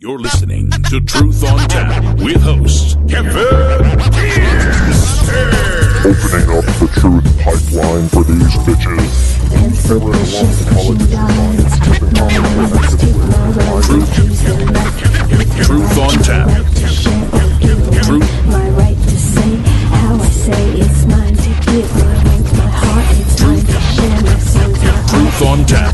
You're listening to Truth on Tap with host Kevin Kierstead. Opening up the truth pipeline for these bitches. Everyone wants to call it Truth on Tap. Truth. My right to say how I say it's mine to give. My heart is mine to share. My soul's my Truth on Tap.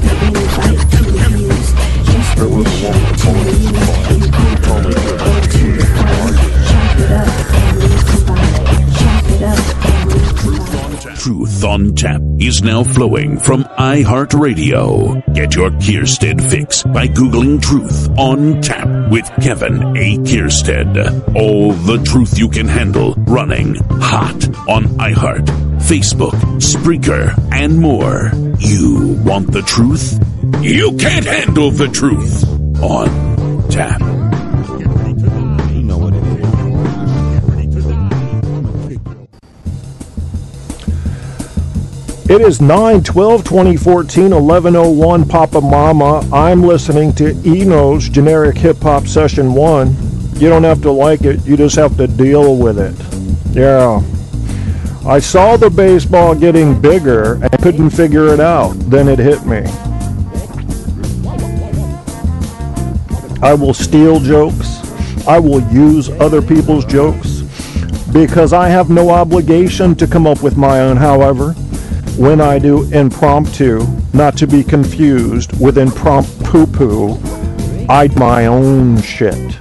Truth on Tap is now flowing from iHeartRadio. Get your Kierstead fix by Googling Truth on Tap with Kevin A. Kierstead. All the truth you can handle running hot on iHeart, Facebook, Spreaker, and more. You want the truth? You can't handle the truth on Tap. It is 9/12/2014, 11:01, Papa Mama. I'm listening to Eno's Generic Hip Hop Session 1. You don't have to like it, you just have to deal with it. Yeah. I saw the baseball getting bigger and couldn't figure it out. Then it hit me. I will steal jokes. I will use other people's jokes because I have no obligation to come up with my own. However, when I do impromptu, not to be confused with impromptu, I do my own shit.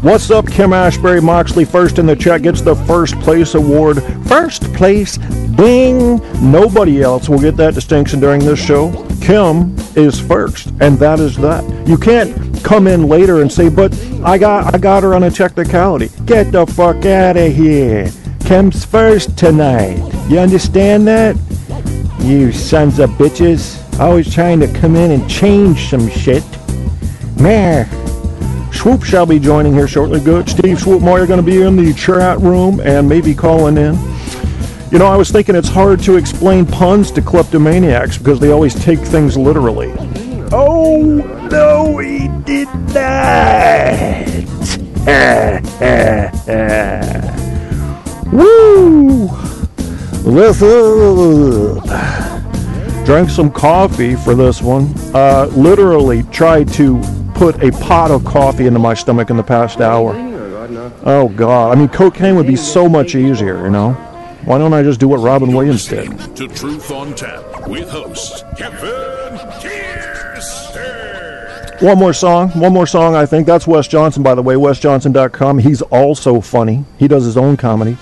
What's up, Kim Ashbury Moxley? First in the chat gets the first place award. First place, ding! Nobody else will get that distinction during this show. Kim is first, and that is that. You can't come in later and say, but I got her on a technicality. Get the fuck out of here. Kim's first tonight. You understand that? You sons of bitches. Always trying to come in and change some shit. Meh. Swoop shall be joining here shortly. Good. Steve Swoopmore, you're going to be in the chat room and maybe calling in. You know, I was thinking it's hard to explain puns to kleptomaniacs because they always take things literally. Oh, no, he did not. Woo! Listen. Drank some coffee for this one. Literally tried to put a pot of coffee into my stomach in the past hour. Oh, God. I mean, cocaine would be so much easier, you know? Why don't I just do what Robin Williams did? To Truth on Tap with host Kevin Kierstead. One more song, I think. That's Wes Johnson, by the way, wesjohnson.com. He's also funny. He does his own comedy.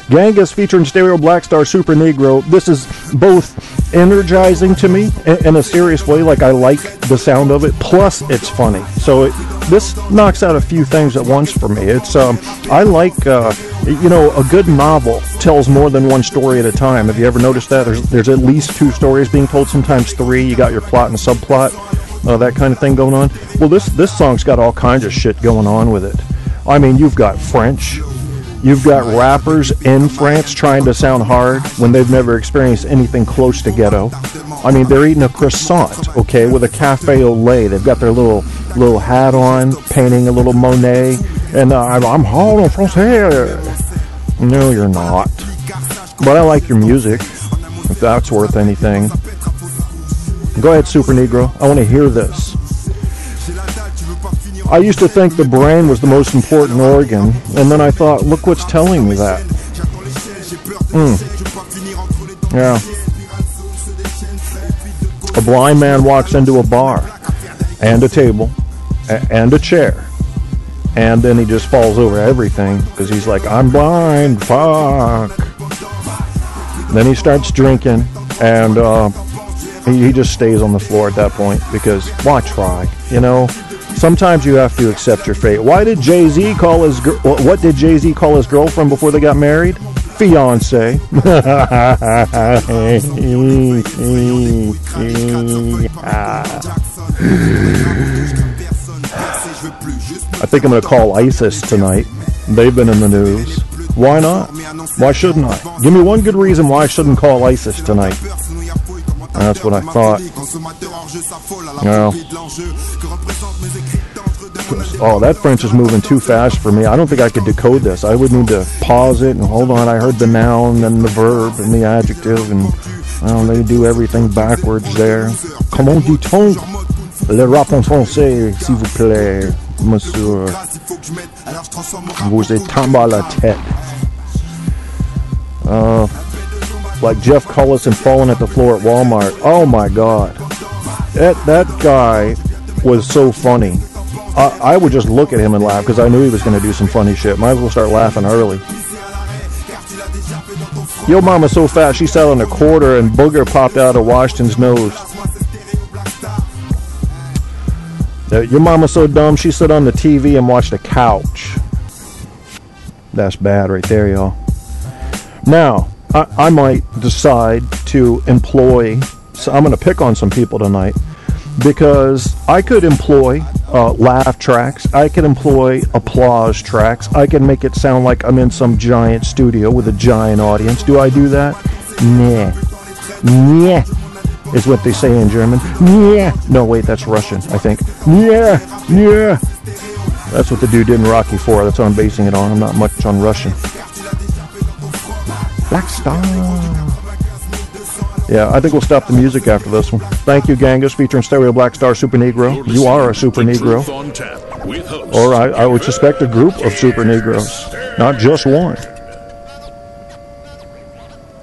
Genghis featuring Stereo Blackstar Super Negro. This is both energizing to me in a serious way, like I like the sound of it, plus it's funny. So this knocks out a few things at once for me. It's I like you know, a good novel tells more than one story at a time. Have you ever noticed that? There's at least two stories being told, sometimes three. You got your plot and subplot, that kind of thing going on. Well, this song's got all kinds of shit going on with it. I mean, you've got French. You've got rappers in France trying to sound hard when they've never experienced anything close to ghetto. I mean, they're eating a croissant, okay, with a cafe au lait. They've got their little hat on, painting a little Monet, and I'm hard en français. No, you're not. But I like your music, if that's worth anything. Go ahead, Super Negro. I want to hear this. I used to think the brain was the most important organ, and then I thought, look what's telling me that. Yeah. A blind man walks into a bar, and a table, and a chair, and then he just falls over everything, because he's like, I'm blind, fuck. Then he starts drinking, and he just stays on the floor at that point, because why try, you know? Sometimes you have to accept your fate. Why did Jay-Z call his what did Jay-Z call his girlfriend before they got married? Fiance. I think I'm going to call ISIS tonight. They've been in the news. Why not? Why shouldn't I? Give me one good reason why I shouldn't call ISIS tonight. That's what I thought. No. Oh, that French is moving too fast for me. I don't think I could decode this. I would need to pause it and hold on. I heard the noun and the verb and the adjective, and they do everything backwards there. Comment dit-on le rap en français, s'il vous plaît, monsieur? Vous êtes tombé à la tête. Like Jeff Cullison falling at the floor at Walmart. Oh my God. That guy was so funny. I would just look at him and laugh because I knew he was going to do some funny shit. Might as well start laughing early. Yo mama's so fat she sat on a quarter and booger popped out of Washington's nose. Your mama's so dumb she sat on the TV and watched a couch. That's bad right there, y'all. Now, I might decide to employ, so I'm going to pick on some people tonight, because I could employ laugh tracks, I could employ applause tracks, I can make it sound like I'm in some giant studio with a giant audience. Do I do that? Nah. Nah is what they say in German. Nah. No, wait, that's Russian, I think. Yeah, yeah. That's what the dude did in Rocky 4. That's what I'm basing it on. I'm not much on Russian. Black Star. Yeah, I think we'll stop the music after this one. Thank you, Genghis, featuring Stereo Black Star Super Negro. You are a Super Negro. Or I would suspect a group of Super Negros, not just one.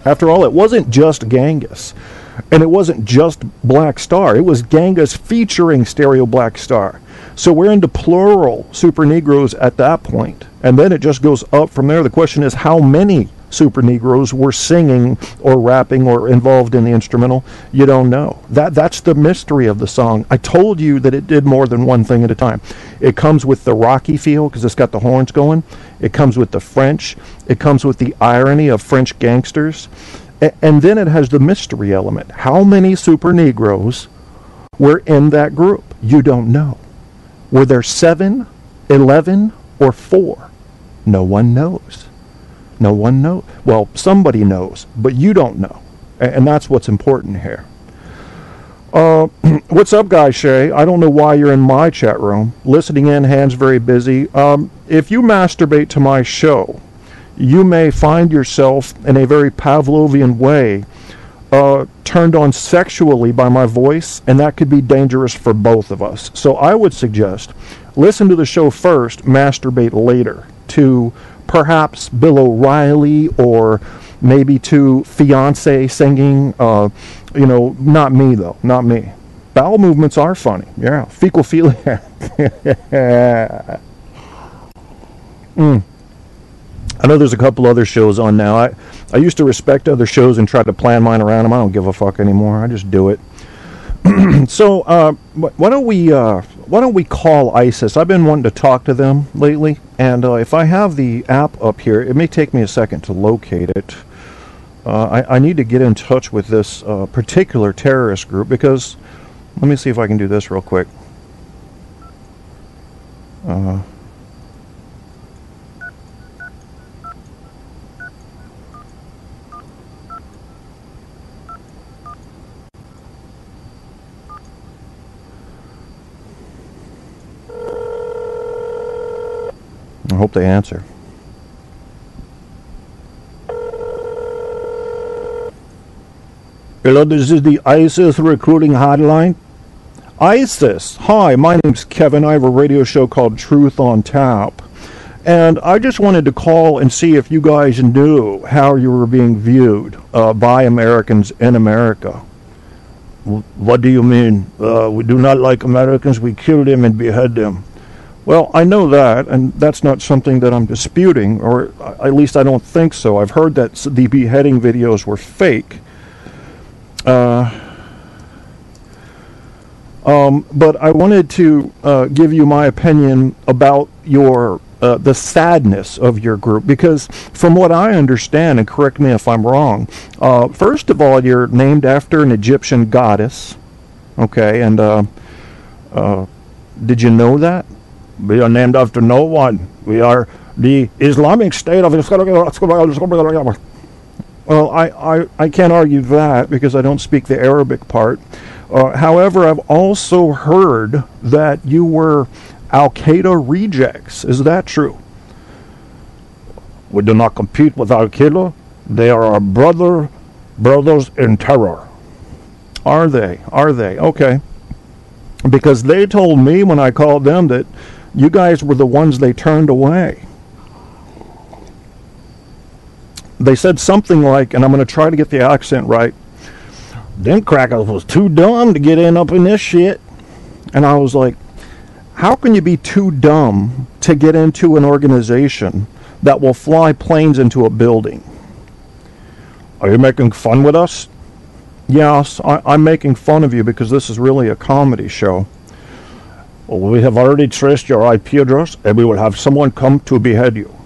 After all, it wasn't just Genghis. And it wasn't just Black Star. It was Genghis featuring Stereo Black Star. So we're into plural Super Negros at that point. And then it just goes up from there. The question is, how many Super Negros were singing or rapping or involved in the instrumental? You don't know. That's the mystery of the song. I told you that it did more than one thing at a time. It comes with the Rocky feel because it's got the horns going. It comes with the French. It comes with the irony of French gangsters. And then it has the mystery element. How many Super Negros were in that group? You don't know. Were there 7, 11, or 4? No one knows. No one knows. Well, somebody knows, but you don't know. And that's what's important here. What's up, Guy Shay? I don't know why you're in my chat room. Listening in, hands very busy. If you masturbate to my show, you may find yourself in a very Pavlovian way turned on sexually by my voice, and that could be dangerous for both of us. So I would suggest listen to the show first, masturbate later to perhaps Bill O'Reilly or maybe to Fiance singing. Not me though, not me. Bowel movements are funny. Yeah, fecophilia. I know there's a couple other shows on now. I used to respect other shows and try to plan mine around them. I don't give a fuck anymore. I just do it. So why don't we call ISIS? I've been wanting to talk to them lately, and if I have the app up here, it may take me a second to locate it. I need to get in touch with this particular terrorist group because let me see if I can do this real quick. I hope they answer. Hello, this is the ISIS recruiting hotline. ISIS, hi, my name's Kevin. I have a radio show called Truth on Tap. And I just wanted to call and see if you guys knew how you were being viewed by Americans in America. What do you mean? We do not like Americans. We kill them and behead them. Well, I know that, and that's not something that I'm disputing, or at least I don't think so. I've heard that the beheading videos were fake. But I wanted to give you my opinion about your the sadness of your group, because from what I understand, and correct me if I'm wrong, first of all, you're named after an Egyptian goddess, okay, and did you know that? We are named after no one. We are the Islamic State of... Well, I can't argue that because I don't speak the Arabic part. However, I've also heard that you were Al-Qaeda rejects. Is that true? We do not compete with Al-Qaeda. They are our brothers in terror. Are they? Are they? Okay. Because they told me when I called them that you guys were the ones they turned away. They said something like, and I'm going to try to get the accent right, them crackers was too dumb to get up in this shit. And I was like, how can you be too dumb to get into an organization that will fly planes into a building? Are you making fun with us? Yes, I'm making fun of you because this is really a comedy show. Well, we have already traced your IP address and we will have someone come to behead you.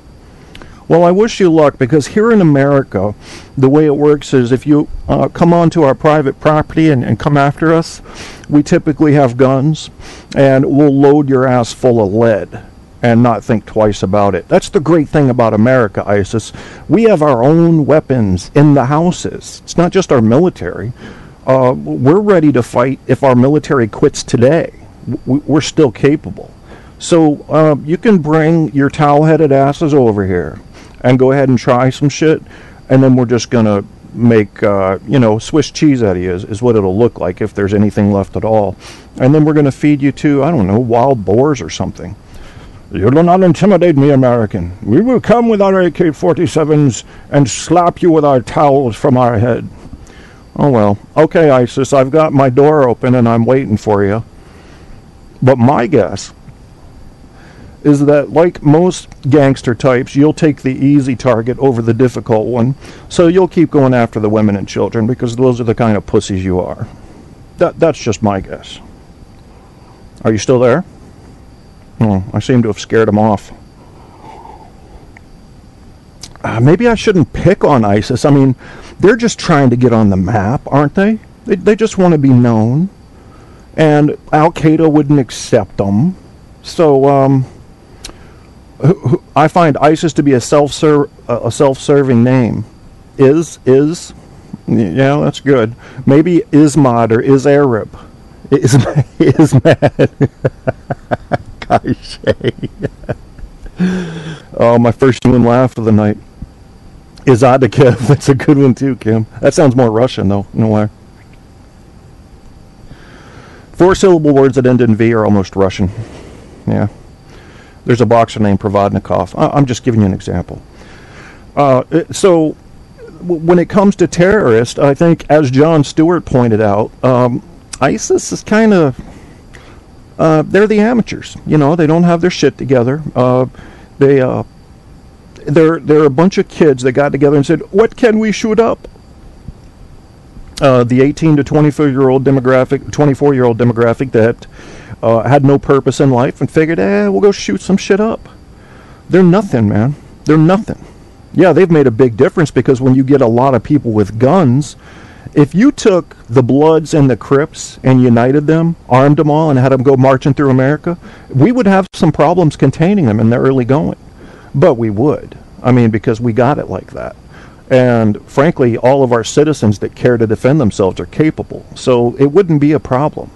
Well, I wish you luck, because here in America, the way it works is if you come onto our private property and come after us, we typically have guns, and we'll load your ass full of lead and not think twice about it. That's the great thing about America, ISIS. We have our own weapons in the houses. It's not just our military. We're ready to fight if our military quits today. We're still capable. So you can bring your towel-headed asses over here and go ahead and try some shit, and then we're just going to make, Swiss cheese out of you is what it'll look like if there's anything left at all. And then we're going to feed you to, I don't know, wild boars or something. You do not intimidate me, American. We will come with our AK-47s and slap you with our towels from our head. Oh, well. Okay, ISIS, I've got my door open and I'm waiting for you. But my guess is that, like most gangster types, you'll take the easy target over the difficult one. So you'll keep going after the women and children because those are the kind of pussies you are. That's just my guess. Are you still there? Oh, I seem to have scared him off. Maybe I shouldn't pick on ISIS. I mean, they're just trying to get on the map, aren't they? They just want to be known. And Al-Qaeda wouldn't accept them. So, I find ISIS to be a self-serving name. Is? Yeah, that's good. Maybe Ismad or is Arab. Is mad. Gosh. Oh, my first human laugh of the night. Kev. That's a good one too, Kim. That sounds more Russian though. No way. 4-syllable words that end in V are almost Russian. Yeah. There's a boxer named Provodnikov. I'm just giving you an example. So, when it comes to terrorists, I think, as John Stewart pointed out, ISIS is kind of, they're the amateurs. You know, they don't have their shit together. They're a bunch of kids that got together and said, what can we shoot up? The 18 to 24-year-old demographic that had no purpose in life and figured, we'll go shoot some shit up. They're nothing, man. They're nothing. Yeah, they've made a big difference because when you get a lot of people with guns, if you took the Bloods and the Crips and united them, armed them all, and had them go marching through America, we would have some problems containing them in their early going. But we would. I mean, because we got it like that. And frankly, all of our citizens that care to defend themselves are capable. So it wouldn't be a problem.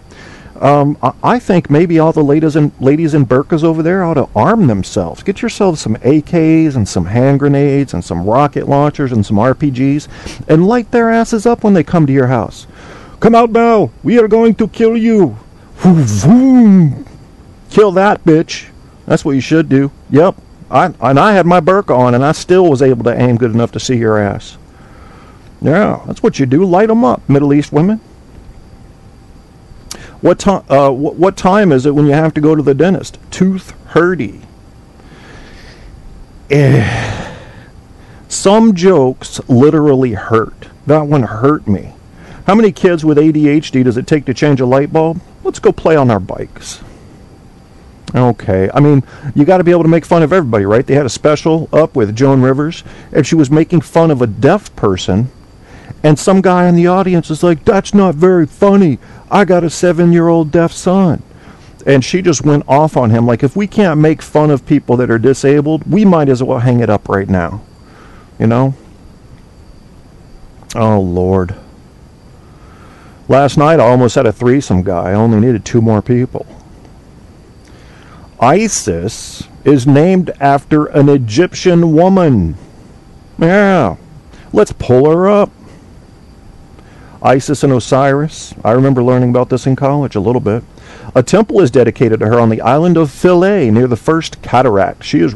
I think maybe all the ladies in burqas over there ought to arm themselves. Get yourselves some AKs and some hand grenades and some rocket launchers and some RPGs and light their asses up when they come to your house. Come out now. We are going to kill you. Vroom. Kill that bitch. That's what you should do. Yep. I had my burqa on and I still was able to aim good enough to see your ass. Yeah, that's what you do. Light them up, Middle East women. What time is it when you have to go to the dentist? Tooth hurty. Some jokes literally hurt. That one hurt me. How many kids with ADHD does it take to change a light bulb? Let's go play on our bikes. Okay, I mean, you got to be able to make fun of everybody, right? They had a special up with Joan Rivers, and she was making fun of a deaf person, and some guy in the audience is like, that's not very funny. I got a 7-year-old deaf son. And she just went off on him, like, if we can't make fun of people that are disabled, we might as well hang it up right now. You know? Oh, Lord. Last night, I almost had a threesome guy. I only needed 2 more people. Isis is named after an Egyptian woman. Yeah. Let's pull her up. Isis and Osiris. I remember learning about this in college a little bit. A temple is dedicated to her on the island of Philae near the first cataract. She is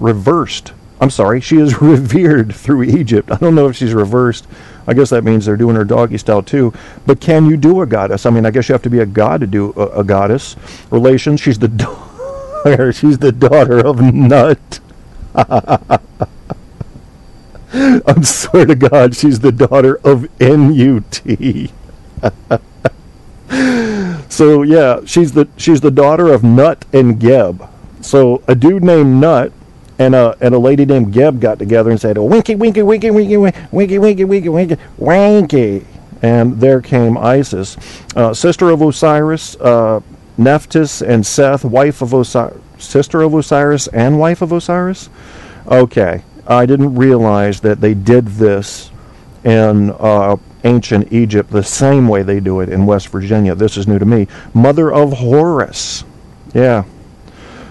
she is revered through Egypt. I don't know if she's reversed. I guess that means they're doing her doggy style too. But can you do a goddess? I mean, I guess you have to be a god to do a goddess. Relations, she's the daughter of Nut. I swear to God, she's the daughter of N-U-T. So yeah, she's the daughter of Nut and Geb. So a dude named Nut and a lady named Geb got together and said, "Oh, winky, winky, winky, winky, winky, winky, winky, winky, winky, winky," and there came Isis, sister of Osiris, Nephthys and Seth, wife of Osiris, sister of Osiris and wife of Osiris. Okay, I didn't realize that they did this in ancient Egypt the same way they do it in West Virginia. This is new to me. Mother of Horus. Yeah.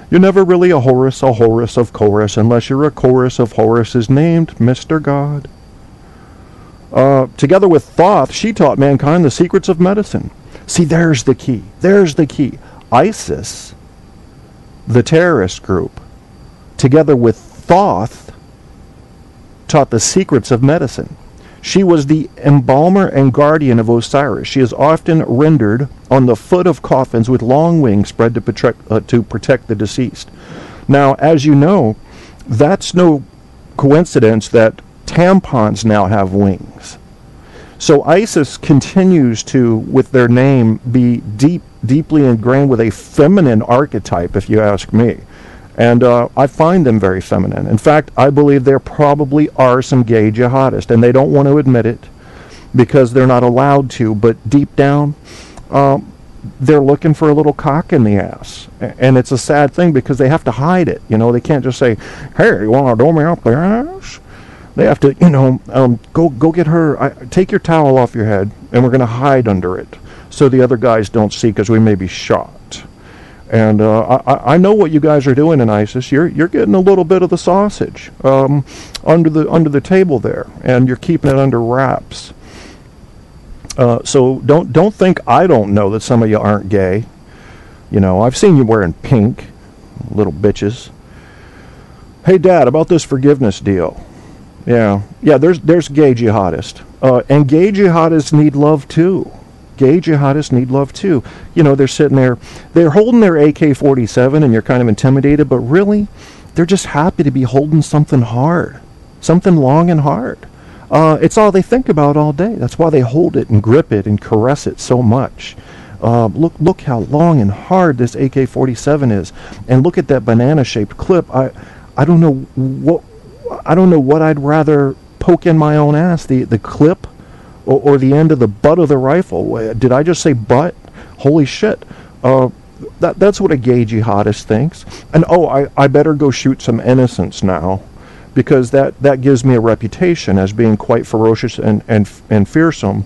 You're never really a Horus of Chorus, unless you're a chorus of Horus named Mr. God. Together with Thoth, she taught mankind the secrets of medicine. See, there's the key. There's the key. ISIS, the terrorist group, together with Thoth, taught the secrets of medicine. She was the embalmer and guardian of Osiris. She is often rendered on the foot of coffins with long wings spread to protect the deceased. Now, as you know, that's no coincidence that tampons now have wings. So ISIS continues to, with their name, be deeply ingrained with a feminine archetype, if you ask me. And I find them very feminine. In fact, I believe there probably are some gay jihadists, and they don't want to admit it because they're not allowed to, but deep down, they're looking for a little cock in the ass. And it's a sad thing because they have to hide it. You know, they can't just say, "Hey, you want to do me up the ass?" They have to, go get her, take your towel off your head, and we're going to hide under it so the other guys don't see because we may be shot. And I know what you guys are doing in ISIS. You're getting a little bit of the sausage under the table there, and you're keeping it under wraps. So don't think I don't know that some of you aren't gay. You know, I've seen you wearing pink, little bitches. Hey, Dad, about this forgiveness deal. Yeah. There's gay jihadists, and gay jihadists need love too. Gay jihadists need love too. You know, they're sitting there, they're holding their AK-47 and you're kind of intimidated, but really, they're just happy to be holding something hard, something long and hard. It's all they think about all day. That's why they hold it and grip it and caress it so much. Look how long and hard this AK-47 is, and look at that banana-shaped clip. I don't know what I'd rather poke in my own ass, the clip or the end of the butt of the rifle. Did I just say butt? Holy shit. That's what a gay jihadist thinks. And I better go shoot some innocents now, because that gives me a reputation as being quite ferocious and fearsome.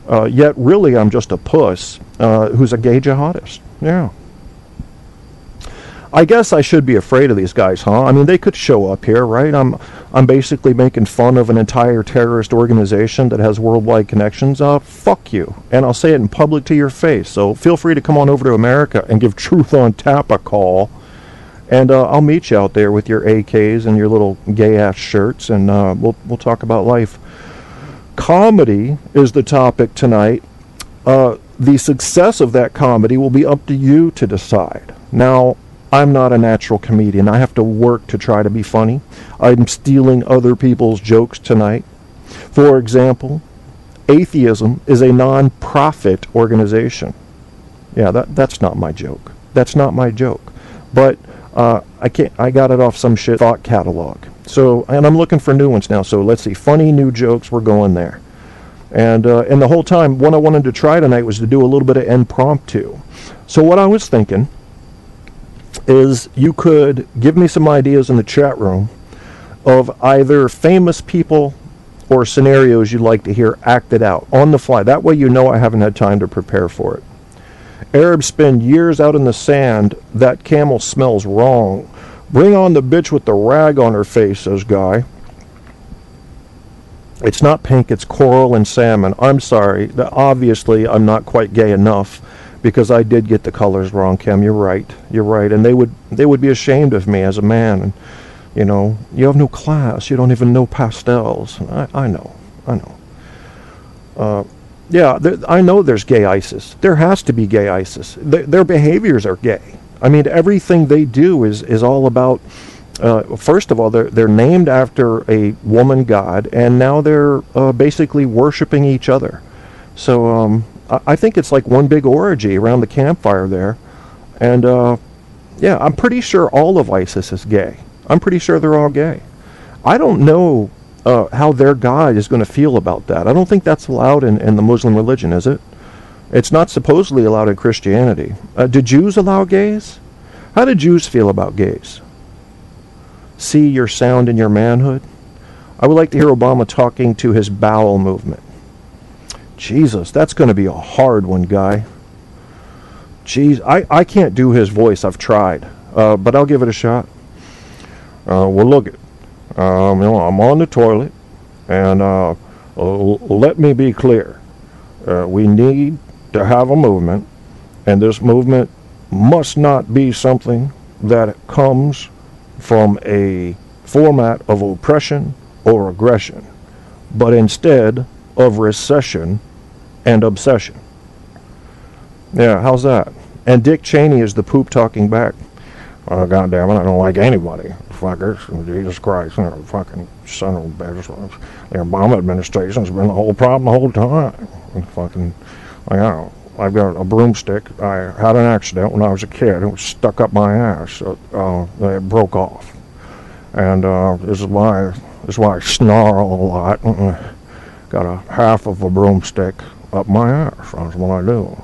Yet really I'm just a puss who's a gay jihadist. Yeah. I guess I should be afraid of these guys, huh? I mean, they could show up here, right? I'm basically making fun of an entire terrorist organization that has worldwide connections. Fuck you. And I'll say it in public to your face. So feel free to come on over to America and give Truth on Tap a call. And I'll meet you out there with your AKs and your little gay-ass shirts, and we'll talk about life. Comedy is the topic tonight. The success of that comedy will be up to you to decide. Now, I'm not a natural comedian. I have to work to try to be funny. I'm stealing other people's jokes tonight. For example, atheism is a non-profit organization. Yeah, that's not my joke. That's not my joke. But I got it off some shit thought catalog. So, and I'm looking for new ones now. So let's see, funny new jokes. We're going there. And the whole time, what I wanted to try tonight was to do a little bit of impromptu. So what I was thinking is you could give me some ideas in the chat room of either famous people or scenarios you'd like to hear acted out on the fly. That way you know I haven't had time to prepare for it. Arabs spend years out in the sand. That camel smells wrong. Bring on the bitch with the rag on her face, says Guy. It's not pink, it's coral and salmon. I'm sorry. Obviously, I'm not quite gay enough because I did get the colors wrong, Kim. You're right. You're right. And they would be ashamed of me as a man. And, you know, you have no class. You don't even know pastels. I know. Yeah, I know there's gay ISIS. There has to be gay ISIS. Their behaviors are gay. I mean, everything they do is all about. First of all, they're named after a woman god, and now they're basically worshiping each other. So I think it's like one big orgy around the campfire there. And yeah, I'm pretty sure all of ISIS is gay. I'm pretty sure they're all gay. I don't know how their God is going to feel about that. I don't think that's allowed in the Muslim religion, is it? It's not supposedly allowed in Christianity. Do Jews allow gays? How do Jews feel about gays? See your sound in your manhood? I would like to hear Obama talking to his bowel movement. Jesus, that's going to be a hard one, Guy. Jeez, I can't do his voice. I've tried, but I'll give it a shot. Well, look it. You know, I'm on the toilet, and let me be clear. We need to have a movement, and this movement must not be something that comes from a format of oppression or aggression, but instead of recession and obsession. Yeah, how's that? And Dick Cheney is the poop talking back. Oh, God damn it, I don't like anybody. Fuckers, Jesus Christ, you know, fucking son of a bitch. The Obama administration's been the whole problem the whole time. And fucking, I don't know. I've got a broomstick. I had an accident when I was a kid. It was stuck up my ass. So, it broke off. And this is why I snarl a lot. Got a half of a broomstick up my ass. That's what I do.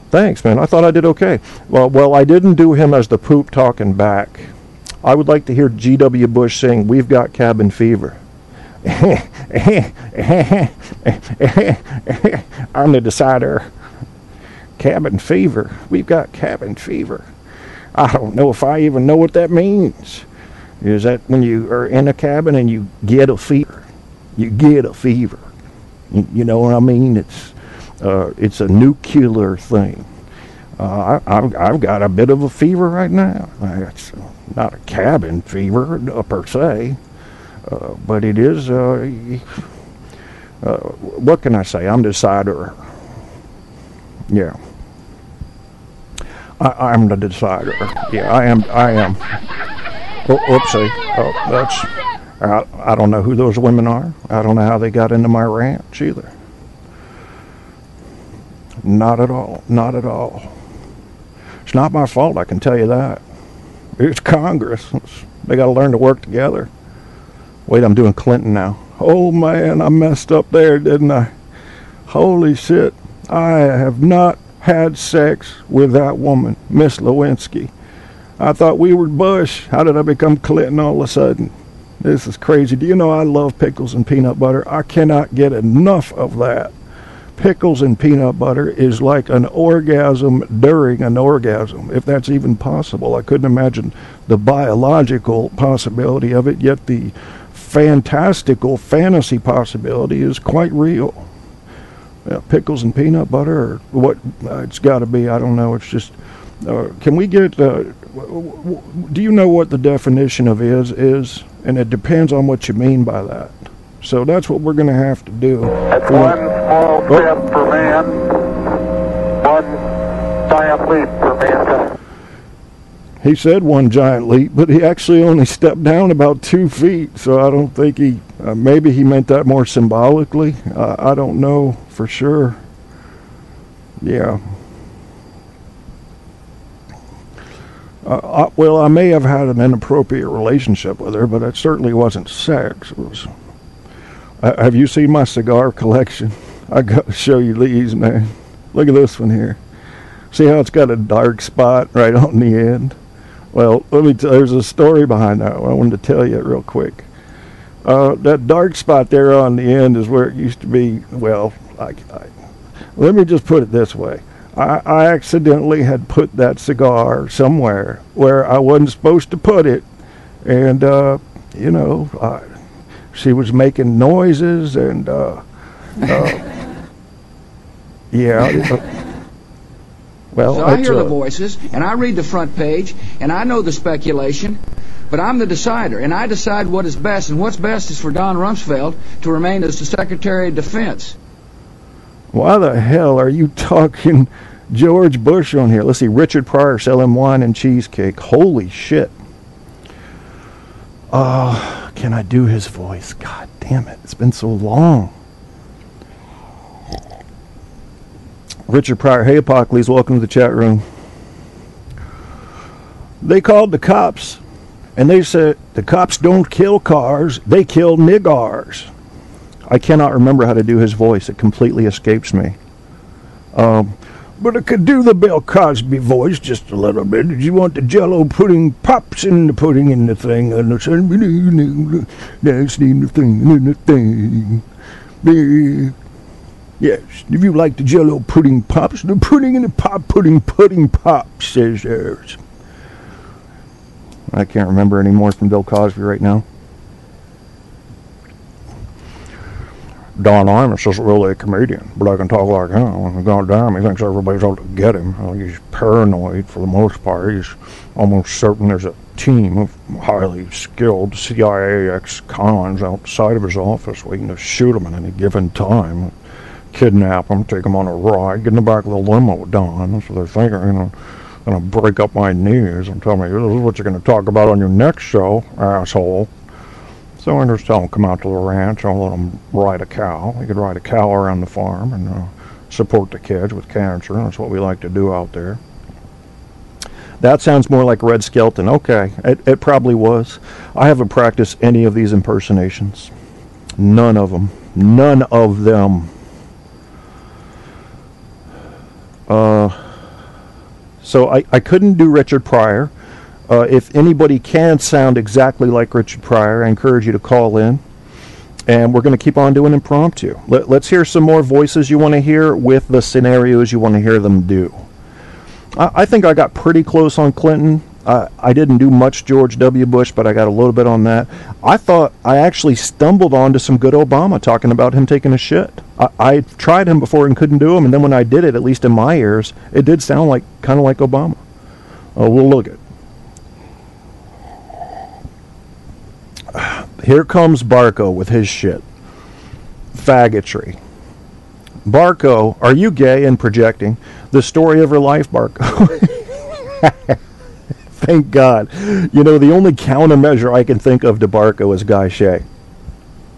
Thanks, man. I thought I did okay. Well, I didn't do him as the poop talking back. I would like to hear G.W. Bush sing, "We've got cabin fever." I'm the decider. Cabin fever. We've got cabin fever. I don't know if I even know what that means. Is that when you are in a cabin and you get a fever? You get a fever. You know what I mean? It's a nuclear thing. I've got a bit of a fever right now. It's not a cabin fever per se, but it is. What can I say? I'm the decider. Yeah, I'm the decider. Yeah, I am. Oh, whoopsie. Oh, that's. I don't know who those women are. I don't know how they got into my ranch either. Not at all. Not at all. It's not my fault, I can tell you that. It's Congress. They got to learn to work together. Wait, I'm doing Clinton now. Oh, man, I messed up there, didn't I? Holy shit. I have not had sex with that woman, Miss Lewinsky. I thought we were Bush. How did I become Clinton all of a sudden? This is crazy. Do you know I love pickles and peanut butter? I cannot get enough of that. Pickles and peanut butter is like an orgasm during an orgasm, if that's even possible. I couldn't imagine the biological possibility of it, yet the fantastical fantasy possibility is quite real. Yeah, pickles and peanut butter, or what it's got to be, I don't know. It's just, can we get, do you know what the definition of is? And it depends on what you mean by that. So that's what we're going to have to do. That's one small step for man, one giant leap for mankind. He said one giant leap, but he actually only stepped down about 2 feet, so I don't think he, maybe he meant that more symbolically. I don't know for sure. Yeah. Well, I may have had an inappropriate relationship with her, but it certainly wasn't sex. It was. Have you seen my cigar collection? I got to show you these, man. Look at this one here. See how it's got a dark spot right on the end? Well, let me tell you, there's a story behind that. I wanted to tell you it real quick. That dark spot there on the end is where it used to be. Well, let me just put it this way. I accidentally had put that cigar somewhere where I wasn't supposed to put it. And, she was making noises and, well, so I hear the voices, and I read the front page, and I know the speculation, but I'm the decider, and I decide what is best, and what's best is for Don Rumsfeld to remain as the Secretary of Defense. Why the hell are you talking George Bush on here? Let's see, Richard Pryor selling wine and cheesecake. Holy shit. Can I do his voice? God damn it, it's been so long. Richard Pryor, hey Apocalypse, welcome to the chat room. They called the cops, and they said, the cops don't kill cars, they kill niggars. I cannot remember how to do his voice. It completely escapes me. But I could do the Bill Cosby voice just a little bit. Did you want the Jell-O pudding pops in the pudding in the thing? And the that's in the thing in the thing. Yes, if you like the Jell-O pudding pops, the pudding in the pudding pops, says theirs. I can't remember any more from Bill Cosby right now. Don Imus isn't really a comedian, but I can talk like him. God damn, he thinks everybody's out to get him. He's paranoid for the most part. He's almost certain there's a team of highly skilled CIA ex-cons outside of his office waiting to shoot him at any given time. Kidnap him, take him on a ride, get in the back of the limo with Don. That's what they're thinking, gonna break up my knees and tell me, this is what you're gonna talk about on your next show, asshole. So I just tell him, come out to the ranch, I'll let him ride a cow. He could ride a cow around the farm and support the kids with cancer. That's what we like to do out there. That sounds more like Red Skelton. Okay, it probably was. I haven't practiced any of these impersonations. None of them. None of them. So I couldn't do Richard Pryor. If anybody can sound exactly like Richard Pryor, I encourage you to call in. And we're going to keep on doing impromptu. Let's hear some more voices you want to hear with the scenarios you want to hear them do. I think I got pretty close on Clinton. I didn't do much George W. Bush, but I got a little bit on that. I thought I actually stumbled onto some good Obama talking about him taking a shit. I tried him before and couldn't do him, and then when I did it, at least in my ears, it did sound like kind of like Obama. We'll look at. Here comes Barco with his shit. Faggotry. Barco, are you gay and projecting? The story of her life, Barco. Thank God. You know, the only countermeasure I can think of to Barco is Guy Shea.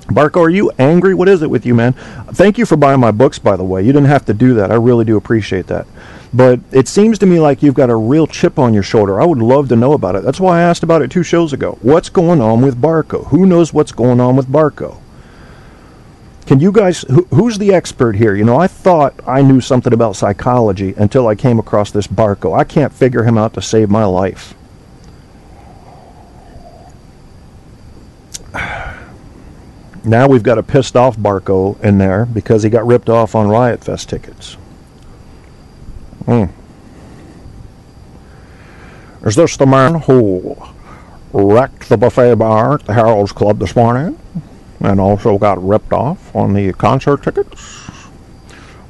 Barco, are you angry? What is it with you, man? Thank you for buying my books, by the way. You didn't have to do that. I really do appreciate that. But it seems to me like you've got a real chip on your shoulder. I would love to know about it. That's why I asked about it 2 shows ago. What's going on with Barco? Who knows what's going on with Barco? Can you guys, who's the expert here? You know, I thought I knew something about psychology until I came across this Barco. I can't figure him out to save my life. Now we've got a pissed off Barco in there because he got ripped off on Riot Fest tickets. Is this the man who wrecked the buffet bar at the Harold's Club this morning and also got ripped off on the concert tickets?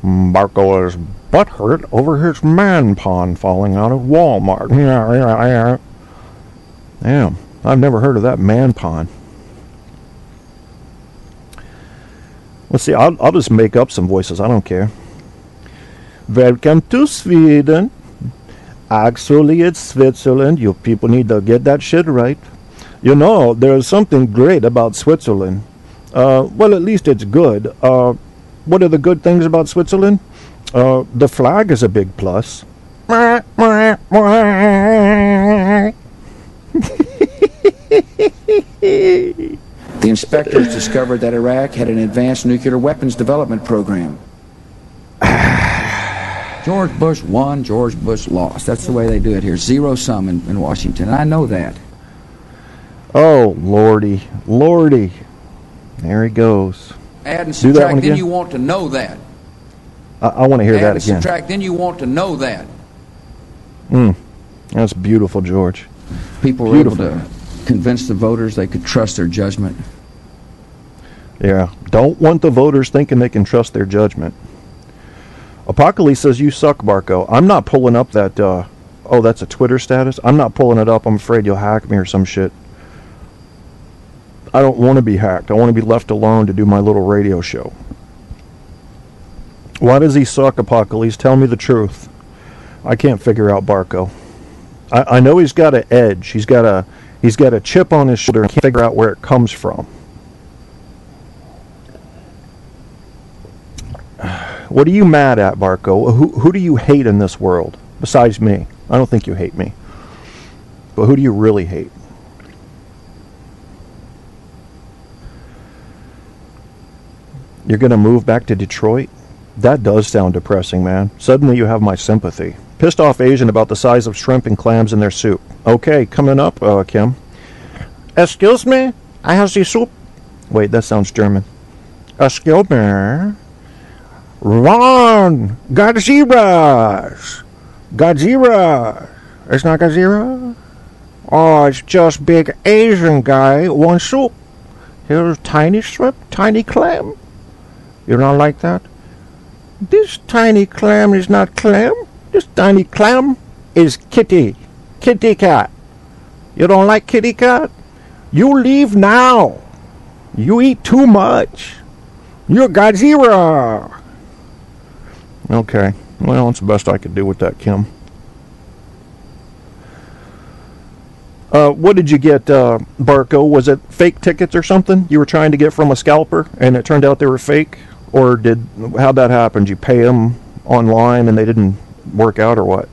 Barco is butthurt over his man pond falling out of Walmart. Damn, I've never heard of that man pond. Let's see, I'll just make up some voices, I don't care. Welcome to Sweden. Actually, it's Switzerland. You people need to get that shit right. You know, there's something great about Switzerland. Well, at least it's good. What are the good things about Switzerland? The flag is a big plus. The inspectors discovered that Iraq had an advanced nuclear weapons development program. George Bush won, George Bush lost. That's the way they do it here. 0-sum in Washington. And I know that. Oh, Lordy. Lordy. There he goes. Add and subtract, then you want to know that. I want to hear that again. Subtract, then you want to know that. That's beautiful, George. People were able to convince the voters they could trust their judgment. Yeah, don't want the voters thinking they can trust their judgment. Apocalypse says, you suck, Barco. I'm not pulling up that, oh, that's a Twitter status? I'm not pulling it up. I'm afraid you'll hack me or some shit. I don't want to be hacked. I want to be left alone to do my little radio show. Why does he suck, Apocalypse? Tell me the truth. I can't figure out Barco. I know he's got an edge. He's got a chip on his shoulder and can't figure out where it comes from. What are you mad at, Barco? Who do you hate in this world besides me? I don't think you hate me. But who do you really hate? You're going to move back to Detroit? That does sound depressing, man. Suddenly you have my sympathy. Pissed off Asian about the size of shrimp and clams in their soup. Okay, coming up, Kim. Excuse me? I have the soup. Wait, that sounds German. Excuse me? Wrong! Godzilla! Godzilla! It's not Godzilla? Oh, it's just big Asian guy, one soup. Here's tiny shrimp, tiny clam. You don't like that? This tiny clam is not clam. This tiny clam is kitty. Kitty cat. You don't like kitty cat? You leave now. You eat too much. You're Godzilla. Okay. Well, it's the best I could do with that, Kim. What did you get, Barco? Was it fake tickets or something you were trying to get from a scalper and it turned out they were fake? Or how'd that happen? Did you pay them online and they didn't work out or what?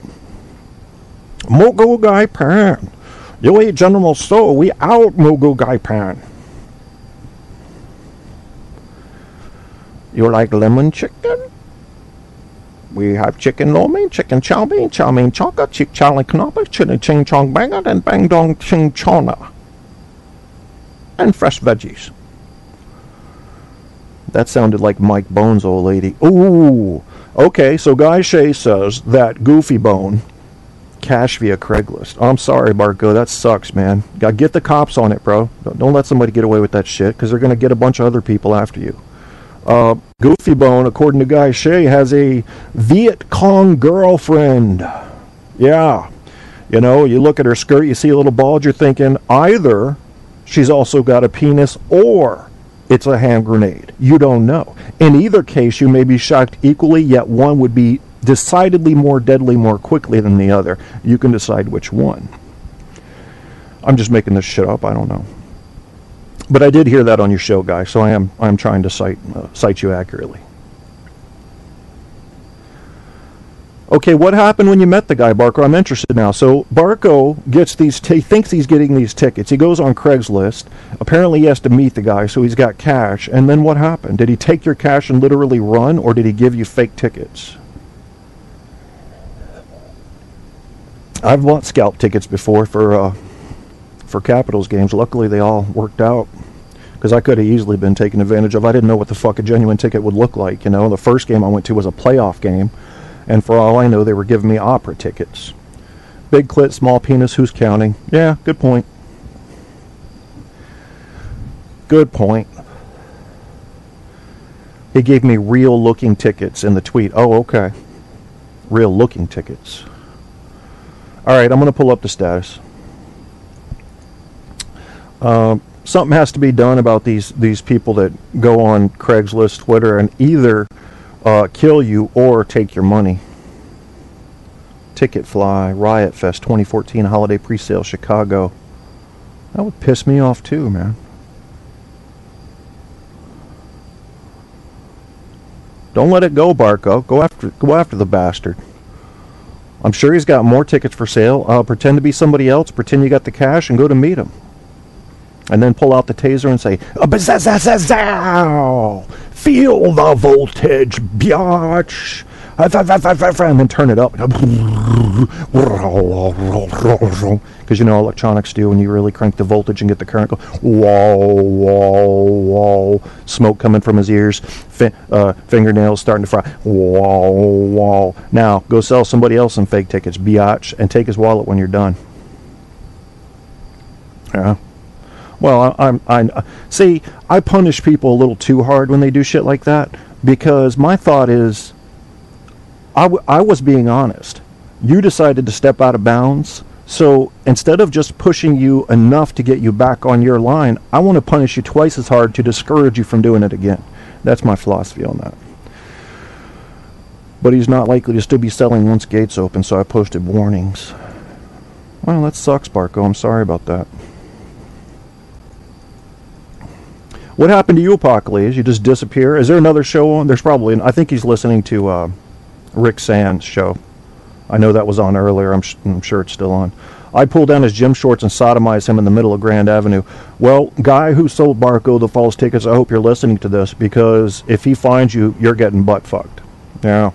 Mogo Guy Pan. You eat General So, we out Mogo Guy Pan. You like lemon chicken? We have chicken lo mein, chicken chow mein chonka, chick chow knopper, chili ching chong banger, and bang dong ching chona. And fresh veggies. That sounded like Mike Bones' old lady. Ooh! Okay, so Guy Shea says that Goofy Bone cash via Craigslist. I'm sorry, Barco, that sucks, man. Gotta get the cops on it, bro. Don't let somebody get away with that shit, because they're gonna get a bunch of other people after you. Goofy Bone, according to Guy Shea, has a Viet Cong girlfriend. Yeah. You know, you look at her skirt, you see a little bulge, you're thinking either she's also got a penis or it's a hand grenade. You don't know. In either case, you may be shocked equally, yet one would be decidedly more deadly more quickly than the other. You can decide which one. I'm just making this shit up. I don't know. But I did hear that on your show, Guy, so I'm trying to cite you accurately. Okay, what happened when you met the guy, Barco? I'm interested now. So Barco gets these, he thinks he's getting these tickets. He goes on Craigslist. Apparently he has to meet the guy, so he's got cash. And then what happened? Did he take your cash and literally run, or did he give you fake tickets? I've bought scalp tickets before for Capitals games. Luckily they all worked out, because I could have easily been taken advantage of. I didn't know what the fuck a genuine ticket would look like. You know, the first game I went to was a playoff game, and for all I know they were giving me opera tickets. Big clit, small penis, who's counting? Yeah, good point. Good point. He gave me real looking tickets in the tweet. Oh, okay. Real looking tickets. Alright, I'm going to pull up the status. Something has to be done about these people that go on Craigslist, Twitter, and either kill you or take your money. Ticket Fly, Riot Fest 2014 Holiday Presale, Chicago. That would piss me off too, man. Don't let it go, Barco. Go after the bastard. I'm sure he's got more tickets for sale. Pretend to be somebody else. Pretend you got the cash and go to meet him. And then pull out the taser and say, feel the voltage, biatch. and then turn it up. Because, you know, electronics do when you really crank the voltage and get the current go. Whoa. Smoke coming from his ears. Fingernails starting to fry. Whoa. Now, go sell somebody else some fake tickets, biatch, and take his wallet when you're done. Yeah. Well, I punish people a little too hard when they do shit like that, because my thought is, I was being honest. You decided to step out of bounds, so instead of just pushing you enough to get you back on your line, I want to punish you twice as hard to discourage you from doing it again. That's my philosophy on that. But he's not likely to still be selling once gates open, so I posted warnings. Well, that sucks, Barco. I'm sorry about that. What happened to you, Apocalypse? You just disappear? Is there another show on? There's probably... I think he's listening to Rick Sands' show. I know that was on earlier. I'm sure it's still on. I pulled down his gym shorts and sodomized him in the middle of Grand Avenue. Well, guy who sold Barco the false tickets, I hope you're listening to this, because if he finds you, you're getting butt fucked. Yeah.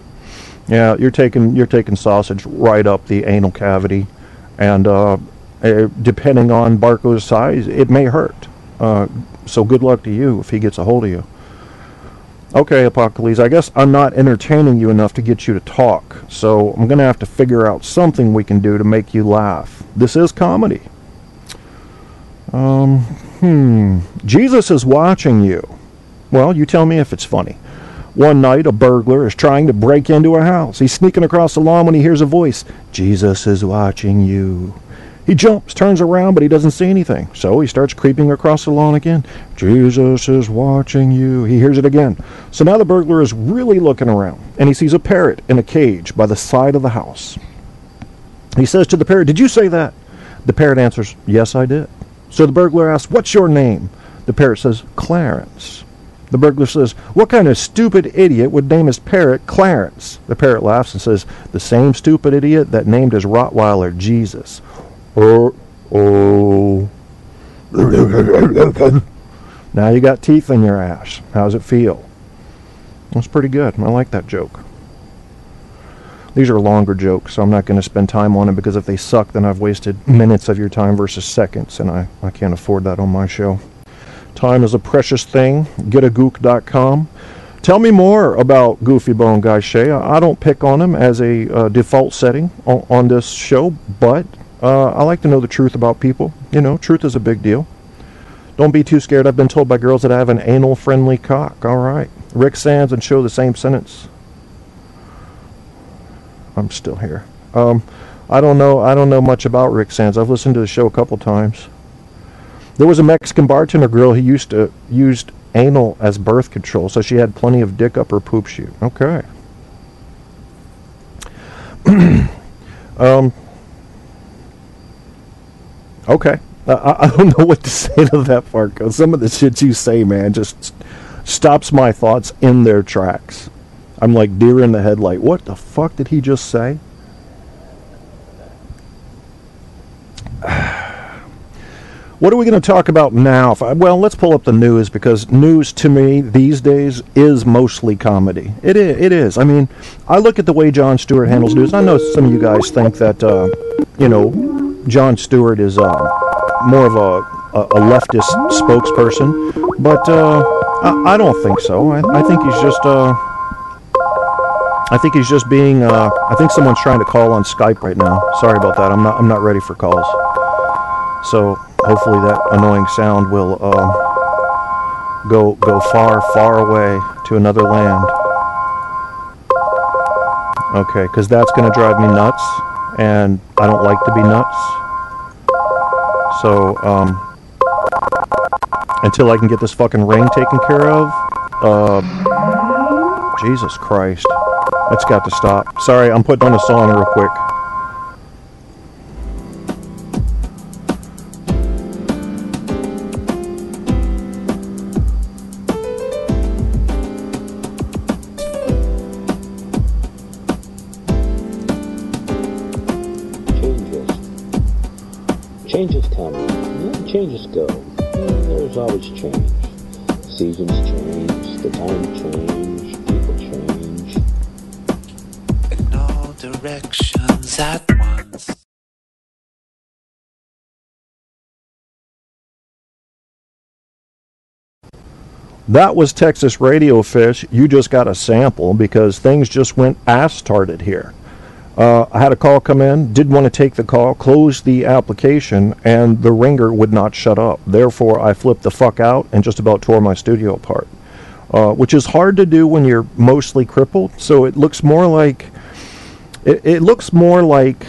Yeah, you're taking sausage right up the anal cavity. And depending on Barco's size, it may hurt. So good luck to you if he gets a hold of you. Okay, Apocalypse, I guess I'm not entertaining you enough to get you to talk, so I'm going to have to figure out something we can do to make you laugh. This is comedy. Jesus is watching you. Well, you tell me if it's funny. One night, a burglar is trying to break into a house. He's sneaking across the lawn when he hears a voice. Jesus is watching you. He jumps, turns around, but he doesn't see anything. So he starts creeping across the lawn again. Jesus is watching you. He hears it again. So now the burglar is really looking around, and he sees a parrot in a cage by the side of the house. He says to the parrot, "Did you say that?" The parrot answers, "Yes, I did." So the burglar asks, "What's your name?" The parrot says, "Clarence." The burglar says, "What kind of stupid idiot would name his parrot Clarence?" The parrot laughs and says, "The same stupid idiot that named his Rottweiler Jesus." Oh. Now you got teeth in your ass. How's it feel? That's pretty good. I like that joke. These are longer jokes, so I'm not going to spend time on them, because if they suck, then I've wasted minutes of your time versus seconds, and I can't afford that on my show. Time is a precious thing. Getagook.com. Tell me more about Goofy Bone Guy Shay. I don't pick on him as a default setting on this show, but I like to know the truth about people. You know, truth is a big deal. Don't be too scared. I've been told by girls that I have an anal-friendly cock. All right. Rick Sands and show the same sentence. I'm still here. I don't know much about Rick Sands. I've listened to the show a couple times. There was a Mexican bartender girl who used anal as birth control, so she had plenty of dick up her poop chute. Okay. Okay. I don't know what to say to that, Farco. Some of the shit you say, man, just stops my thoughts in their tracks. I'm like deer in the headlight. What the fuck did he just say? What are we going to talk about now? Well, let's pull up the news, because news to me these days is mostly comedy. It is. I mean, I look at the way Jon Stewart handles news. I know some of you guys think that, Jon Stewart is more of a leftist spokesperson, but I don't think so. I think he's just being. I think someone's trying to call on Skype right now. Sorry about that. I'm not ready for calls. So hopefully that annoying sound will go far away to another land. Okay, because that's going to drive me nuts, and I don't like to be nuts. So until I can get this fucking ring taken care of, Jesus Christ, that's got to stop. Sorry, I'm putting on a song real quick. Changes come, changes go. There's always change. Seasons change, the time change, people change. directions at once. That was Texas Radio Fish. You just got a sample because things just went ass-tarted here. I had a call come in, didn't want to take the call, closed the application, and the ringer would not shut up. Therefore, I flipped the fuck out and just about tore my studio apart, which is hard to do when you're mostly crippled. So it looks more like, it looks more like,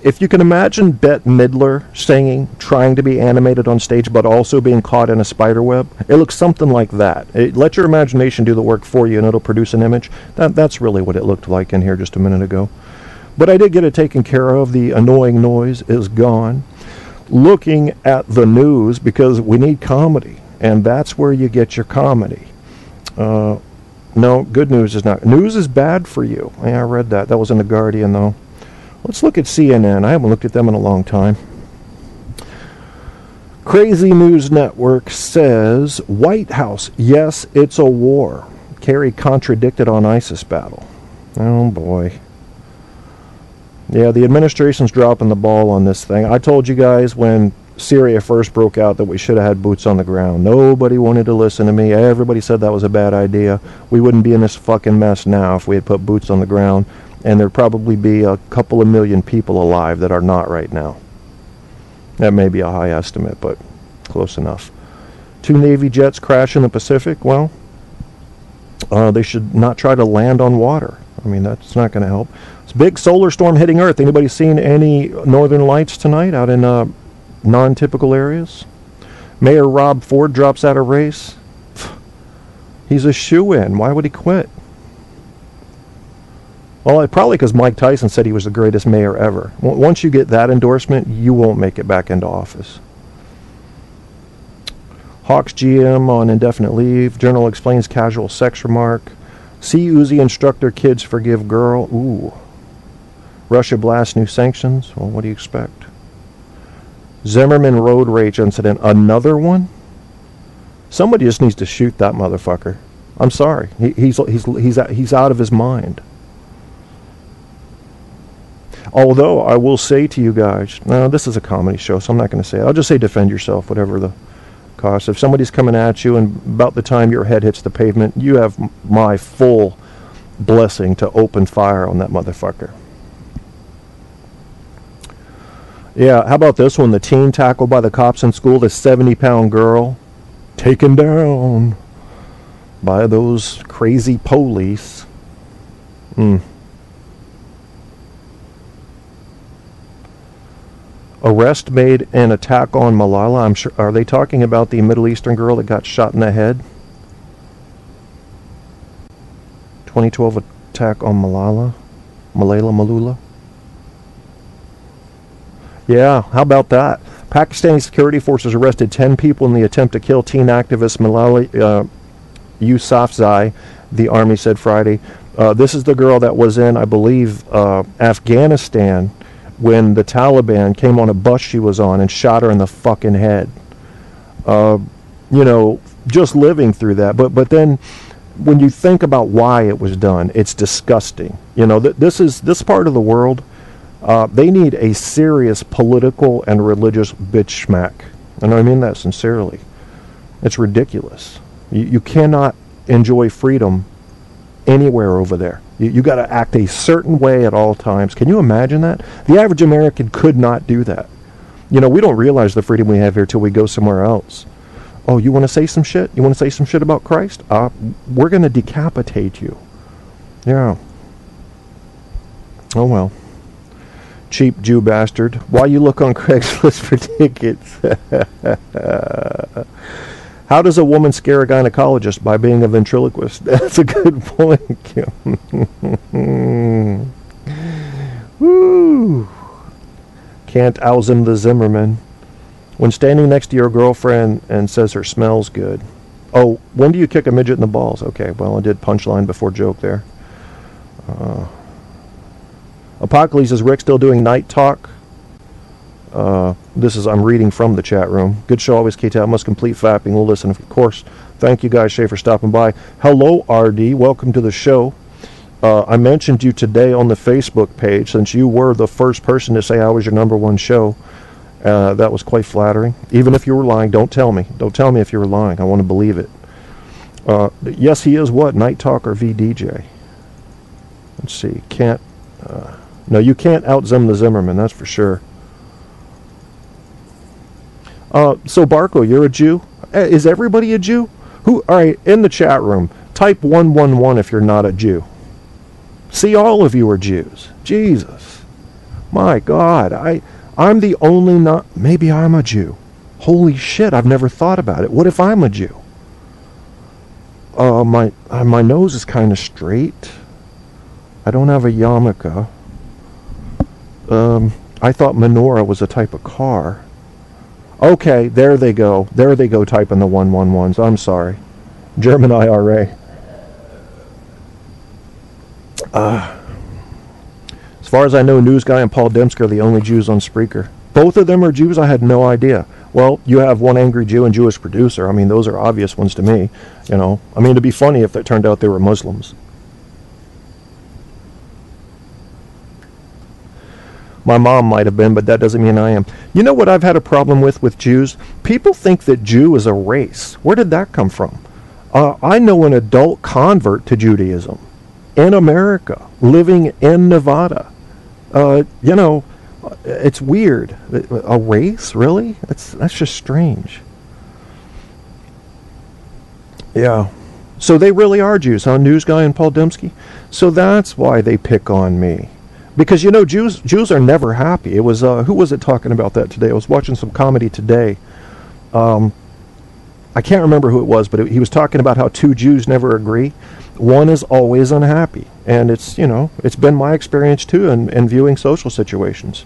if you can imagine Bette Midler singing, trying to be animated on stage, but also being caught in a spider web, it looks something like that. Let your imagination do the work for you, and it'll produce an image. That's really what it looked like in here just a minute ago. But I did get it taken care of. The annoying noise is gone. Looking at the news, because we need comedy, and that's where you get your comedy. No, good news is not. News is bad for you. Yeah, I read that. That was in The Guardian, though. Let's look at CNN. I haven't looked at them in a long time. Crazy News Network says, White House, yes, it's a war. Kerry contradicted on ISIS battle. Oh, boy. Yeah, the administration's dropping the ball on this thing. I told you guys when Syria first broke out that we should have had boots on the ground. Nobody wanted to listen to me. Everybody said that was a bad idea. We wouldn't be in this fucking mess now if we had put boots on the ground. And there'd probably be a couple of million people alive that are not right now. That may be a high estimate, but close enough. 2 Navy jets crash in the Pacific. Well, they should not try to land on water. I mean, that's not going to help. It's a big solar storm hitting Earth. Anybody seen any northern lights tonight out in non-typical areas? Mayor Rob Ford drops out of race. He's a shoo-in. Why would he quit? Well, probably because Mike Tyson said he was the greatest mayor ever. Once you get that endorsement, you won't make it back into office. Hawks GM on indefinite leave. Journal explains casual sex remark. See Uzi instructor kids forgive girl. Ooh. Russia blasts new sanctions. Well, what do you expect? Zimmerman road rage incident. Another one? Somebody just needs to shoot that motherfucker. I'm sorry. He's out of his mind. Although, I will say to you guys, no, this is a comedy show, so I'm not going to say it. I'll just say defend yourself, whatever the cost. If somebody's coming at you and about the time your head hits the pavement, you have my full blessing to open fire on that motherfucker. Yeah, how about this one? The teen tackled by the cops in school, the 70-pound girl, taken down by those crazy police. Arrest made an attack on Malala. I'm sure. Are they talking about the Middle Eastern girl that got shot in the head? 2012 attack on Malala. Yeah, how about that? Pakistani security forces arrested 10 people in the attempt to kill teen activist Malala Yousafzai, the army said Friday. This is the girl that was in, I believe, Afghanistan when the Taliban came on a bus she was on and shot her in the fucking head. Just living through that. But then when you think about why it was done, it's disgusting. This part of the world, they need a serious political and religious bitch smack. And I mean that sincerely. It's ridiculous. You cannot enjoy freedom anywhere over there. You got to act a certain way at all times. Can you imagine that? The average American could not do that. We don't realize the freedom we have here till we go somewhere else. Oh, you want to say some shit? You want to say some shit about Christ? We're going to decapitate you. Yeah. Oh, well. Cheap Jew bastard. Why you look on Craigslist for tickets? How does a woman scare a gynecologist? By being a ventriloquist. That's a good point. Woo. Can't ousm the Zimmerman. When standing next to your girlfriend and says her smells good. Oh, when do you kick a midget in the balls? Okay, well, I did punchline before joke there. Apocalypse, is Rick still doing night talk? I'm reading from the chat room. Good show always, K-Town. Must complete fapping. We'll listen, of course. Thank you guys, Shay, for stopping by. Hello, RD. Welcome to the show. I mentioned you today on the Facebook page, since you were the first person to say I was your #1 show. That was quite flattering. Even if you were lying, don't tell me. Don't tell me if you were lying. I want to believe it. Yes, he is what? Night Talker VDJ. Let's see. Can't. No, you can't out-Zim the Zimmerman, that's for sure. So, Barco, you're a Jew? Is everybody a Jew? All right, in the chat room, type 111 if you're not a Jew. See, all of you are Jews. Jesus. My God. I'm the only not... Maybe I'm a Jew. Holy shit, I've never thought about it. What if I'm a Jew? My nose is kind of straight. I don't have a yarmulke. I thought menorah was a type of car. Okay, there they go. There they go typing the 111s. I'm sorry. German IRA. As far as I know, News Guy and Paul Dembski are the only Jews on Spreaker. Both of them are Jews? I had no idea. Well, you have one angry Jew and Jewish producer. I mean, those are obvious ones to me. You know, I mean, it'd be funny if it turned out they were Muslims. My mom might have been, but that doesn't mean I am. You know what I've had a problem with Jews? People think that Jew is a race. Where did that come from? I know an adult convert to Judaism in America, living in Nevada. You know, it's weird. A race, really? That's just strange. Yeah. So they really are Jews, huh? News Guy and Paul Dembski? So that's why they pick on me. Because, you know, Jews are never happy. It was, who was it talking about that today? I was watching some comedy today. I can't remember who it was, but he was talking about how two Jews never agree. One is always unhappy. And it's, you know, it's been my experience, too, in viewing social situations.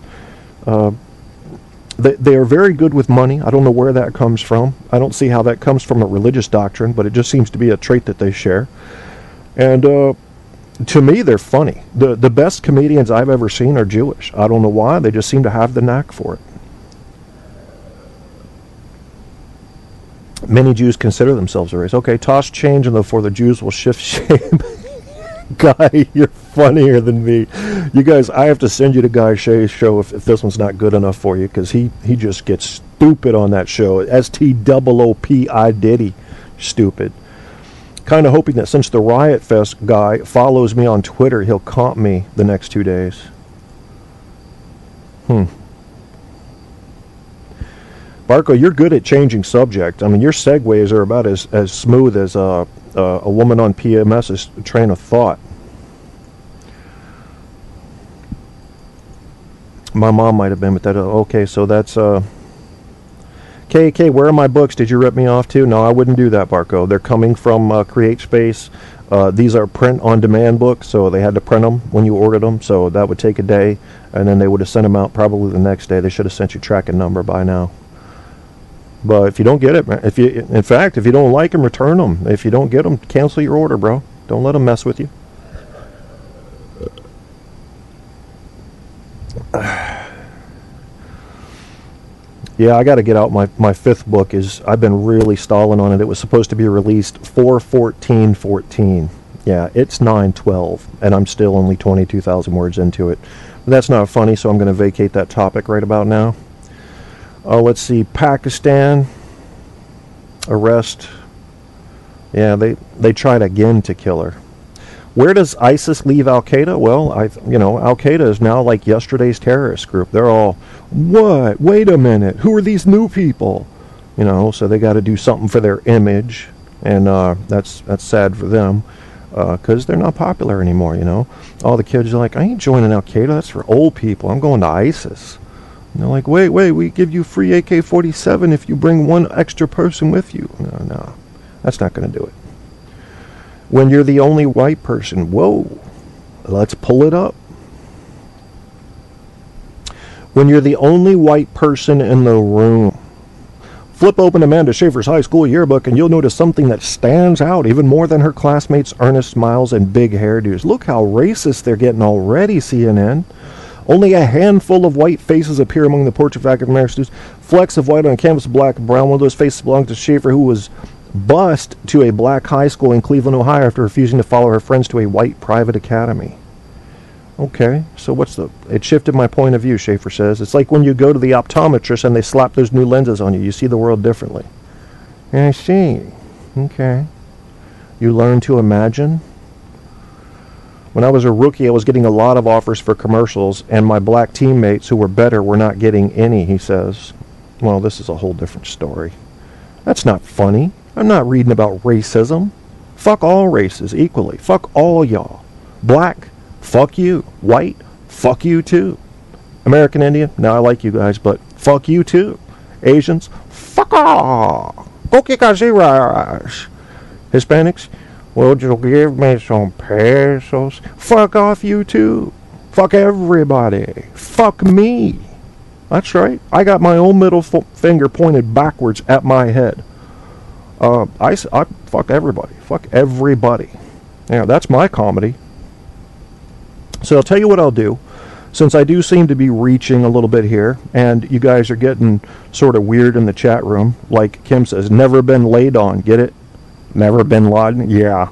They are very good with money. I don't know where that comes from. I don't see how that comes from a religious doctrine, but it just seems to be a trait that they share. And, to me, they're funny. The best comedians I've ever seen are Jewish. I don't know why. They just seem to have the knack for it. Many Jews consider themselves a race. Okay, toss change and therefore the Jews will shift shame. Guy, you're funnier than me. You guys, I have to send you to Guy Shea's show if this one's not good enough for you, because he just gets stupid on that show. STOOPI Diddy. Stupid. Kind of hoping that since the Riot Fest guy follows me on Twitter, he'll comp me the next 2 days. Barco, you're good at changing subject. I mean, your segues are about as smooth as a woman on PMS's train of thought. My mom might have been with that. Okay, so that's... KK, where are my books? Did you rip me off too? No, I wouldn't do that, Barco. They're coming from CreateSpace. These are print-on-demand books, so they had to print them when you ordered them, so that would take a day, and then they would have sent them out probably the next day. They should have sent you tracking number by now. But if you don't get it, in fact, if you don't like them, return them. If you don't get them, cancel your order, bro. Don't let them mess with you. Yeah, I got to get out my fifth book. I've been really stalling on it. It was supposed to be released 4/14/14. Yeah, it's 9/12, and I'm still only 22,000 words into it. But that's not funny, so I'm going to vacate that topic right about now. Let's see, Pakistan arrest. Yeah, they tried again to kill her. Where does ISIS leave Al-Qaeda? Well, Al-Qaeda is now like yesterday's terrorist group. They're all, what? Wait a minute. Who are these new people? So they got to do something for their image, and that's sad for them because they're not popular anymore. All the kids are like, I ain't joining Al-Qaeda. That's for old people. I'm going to ISIS. And they're like, wait, we give you free AK-47 if you bring one extra person with you. No, that's not going to do it. When you're the only white person, whoa, let's pull it up. When you're the only white person in the room, flip open Amanda Schaefer's high school yearbook and you'll notice something that stands out even more than her classmates' earnest smiles and big hairdos. Look how racist they're getting already, CNN. Only a handful of white faces appear among the portrait of African American students. Flecks of white on canvas, black and brown. One of those faces belongs to Schaefer, who was Bust to a black high school in Cleveland, Ohio after refusing to follow her friends to a white private academy. Okay, so it shifted my point of view, Schaefer says. It's like when you go to the optometrist and they slap those new lenses on you. You see the world differently. I see. Okay. You learn to imagine. When I was a rookie, I was getting a lot of offers for commercials, and my black teammates who were better were not getting any, he says. Well, this is a whole different story. That's not funny. I'm not reading about racism. Fuck all races equally. Fuck all y'all. Black, fuck you. White, fuck you too. American Indian, no, I like you guys, but fuck you too. Asians, fuck off. Go kick our zeros. Hispanics, would you give me some pesos? Fuck off you too. Fuck everybody. Fuck me. That's right. I got my own middle finger pointed backwards at my head. I fuck everybody. Fuck everybody. Yeah, that's my comedy. So I'll tell you what I'll do. Since I do seem to be reaching a little bit here, and you guys are getting sort of weird in the chat room, like Kim says, never been laid on. Get it? Never been Laden? Yeah,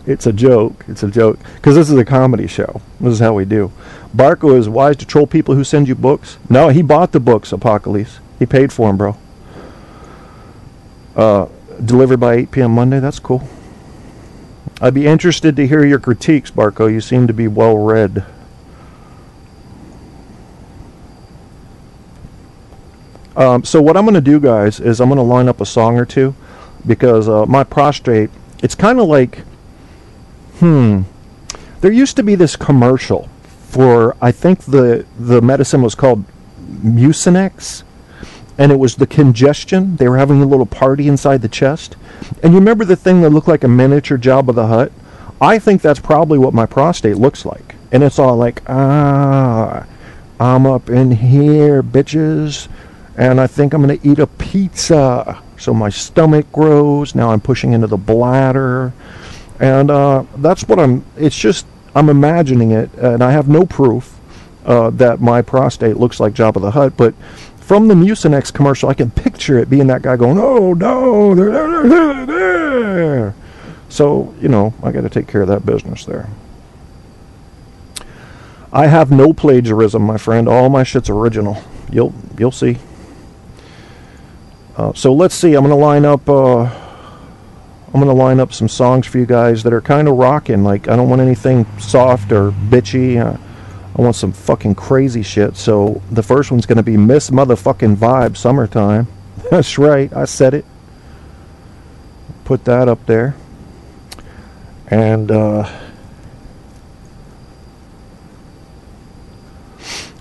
it's a joke. It's a joke. Because this is a comedy show. This is how we do. Barco is wise to troll people who send you books. No, he bought the books, Apocalypse. He paid for them, bro. Delivered by 8 p.m. Monday. That's cool. I'd be interested to hear your critiques, Barco. You seem to be well read. So what I'm going to do, guys, is I'm going to line up a song or two. Because my prostate, it's kind of like, there used to be this commercial for, I think the medicine was called Mucinex, and it was the congestion. They were having a little party inside the chest. And you remember the thing that looked like a miniature Jabba the Hutt? I think that's probably what my prostate looks like. And it's all like, I'm up in here, bitches, and I think I'm going to eat a pizza. So my stomach grows. Now I'm pushing into the bladder. And that's what I'm imagining it. And I have no proof that my prostate looks like Jabba the Hutt. But from the Mucinex commercial, I can picture it being that guy going, oh, no, they're there. So, I got to take care of that business there. I have no plagiarism, my friend. All my shit's original. You'll see. So let's see. I'm gonna line up some songs for you guys that are kind of rocking. Like, I don't want anything soft or bitchy. I want some fucking crazy shit. So the first one's gonna be Miss Motherfucking Vibe, Summertime. That's right. I said it. Put that up there. And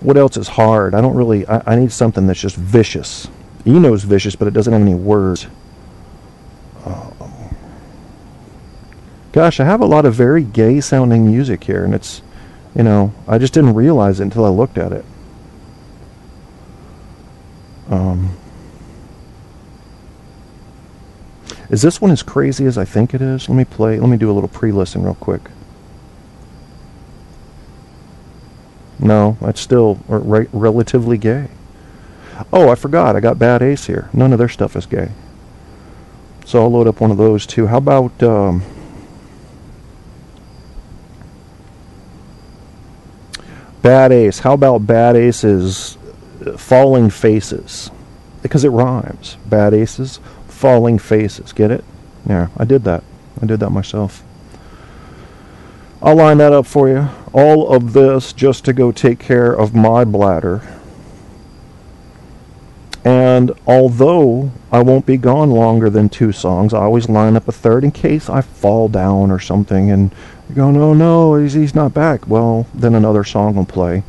what else is hard? I don't really. I need something that's just vicious. Eno's vicious, but it doesn't have any words. Gosh, I have a lot of very gay-sounding music here, and it's, I just didn't realize it until I looked at it. Is this one as crazy as I think it is? Let me do a little pre-listen real quick. No, that's still relatively gay. Oh, I forgot. I got Bad Ace here. None of their stuff is gay. So I'll load up one of those too. How about Bad Ace? How about Bad Ace's Falling Faces? Because it rhymes. Bad Ace's Falling Faces. Get it? Yeah, I did that. I did that myself. I'll line that up for you. All of this just to go take care of my bladder. And although I won't be gone longer than 2 songs, I always line up a third in case I fall down or something and you go, no, he's not back. Well, then another song will play.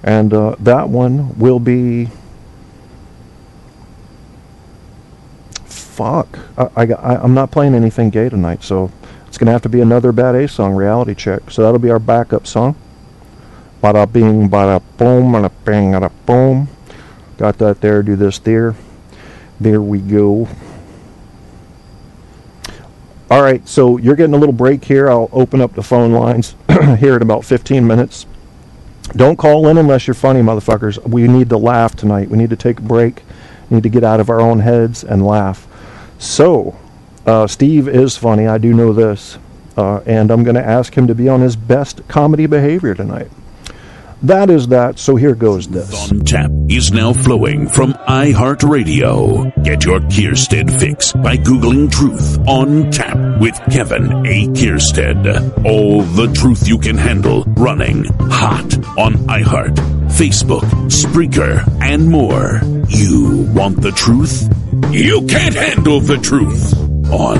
And that one will be... Fuck. I'm not playing anything gay tonight, so it's going to have to be another Bad Ace song, Reality Check. So that'll be our backup song. Bada bing, bada boom, bada bing, bada boom. Got that there, do this there. There we go. Alright, so you're getting a little break here. I'll open up the phone lines here in about 15 minutes. Don't call in unless you're funny, motherfuckers. We need to laugh tonight. We need to take a break. We need to get out of our own heads and laugh. So, Steve is funny, I do know this. And I'm going to ask him to be on his best comedy behavior tonight. That is that, so here goes this. On Tap is now flowing from iHeartRadio. Get your Kierstead fix by Googling Truth on Tap with Kevin A. Kierstead. All the truth you can handle running hot on iHeart, Facebook, Spreaker, and more. You want the truth? You can't handle the truth on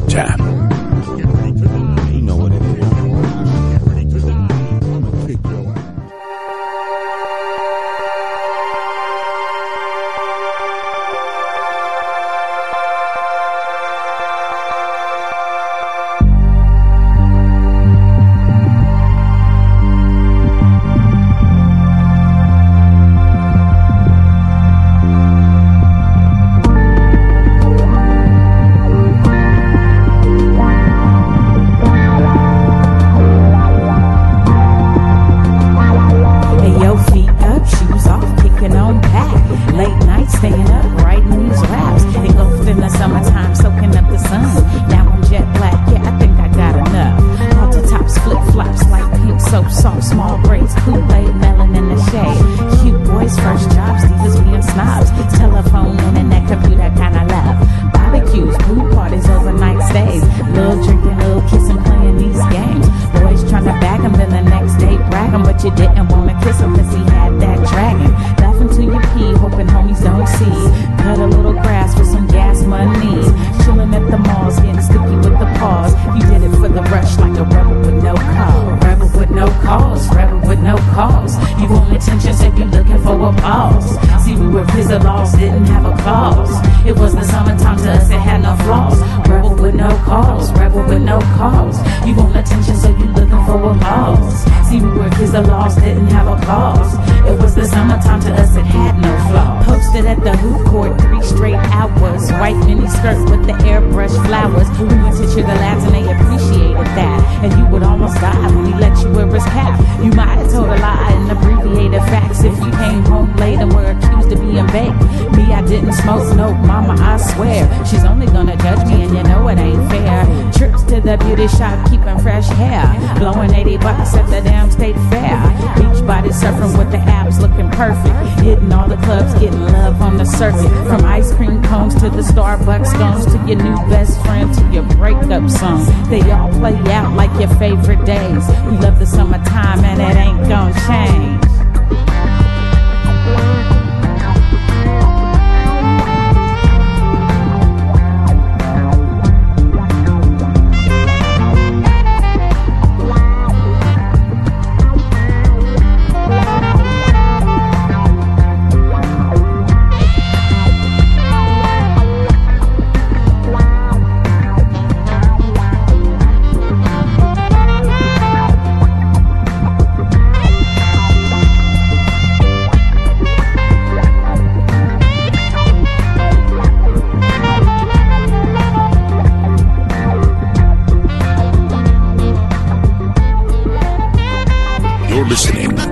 Tap. They all play out like your favorite days. We love the summertime and it ain't gonna change.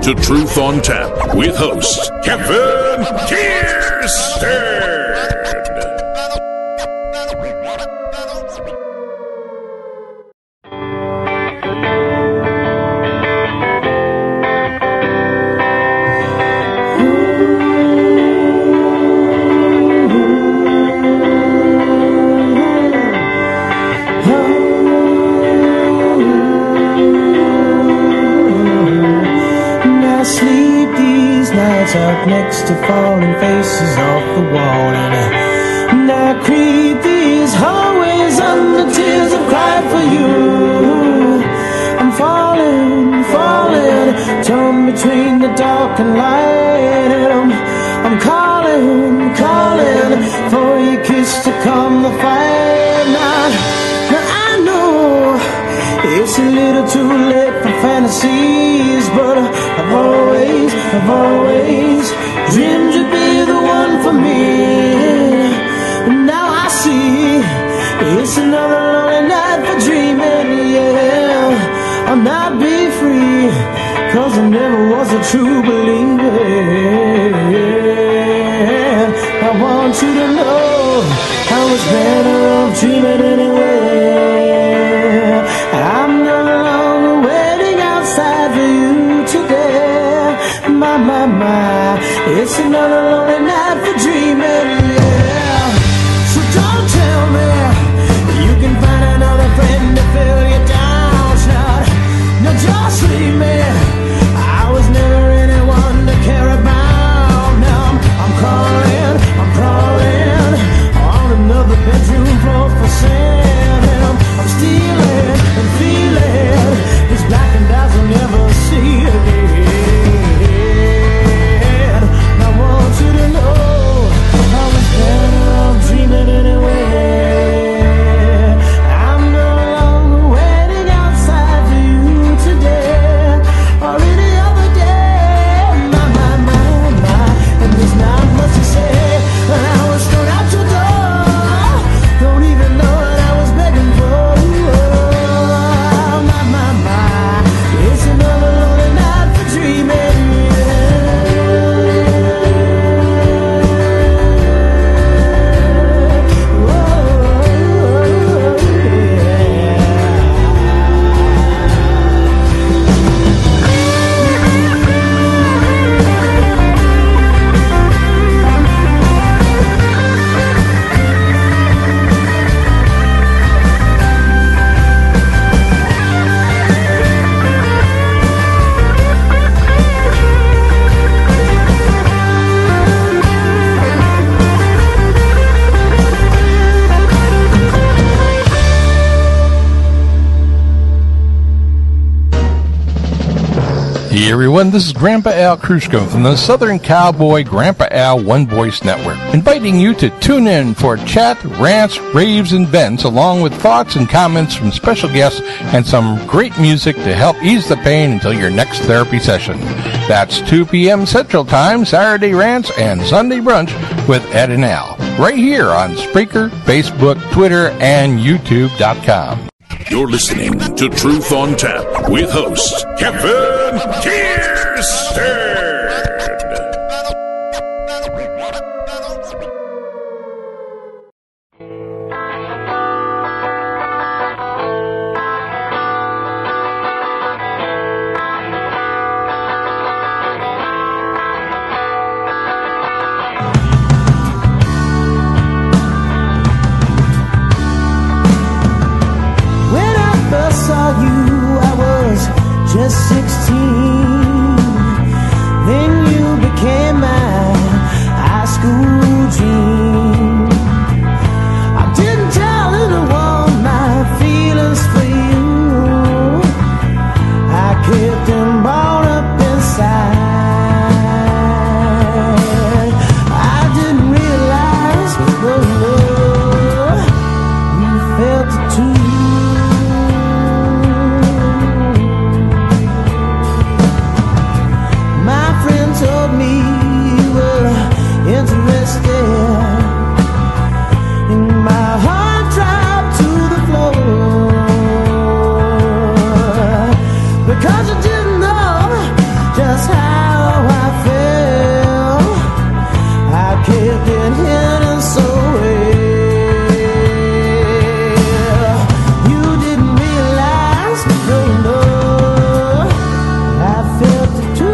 To Truth on Tap with host Kevin Kierstead. Up next to falling faces off the wall, and I creep these hallways under tears of cried for you. I'm falling, falling, torn between the dark and light, and I'm calling, calling for your kiss to calm the fire. Now I know it's a little too late for fantasies, but I've always dreamed you'd be the one for me. And now I see it's another lonely night for dreaming, yeah. I'll not be free, 'cause I never was a true believer. I want want you to know I was better off dreaming anyway. I'm no longer waiting outside for you today. My, it's another lonely night for dreaming, yeah. So don't tell me you can find another friend to fill you down, child. No, just leave me. I was never anyone to care about. Now I'm crawling on another bedroom floor for sale. I'm stealing and feeling this black and eyes will never see again. I want you to know I was better off dreaming anyway. I'm no longer waiting outside for you today or any other day. My, and there's not much to say. I was thrown out your door, don't even know what I was begging for. My, it's another lonely night for dreaming. Hey everyone, this is Grandpa Al Krushko from the Southern Cowboy Grandpa Al One Voice Network, inviting you to tune in for chat, rants, raves, and vents, along with thoughts and comments from special guests and some great music to help ease the pain until your next therapy session. That's 2 p.m. Central Time, Saturday Rants and Sunday Brunch with Ed and Al, right here on Spreaker, Facebook, Twitter, and YouTube.com. You're listening to Truth on Tap with host Kevin Kierstead. Just 16, then you became my high school dream. I didn't tell anyone my feelings for you. I kept them balled up inside. I didn't realize, you felt it too. Told me you were interested, and my heart dropped to the floor because you didn't know just how I felt. I kept it hidden so well. You didn't realize, no, I felt it too.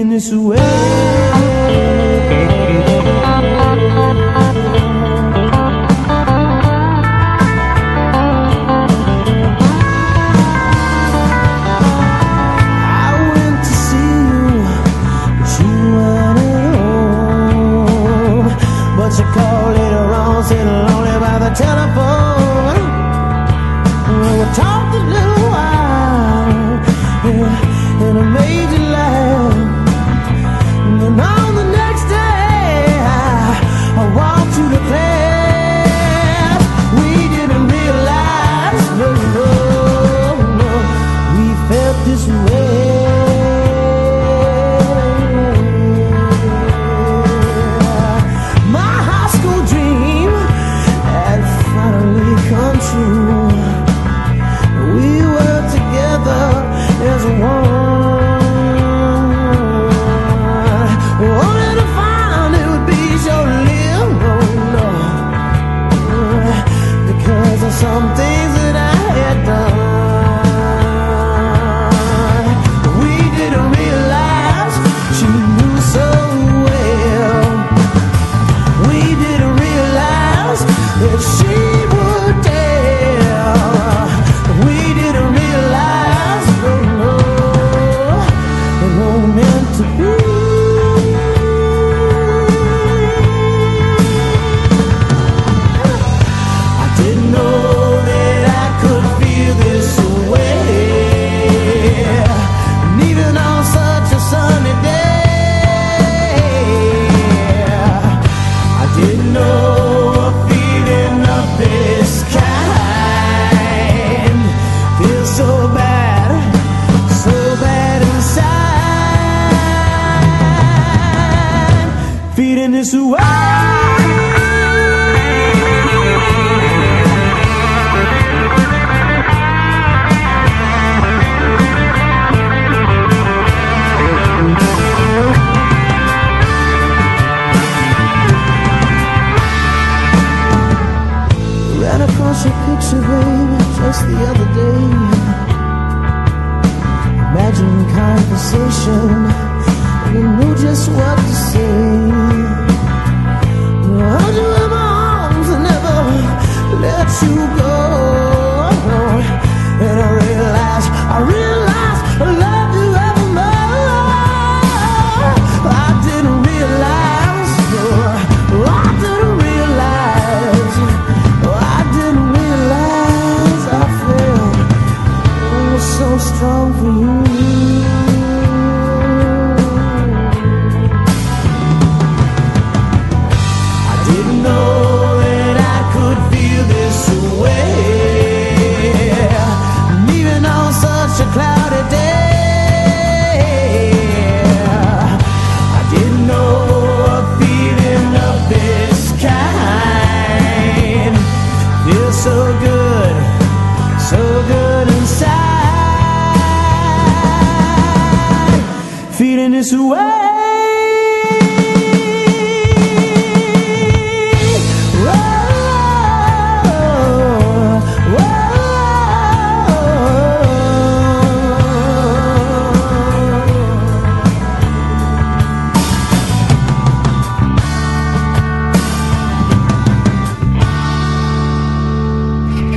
This way. Telephone, we talked a little while, and I made you laugh. And on the next day Your picture, baby, just the other day. Imagine conversation, and you knew just what to say. I held you in my arms and never let you go. And I realized I love you evermore. I didn't realize, no, I didn't realize. So strong for you. I didn't know that I could feel this way, even on such a cloudy day. I didn't know a feeling of this kind feels so good inside. Feeling this way. Whoa, whoa.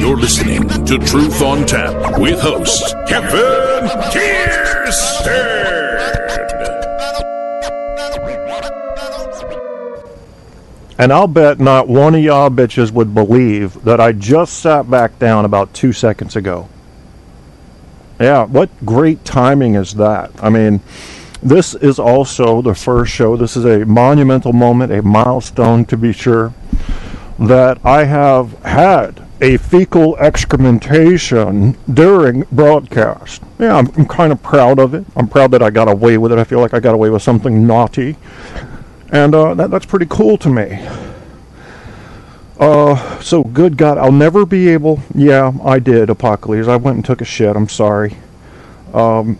You're listening to Truth on Tap with host Kevin Kierstead. And I'll bet not one of y'all bitches would believe that I just sat back down about 2 seconds ago. Yeah, what great timing is that? I mean, this is also the first show. This is a monumental moment, a milestone to be sure, that I have had a fecal excrementation during broadcast. Yeah, I'm kind of proud of it. I'm proud that I got away with it. I feel like I got away with something naughty. And that's pretty cool to me. So good God, I'll never be able... Yeah, I did, Apocalypse. I went and took a shit. I'm sorry. I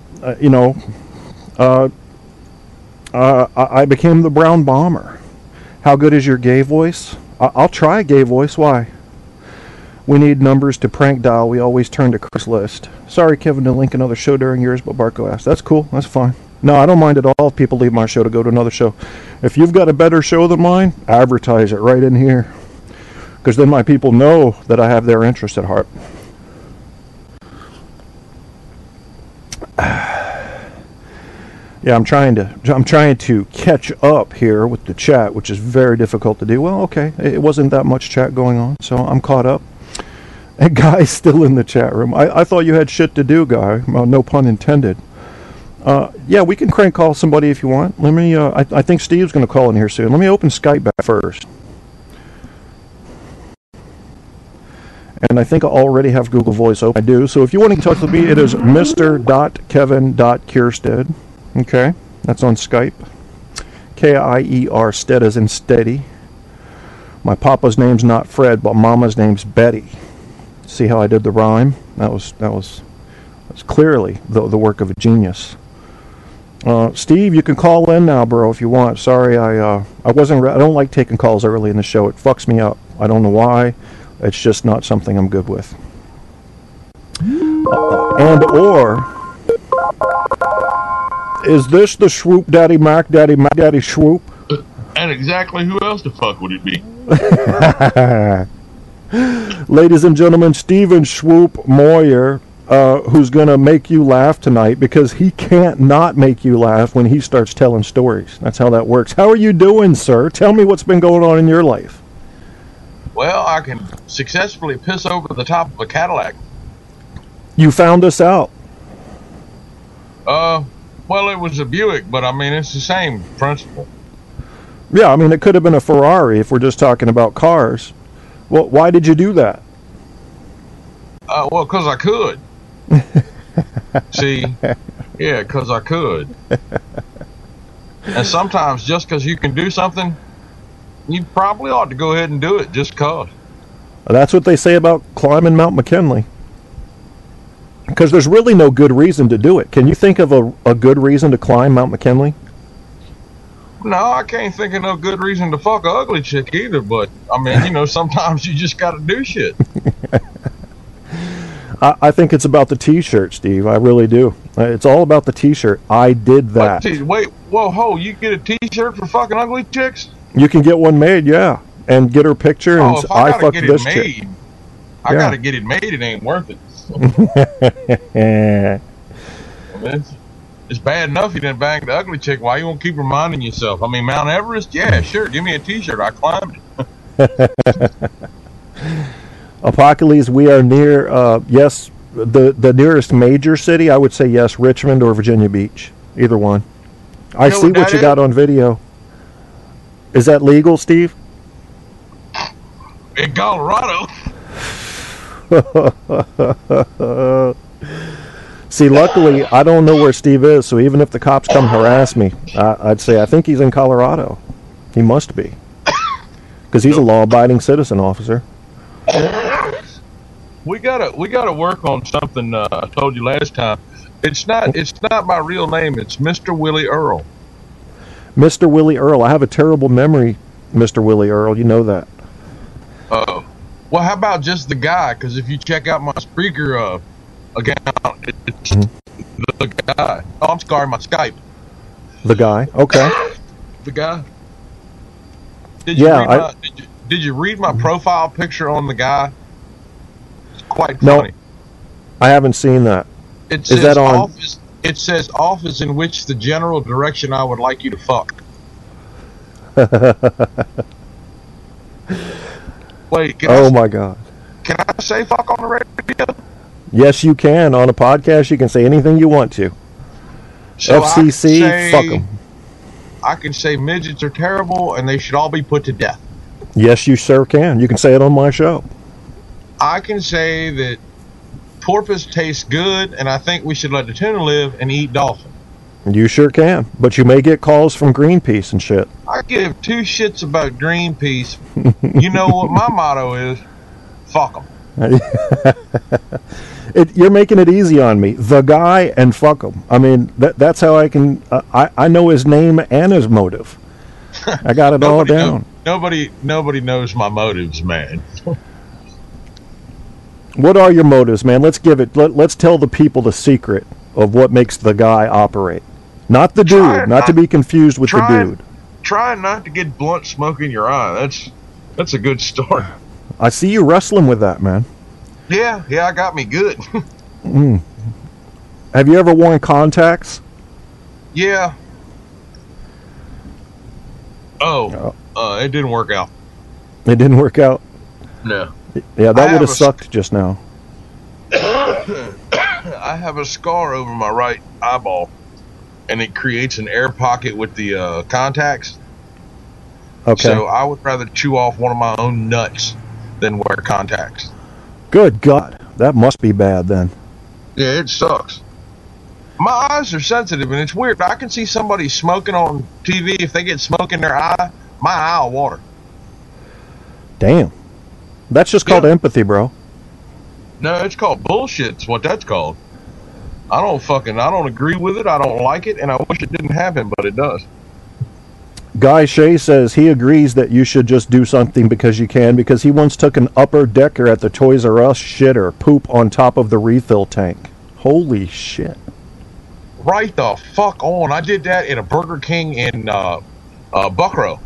became the brown bomber. How good is your gay voice? I'll try a gay voice. Why? We need numbers to prank dial. We always turn to Craigslist. Sorry, Kevin, to link another show during yours, but Barco asked. That's cool. That's fine. No, I don't mind at all if people leave my show to go to another show. If you've got a better show than mine, advertise it right in here. Because then my people know that I have their interest at heart. Yeah, I'm trying to catch up here with the chat, which is very difficult to do. Well, okay, it wasn't that much chat going on, so I'm caught up. And Guy's still in the chat room. I thought you had shit to do, Guy. Well, no pun intended. Yeah, we can crank call somebody if you want. Let me, I think Steve's going to call in here soon. Let me open Skype back first. And I think I already have Google Voice open. I do. So if you want to talk to me, it is mr.kevin.kierstead. Okay, that's on Skype. K-I-E-R, stead as in steady. My papa's name's not Fred, but mama's name's Betty. See how I did the rhyme? That was clearly the work of a genius. Steve, you can call in now, bro, if you want. Sorry, I don't like taking calls early in the show. It fucks me up. I don't know why. It's just not something I'm good with. Is this the Swoop Daddy Mac Daddy Mac Daddy Swoop? And exactly who else the fuck would it be? Ladies and gentlemen, Steven Swoop Moyer, who's going to make you laugh tonight because he can't not make you laugh when he starts telling stories. That's how that works. How are you doing, sir? Tell me what's been going on in your life. Well, I can successfully piss over the top of a Cadillac. You found us out. Well, it was a Buick, but I mean, it's the same principle. Yeah, I mean, it could have been a Ferrari if we're just talking about cars. Well, why did you do that? Well, because I could. See? Yeah, because I could. And sometimes just because you can do something you probably ought to go ahead and do it just cause. That's what they say about climbing Mount McKinley. Because there's really no good reason to do it. Can you think of a good reason to climb Mount McKinley? No, I can't think of no good reason to fuck an ugly chick either, but, I mean, you know, sometimes you just gotta do shit. I think it's about the T-shirt, Steve. I really do. It's all about the T-shirt. I did that. Wait, whoa, you get a T-shirt for fucking ugly chicks? You can get one made, yeah. And get her picture and if I fucked this chick. I gotta get it made, it ain't worth it. I mean, it's bad enough you didn't bang the ugly chick. Why you won't keep reminding yourself? I mean, Mount Everest? Yeah, sure. Give me a T-shirt. I climbed it. Apocalypse, we are near, yes, the nearest major city, I would say yes, Richmond or Virginia Beach. Either one. I see what you got on video. Is that legal, Steve? In Colorado. See, luckily, I don't know where Steve is, so even if the cops come harass me, I'd say I think he's in Colorado. He must be. Because he's a law-abiding citizen, officer. We gotta work on something. I told you last time. It's not my real name. It's Mr. Willie Earl. Mr. Willie Earl. I have a terrible memory, Mr. Willie Earl. You know that. Oh. Well, how about just the guy? Because if you check out my Spreaker account, it's the guy. Oh, I'm sorry, my Skype. The guy. Okay. The guy. Did you read my profile picture on the guy? It's quite funny. No, I haven't seen that. It says, is that on? It says office in which the general direction I would like you to fuck. Wait. My God. Can I say fuck on the radio? Yes, you can. On a podcast, you can say anything you want to. So FCC, fuck them. I can say midgets are terrible and they should all be put to death. Yes, you sir can. You can say it on my show. I can say that porpoise tastes good and I think we should let the tuna live and eat dolphin. You sure can. But you may get calls from Greenpeace and shit. I give two shits about Greenpeace. You know what my motto is? Fuck them. You're making it easy on me. The guy and fuck him. I mean, that's how I can... I know his name and his motive. I got it all down. Nobody knows my motives, man. What are your motives, man? Let's give it... Let's tell the people the secret of what makes the guy operate. Not the dude. Not to be confused with the dude. Try not to get blunt smoke in your eye. That's a good story. I see you wrestling with that, man. Yeah, I got me good. Have you ever worn contacts? Yeah. It didn't work out. It didn't work out? No. Yeah, that would have sucked just now. I have a scar over my right eyeball, and it creates an air pocket with the contacts. Okay. So I would rather chew off one of my own nuts than wear contacts. Good God. That must be bad then. Yeah, it sucks. My eyes are sensitive, and it's weird. I can see somebody smoking on TV. If they get smoke in their eye, my eye will water. Damn. That's just called empathy, bro. No, it's called bullshit. It's what that's called. I don't agree with it. I don't like it, and I wish it didn't happen, but it does. Guy Shea says he agrees that you should just do something because you can, because he once took an upper decker at the Toys R Us shitter poop on top of the refill tank. Holy shit. Right the fuck on. I did that in a Burger King in Buckrow.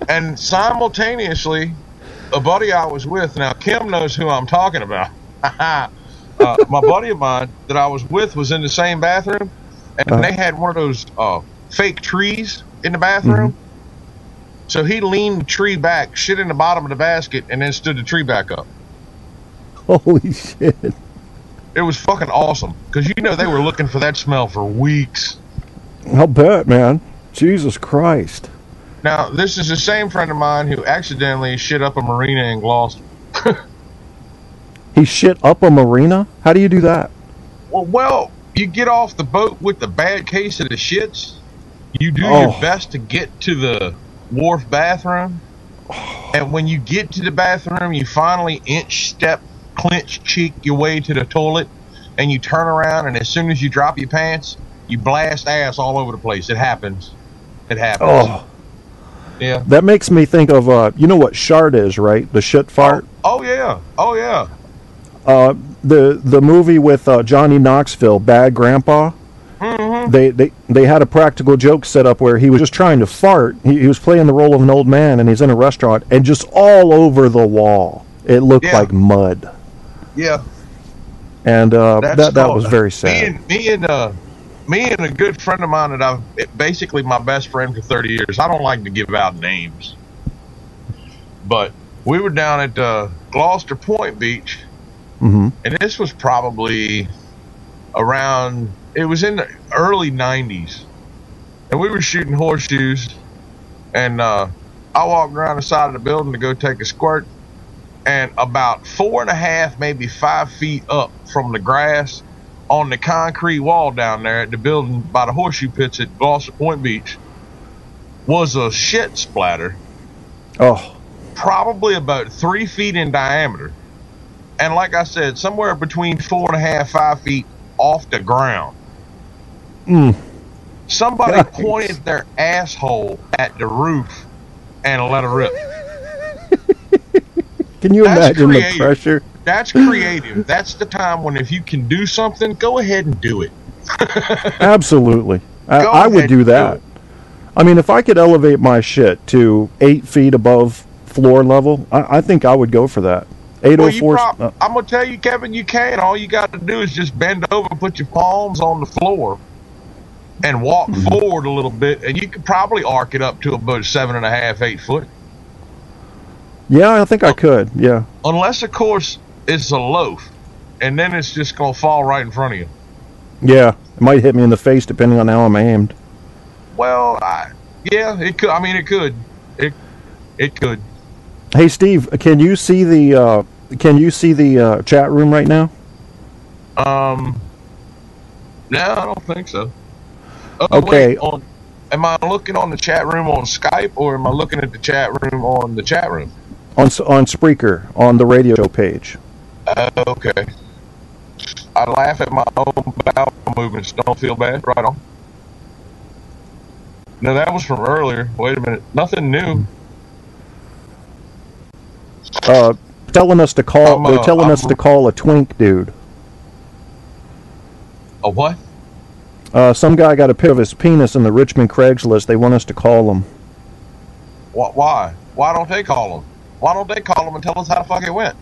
And simultaneously, a buddy I was with, now Kim knows who I'm talking about. My buddy of mine that I was with was in the same bathroom, and they had one of those fake trees in the bathroom. So he leaned the tree back, shit in the bottom of the basket, and then stood the tree back up. Holy shit. It was fucking awesome, because you know they were looking for that smell for weeks. I'll bet, man. Jesus Christ. Now, this is the same friend of mine who accidentally shit up a marina in Gloucester. He shit up a marina? How do you do that? Well, you get off the boat with the bad case of the shits, You do your best to get to the wharf bathroom, and when you get to the bathroom, you finally step, clench cheek your way to the toilet, and you turn around, and as soon as you drop your pants, you blast ass all over the place. It happens. It happens. Oh. Yeah. That makes me think of, you know what shart is, right? The shit fart. Oh yeah. Oh yeah. The movie with Johnny Knoxville, Bad Grandpa. Mm-hmm. They had a practical joke set up where he was just trying to fart. He was playing the role of an old man, and he's in a restaurant, and just all over the wall, it looked like mud. Yeah. And that was very sad. Me and a good friend of mine that I've basically my best friend for 30 years. I don't like to give out names, but we were down at Gloucester Point Beach, and this was probably around. It was in the early 90s, and we were shooting horseshoes, and I walked around the side of the building to go take a squirt, and about 4.5, maybe 5 feet up from the grass on the concrete wall down there at the building by the horseshoe pits at Gloucester Point Beach was a shit splatter. Oh. Probably about 3 feet in diameter. And like I said, somewhere between 4.5, 5 feet off the ground. Somebody pointed their asshole at the roof and let her rip. Can you imagine the pressure? That's creative. That's the time when if you can do something, go ahead and do it. Absolutely. I would do that. I mean, if I could elevate my shit to 8 feet above floor level, I think I would go for that. 804. I'm going to tell you, Kevin, you can. All you got to do is just bend over, put your palms on the floor, and walk forward a little bit, and you could probably arc it up to about 7.5, 8 foot. Yeah, I think I could. Yeah. Unless, of course, it's a loaf, and then it's just going to fall right in front of you. Yeah, it might hit me in the face depending on how I'm aimed. Well, yeah, it could. I mean, it could. It could. Hey, Steve, can you see the chat room right now? No, I don't think so. Okay. Wait, am I looking on the chat room on Skype, or am I looking at the chat room on the chat room? On Spreaker, on the radio show page. Okay. I laugh at my own bowel movements. Don't feel bad. Right on. No, that was from earlier. Wait a minute. Nothing new. Telling us to call. They're telling us to call a twink dude. A what? Some guy got a picture of his penis in the Richmond Craigslist. They want us to call him. Why? Why don't they call him? Why don't they call him and tell us how the fuck it went?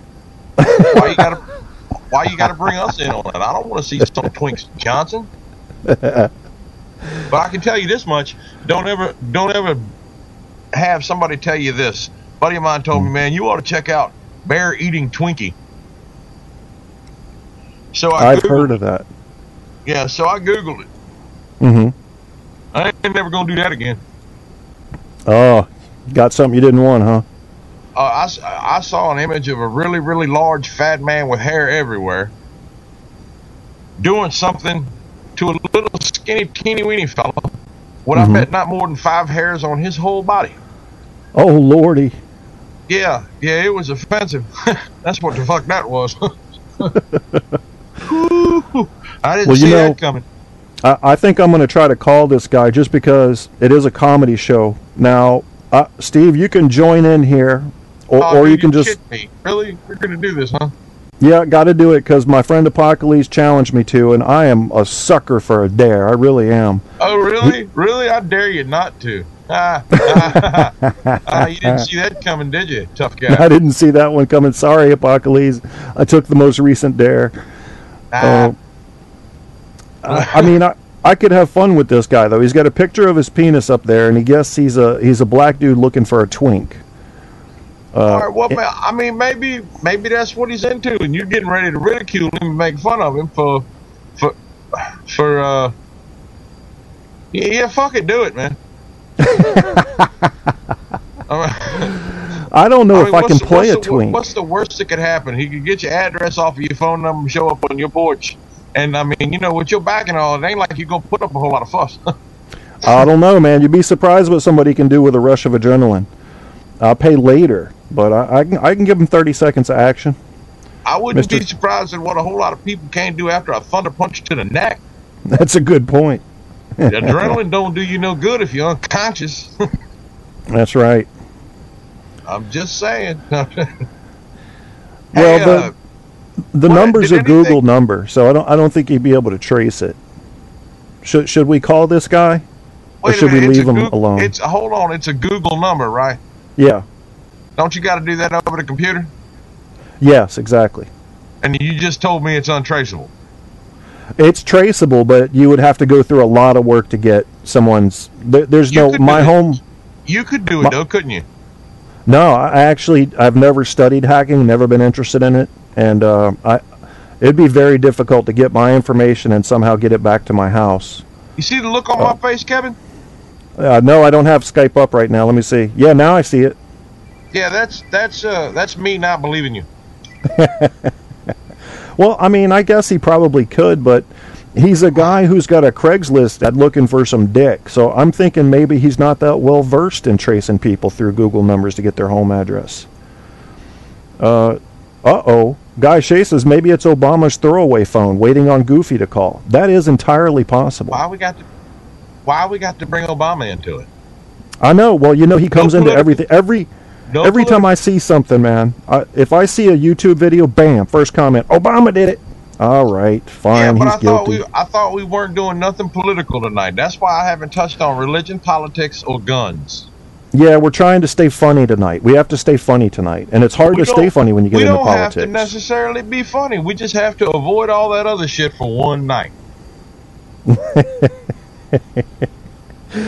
Why you gotta bring us in on it? I don't want to see some twinks Johnson. But I can tell you this much: don't ever have somebody tell you this. A buddy of mine told me, man, you ought to check out Bear Eating Twinkie. So I've heard of that. Yeah, so I Googled it. I ain't never gonna do that again. Oh, got something you didn't want, huh? I saw an image of a really, really large fat man with hair everywhere doing something to a little skinny, teeny-weeny fella with, I bet, not more than 5 hairs on his whole body. Oh, Lordy. Yeah, it was offensive. That's what the fuck that was. I didn't see that coming. I think I'm going to try to call this guy just because it is a comedy show. Now, Steve, you can join in here, or you can just... Me. Really? We're going to do this, huh? Yeah, got to do it because my friend Apocalypse challenged me to, and I am a sucker for a dare. I really am. Oh, really? Really? I dare you not to. You didn't see that coming, did you, tough guy? I didn't see that one coming. Sorry, Apocalypse. I took the most recent dare. I mean, I could have fun with this guy though. He's got a picture of his penis up there, and he guesses he's a black dude looking for a twink. All right, well, I mean, maybe that's what he's into, and you're getting ready to ridicule him and make fun of him for yeah, fuck it, do it, man. I don't know if I can play a twink. What's the worst that could happen? He could get your address off of your phone number and show up on your porch. And I mean, with your back and all, it ain't like you're going to put up a whole lot of fuss. I don't know, man. You'd be surprised what somebody can do with a rush of adrenaline. I'll pay later, but I can give them 30 seconds of action. I wouldn't be surprised at what a whole lot of people can't do after a thunder punch to the neck. That's a good point. The adrenaline don't do you no good if you're unconscious. That's right. I'm just saying. Well, the number's a Google number, so I don't think you'd be able to trace it. Should we call this guy, or should we leave him alone? Hold on, it's a Google number, right? Yeah. Don't you got to do that over the computer? Yes, exactly. And you just told me it's untraceable. It's traceable, but you would have to go through a lot of work to get someone's. There's no my home. You could do it though, couldn't you? No, I've never studied hacking, never been interested in it, and it'd be very difficult to get my information and somehow get it back to my house. You see the look on my face, Kevin? No, I don't have Skype up right now. Let me see. Yeah, now I see it. Yeah, that's me not believing you. Well, I mean, I guess he probably could, but he's a guy who's got a Craigslist ad looking for some dick. So I'm thinking maybe he's not that well versed in tracing people through Google numbers to get their home address. Guy Shea says maybe it's Obama's throwaway phone waiting on Goofy to call. That is entirely possible. Why we got to bring Obama into it? I know. Well, he comes into everything. Every time I see something, man, if I see a YouTube video, bam, first comment, Obama did it. All right, fine, he's guilty. I thought we weren't doing nothing political tonight. That's why I haven't touched on religion, politics, or guns. Yeah, we're trying to stay funny tonight. We have to stay funny tonight, and it's hard to stay funny when you get into politics. We don't have to necessarily be funny. We just have to avoid all that other shit for one night.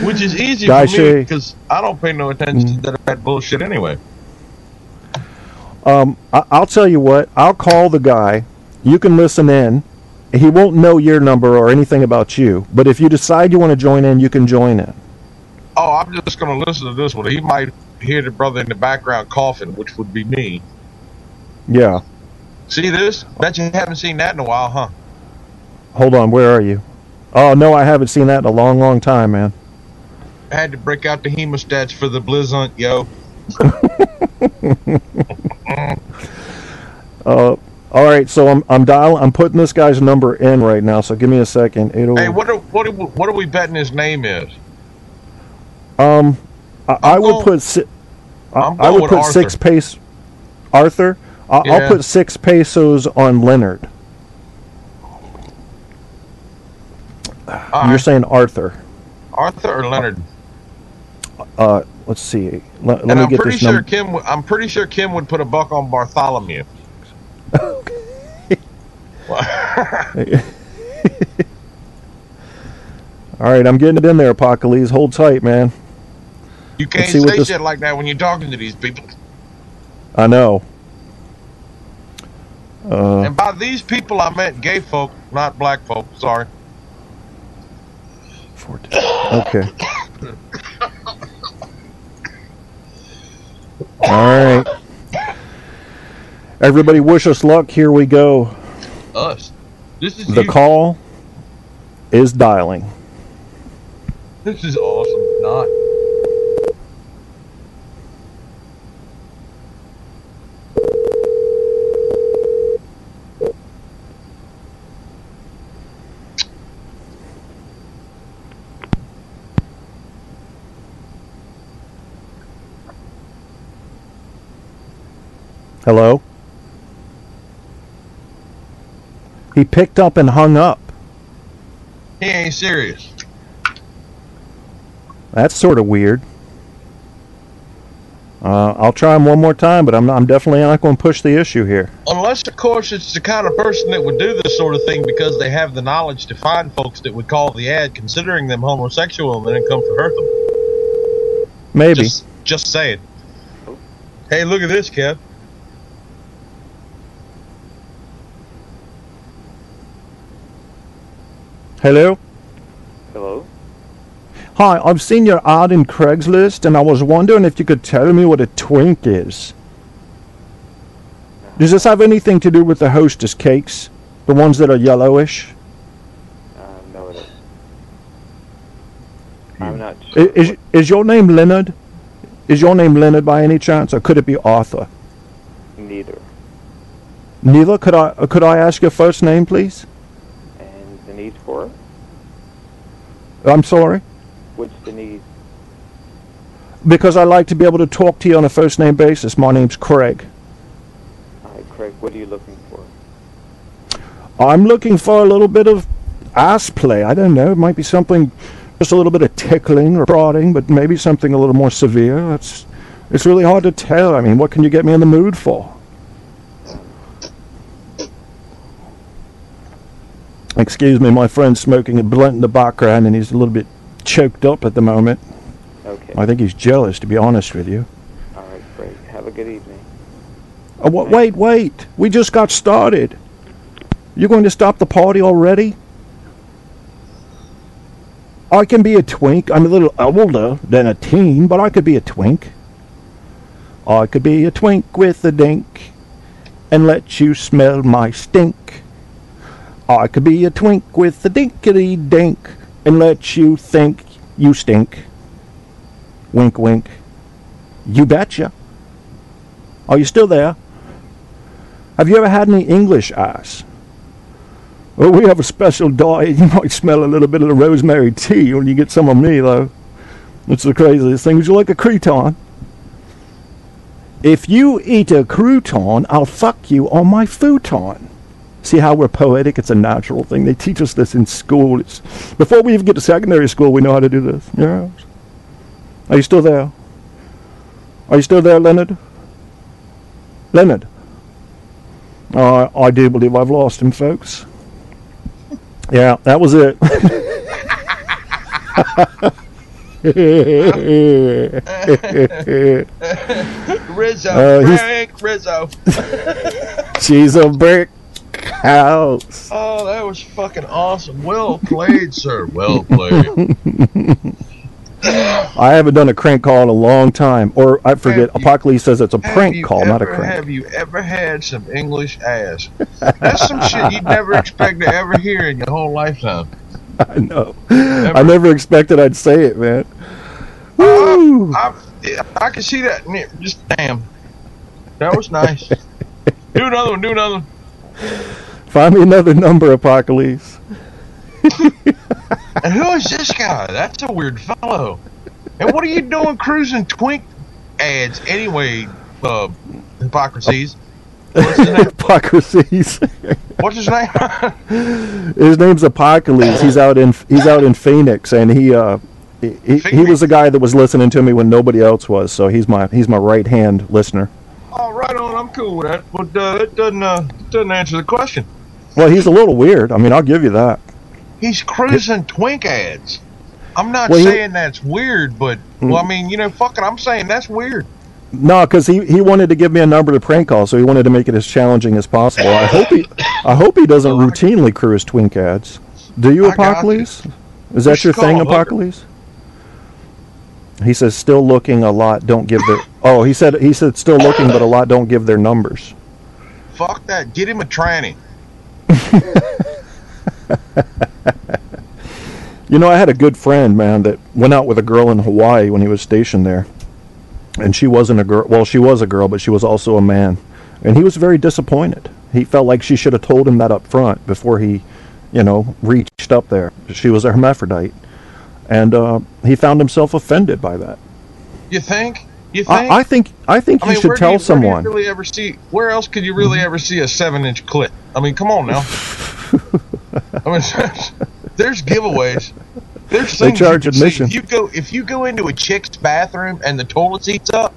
Which is easy for me because I don't pay no attention to that bullshit anyway. I'll tell you what. I'll call the guy. You can listen in. He won't know your number or anything about you. But if you decide you want to join in, you can join in. Oh, I'm just going to listen to this one. He might hear the brother in the background coughing, which would be me. Yeah. See this? Bet you haven't seen that in a while, huh? Hold on. Where are you? Oh, no, I haven't seen that in a long, long time, man. I had to break out the hemostats for the blizzant, yo. All right, so I'm putting this guy's number in right now. So give me a second. Hey, what are we betting his name is? I would put 6 pesos. Arthur. I'll put 6 pesos on Leonard. You're saying Arthur. Arthur or Leonard? Let's see. Let me get this number. I'm pretty sure Kim would put a buck on Bartholomew. All right, I'm getting it in there, Apocalypse. Hold tight, man. You can't say shit like that when you're talking to these people. I know. And by these people, I meant gay folk, not black folk. Sorry. 14. Okay. All right. Everybody wish us luck. Here we go. Us. This is the call is dialing. This is awesome. Not. Hello? He picked up and hung up. He ain't serious. That's sort of weird. I'll try him one more time, but I'm definitely not going to push the issue here. Unless, of course, it's the kind of person that would do this sort of thing because they have the knowledge to find folks that would call the ad considering them homosexual and then come to hurt them. Maybe. Just saying. Hey, look at this, Kev. Hello? Hello? Hi, I've seen your ad in Craigslist, and I was wondering if you could tell me what a twink is. Does this have anything to do with the Hostess cakes? The ones that are yellowish? No, it I'm not sure. Is your name Leonard? Is your name Leonard by any chance, or could it be Arthur? Neither. Neither? Could I ask your first name, please? And the need for it? I'm sorry? What's the need? Because I like to be able to talk to you on a first name basis. My name's Craig. Hi, Craig. What are you looking for? I'm looking for a little bit of ass play. I don't know. It might be something, just a little bit of tickling or prodding, but maybe something a little more severe. It's really hard to tell. I mean, what can you get me in the mood for? Excuse me, my friend's smoking a blunt in the background, and he's a little bit choked up at the moment. Okay. I think he's jealous, to be honest with you. All right, Craig. Have a good evening. Wait. We just got started. You're going to stop the party already? I can be a twink. I'm a little older than a teen, but I could be a twink. I could be a twink with a dink and let you smell my stink. I could be a twink with a dinkity dink and let you think you stink. Wink, wink. You betcha. Are you still there? Have you ever had any English ass? Well, we have a special diet. You might smell a little bit of the rosemary tea when you get some of me, though. It's the craziest thing. Would you like a crouton? If you eat a crouton, I'll fuck you on my futon. See how we're poetic? It's a natural thing. They teach us this in school. Before we even get to secondary school, we know how to do this. Yeah. Are you still there? Are you still there, Leonard? Leonard? I do believe I've lost him, folks. Yeah, that was it. Rizzo, Frank Rizzo. She's a brick house. Oh, that was fucking awesome. Well played, sir. Well played. I haven't done a crank call in a long time. Or, I forget, Apocalypse says it's a prank call, not a crank. Have you ever had some English ass? That's some shit you'd never expect to ever hear in your whole lifetime. I know. I never expected I'd say it, man. Woo! I can see that. Just damn. That was nice. Do another one. Do another one. Find me another number, Apocalypse. And who is this guy? That's a weird fellow. And what are you doing cruising twink ads anyway, hypocrisies? What's his name? Hypocrisies. What's his name? His name's Apocalypse. He's out in Phoenix, and he was the guy that was listening to me when nobody else was. So he's my right hand listener. Oh, right on. I'm cool with that. But it doesn't answer the question. Well, he's a little weird. I mean, I'll give you that. He's cruising twink ads. I'm not saying that's weird, but well, I mean, fuck it. I'm saying that's weird. No, because he wanted to give me a number to prank call, so he wanted to make it as challenging as possible. I hope he doesn't routinely cruise twink ads. Do you, Apocalypse? Is that your thing, Apocalypse? He says still looking a lot. Don't give their. Oh, he said still looking, but a lot don't give their numbers. Fuck that. Get him a tranny. I had a good friend, man, that went out with a girl in Hawaii when he was stationed there. And she wasn't a girl. Well, she was a girl, but she was also a man. And he was very disappointed. He felt like she should have told him that up front before he, reached up there. She was a hermaphrodite. And he found himself offended by that. You think? I think you should tell someone. Where else could you really ever see a 7-inch clit? I mean, come on now. I mean, there's giveaways. There's things they charge admission. If you go into a chick's bathroom and the toilet seat's up,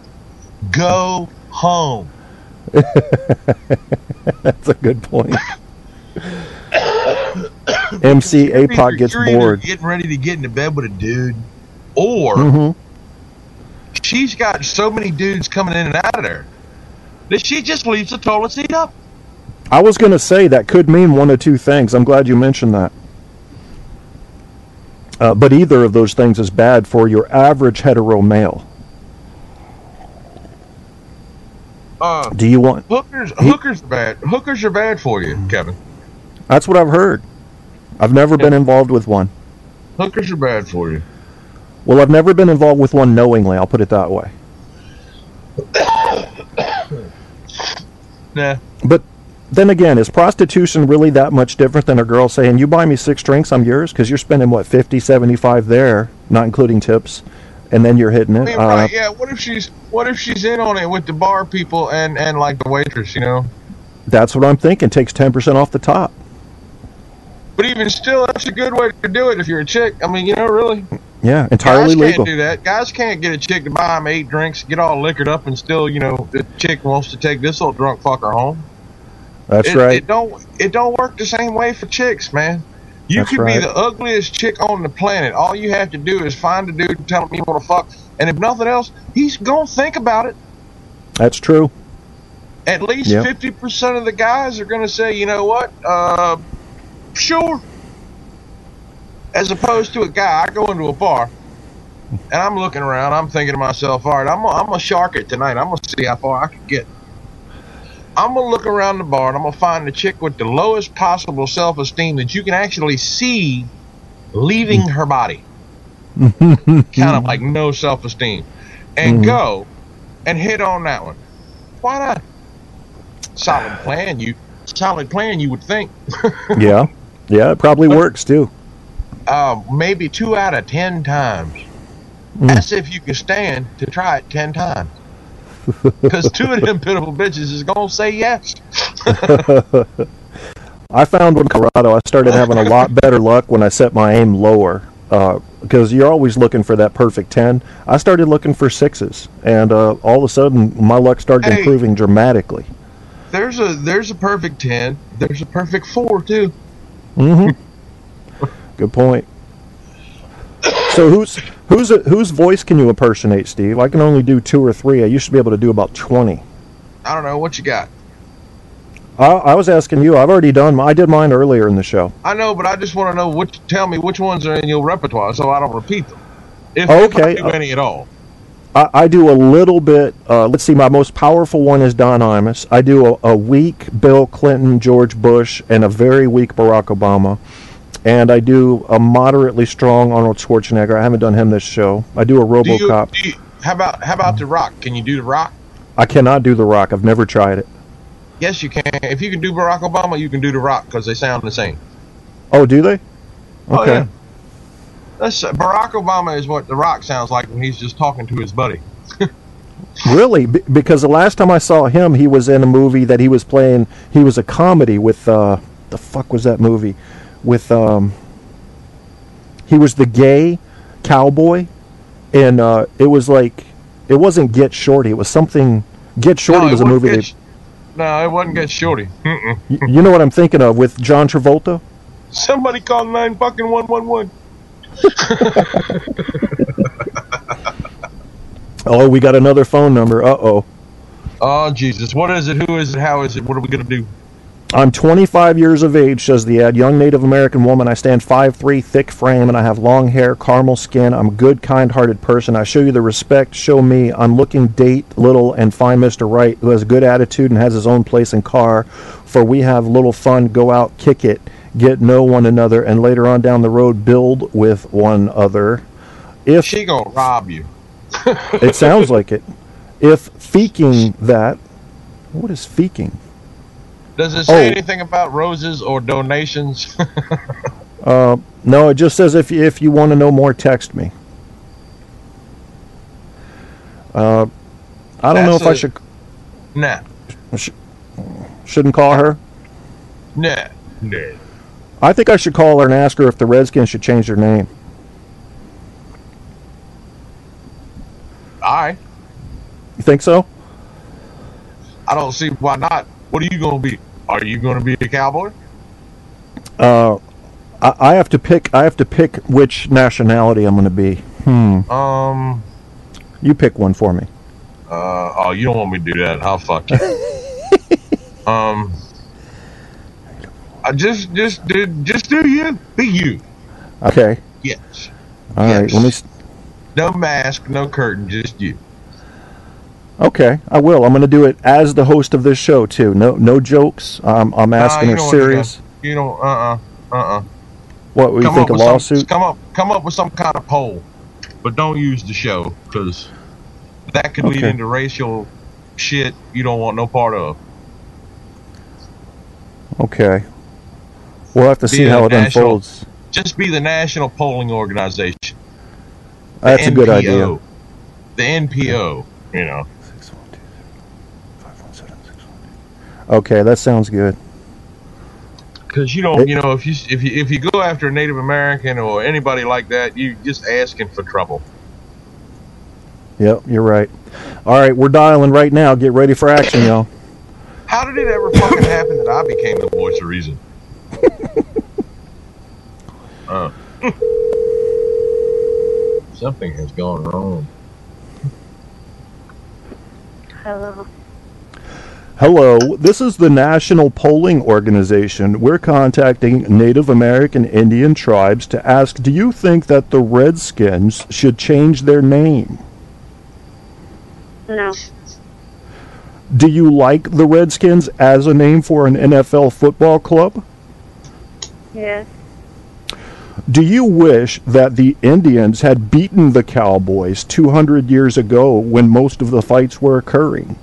go home. That's a good point. MC APOC gets bored. Getting ready to get into bed with a dude, or she's got so many dudes coming in and out of there that she just leaves the toilet seat up. I was going to say that could mean one of two things. I'm glad you mentioned that. But either of those things is bad for your average hetero male. Do you want hookers? Hookers are bad. Hookers are bad for you, Kevin. That's what I've heard. I've never been involved with one. Hookers are bad for you. Well, I've never been involved with one knowingly. I'll put it that way. Nah. But then again, is prostitution really that much different than a girl saying, you buy me 6 drinks, I'm yours? Because you're spending, what, 50, 75 there, not including tips, and then you're hitting it. I mean, right, yeah. What if she's in on it with the bar people and like the waitress, you know? That's what I'm thinking. Takes 10% off the top. But even still, that's a good way to do it if you're a chick. I mean, you know, really. Yeah, entirely Guys legal. can't do that. Guys can't get a chick to buy them 8 drinks, get all liquored up, and still, you know, the chick wants to take this little drunk fucker home. That's right. It don't work the same way for chicks, man. You could be the ugliest chick on the planet. All you have to do is find a dude and tell him you want to fuck, and if nothing else, he's gonna think about it. That's true. At least 50% of the guys are gonna say, you know what, sure. As opposed to a guy, I go into a bar, and I'm looking around, I'm thinking to myself, all right, I'm gonna shark it tonight. I'm gonna see how far I can get. I'm gonna look around the bar, and I'm gonna find the chick with the lowest possible self-esteem that you can actually see leaving her body. Kind of like no self-esteem. And go and hit on that one. Why not? Solid plan, you would think. Yeah, it probably works too. Maybe 2 out of 10 times. That's if you can stand to try it 10 times. Because 2 of them pitiful bitches is gonna say yes. I found in Colorado, I started having a lot better luck when I set my aim lower. Because you're always looking for that perfect 10. I started looking for 6s, and all of a sudden my luck started improving dramatically. There's a perfect 10. There's a perfect 4 too. Good point. So whose voice can you impersonate, Steve? I can only do 2 or 3. I used to be able to do about 20. I don't know what you got. I was asking you. I've already done. I did mine earlier in the show. I know, but I just want to know tell me which ones are in your repertoire, so I don't repeat them. If I do any at all. I do a little bit. Let's see. My most powerful one is Don Imus. I do a weak Bill Clinton, George Bush, and a very weak Barack Obama. And I do a moderately strong Arnold Schwarzenegger. I haven't done him this show. I do a RoboCop. How about The Rock? Can you do The Rock? I cannot do The Rock. I've never tried it. Yes, you can. If you can do Barack Obama, you can do The Rock because they sound the same. Oh, do they? Okay. Oh, yeah. Barack Obama is what The Rock sounds like when he's just talking to his buddy. Really? Because the last time I saw him, he was in a movie that he was playing. He was a comedy with the fuck was that movie? With he was the gay cowboy, and it was like it wasn't Get Shorty. It was something. Get Shorty was a movie. No, it wasn't Get Shorty. You know what I'm thinking of with John Travolta? Somebody call 9-111. Oh, we got another phone number. Uh-oh. Oh, Jesus. What is it? Who is it? How is it? What are we going to do? I'm 25 years of age, says the ad. Young Native American woman. I stand 5'3", thick frame, and I have long hair, caramel skin. I'm a good, kind-hearted person. I show you the respect. Show me. I'm looking date little and find Mr. Right, who has a good attitude and has his own place and car. For we have little fun, go out, kick it, get know one another, and later on down the road, build with one other. If she gonna rob you. It sounds like it. If feeking that, what is feeking? Does it say anything about roses or donations? No, it just says if you want to know more, text me. I don't know if I should. Nah. Shouldn't call her? Nah. I think I should call her and ask her if the Redskins should change their name. Alright. You think so? I don't see why not. What are you going to be? Are you going to be a cowboy? I have to pick. I have to pick which nationality I'm going to be. You pick one for me. Oh, you don't want me to do that? I'll fuck you. Just do you. Be you. Okay. Yes. All right. Let me. No mask, no curtain, just you. Okay, I will. I'm going to do it as the host of this show too. No jokes. I'm asking her serious. You don't. What? You think a lawsuit? Come up with some kind of poll. but don't use the show because that could lead into racial shit you don't want no part of. Okay. We'll have to see how it unfolds. Just be the National Polling Organization. That's a good idea. The NPO, you know. Okay, that sounds good. Because you don't, you know, if you go after a Native American or anybody like that, you're just asking for trouble. Yep, you're right. All right, we're dialing right now. Get ready for action, y'all. How did it ever fucking happen that I became the voice of reason? Something has gone wrong. Hello. Hello, this is the National Polling Organization. We're contacting Native American Indian tribes to ask, do you think that the Redskins should change their name? No. Do you like the Redskins as a name for an NFL football club? Yes. Do you wish that the Indians had beaten the Cowboys 200 years ago when most of the fights were occurring?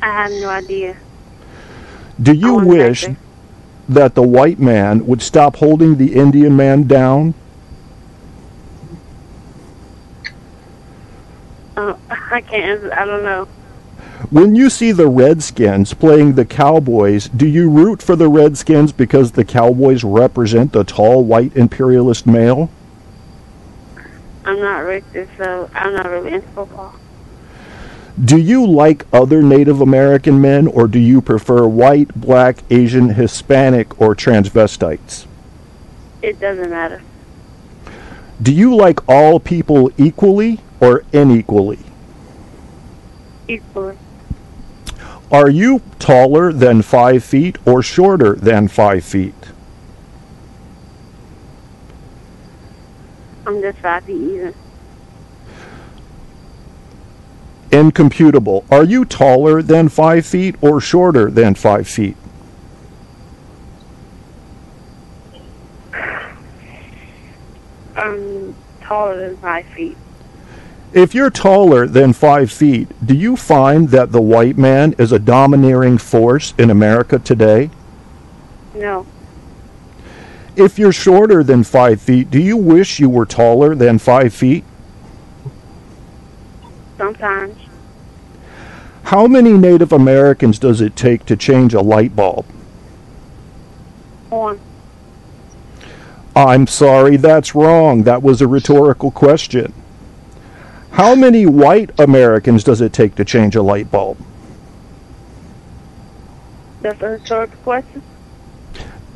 I have no idea. Do you wish that the white man would stop holding the Indian man down? I can't. I don't know. When you see the Redskins playing the Cowboys, do you root for the Redskins because the Cowboys represent the tall, white, imperialist male? I'm not racist, so I'm not really into football. Do you like other Native American men, or do you prefer white, black, Asian, Hispanic, or transvestites? It doesn't matter. Do you like all people equally or unequally? Equally. Are you taller than 5 feet or shorter than 5 feet? I'm just 5 feet even. Incomputable. Are you taller than 5 feet or shorter than 5 feet? I'm taller than 5 feet. If you're taller than 5 feet, do you find that the white man is a domineering force in America today? No. If you're shorter than 5 feet, do you wish you were taller than 5 feet? Sometimes. How many Native Americans does it take to change a light bulb? 1. I'm sorry, that's wrong. That was a rhetorical question. How many white Americans does it take to change a light bulb? That's a rhetorical question?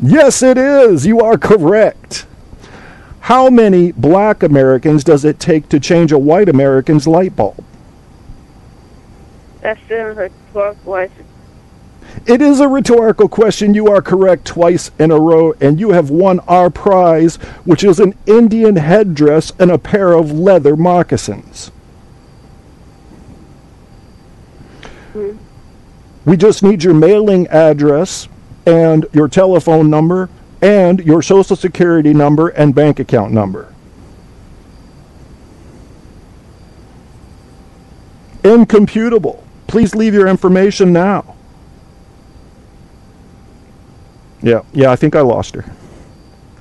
Yes, it is. You are correct. How many black Americans does it take to change a white American's light bulb? That's still a rhetorical question. It is a rhetorical question. You are correct twice in a row, and you have won our prize, which is an Indian headdress and a pair of leather moccasins. We just need your mailing address and your telephone number and your social security number and bank account number. Incomputable. Please leave your information now. Yeah, I think I lost her.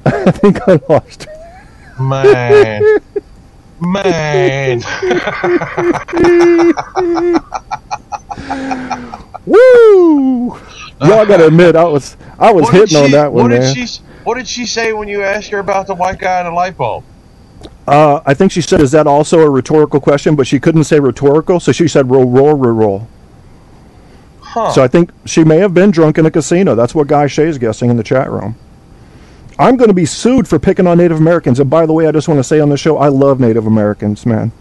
I think I lost her. Man. Woo! Y'all gotta admit, I was hitting on that one, man. What did she say when you asked her about the white guy and the light bulb? I think she said, is that also a rhetorical question? But she couldn't say rhetorical, so she said roll. Huh. So I think she may have been drunk in a casino. That's what Guy Shea's guessing in the chat room. I'm going to be sued for picking on Native Americans. And by the way, I just want to say on the show, I love Native Americans, man.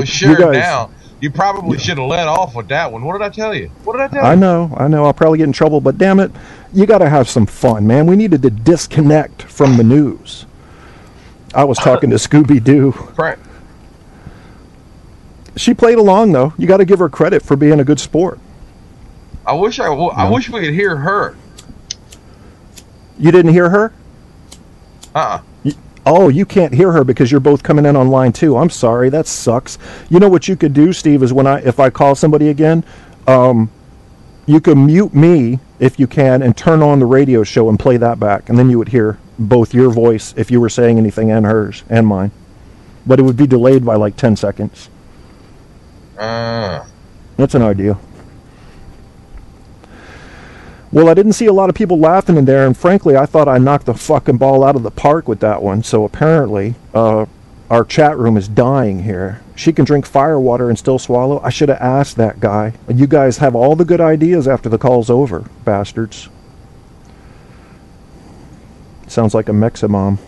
Sure. You guys, now, you probably should have let off with that one. What did I tell you? I know. I'll probably get in trouble, but damn it, you got to have some fun, man. We needed to disconnect from the news. I was talking to Scooby-Doo. Right. She played along, though. You got to give her credit for being a good sport. I wish we could hear her. You didn't hear her? Oh, you can't hear her because you're both coming in on line 2. I'm sorry, that sucks. You know what you could do, Steve, is if I call somebody again, you can mute me if you can and turn on the radio show and play that back, and then you would hear both your voice if you were saying anything and hers and mine. But it would be delayed by like 10 seconds. That's an idea. Well, I didn't see a lot of people laughing in there, and frankly, I thought I knocked the fucking ball out of the park with that one. So apparently, our chat room is dying here. She can drink fire water and still swallow. I should have asked that guy. You guys have all the good ideas after the call's over, bastards. Sounds like a Meximom.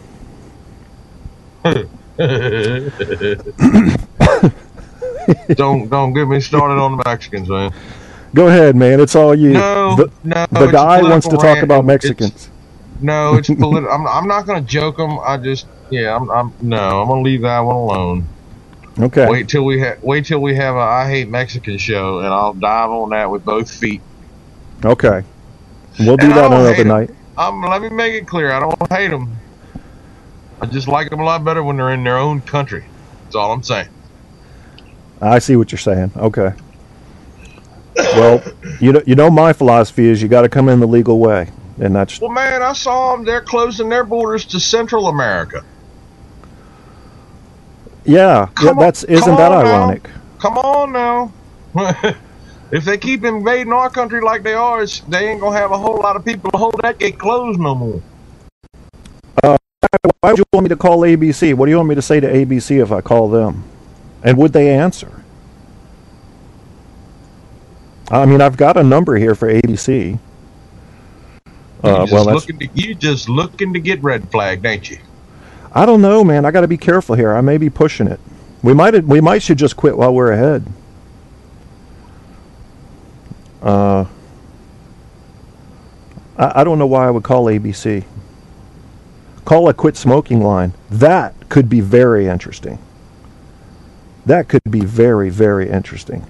Don't get me started on the Mexicans, man. Go ahead, man. It's all you. No, the guy wants to talk about Mexicans. It's political. I'm not going to joke them. I'm going to leave that one alone. Okay. Wait till we have a I Hate Mexican show, and I'll dive on that with both feet. Okay. We'll do that another night. Let me make it clear. I don't hate them. I just like them a lot better when they're in their own country. That's all I'm saying. I see what you're saying. Okay. Well, you know my philosophy is you got to come in the legal way, and that's. Well, man, I saw them. They're closing their borders to Central America. Yeah, isn't that ironic? Now. Come on now. If they keep invading our country like they are, they ain't gonna have a whole lot of people to hold that gate closed no more. Why would you want me to call ABC? What do you want me to say to ABC if I call them? And would they answer? I mean, I've got a number here for ABC. You just looking to get red flagged, ain't you? I don't know, man. I got to be careful here. I may be pushing it. We might should just quit while we're ahead. I don't know why I would call ABC. Call a quit smoking line. That could be very interesting. That could be very, very interesting.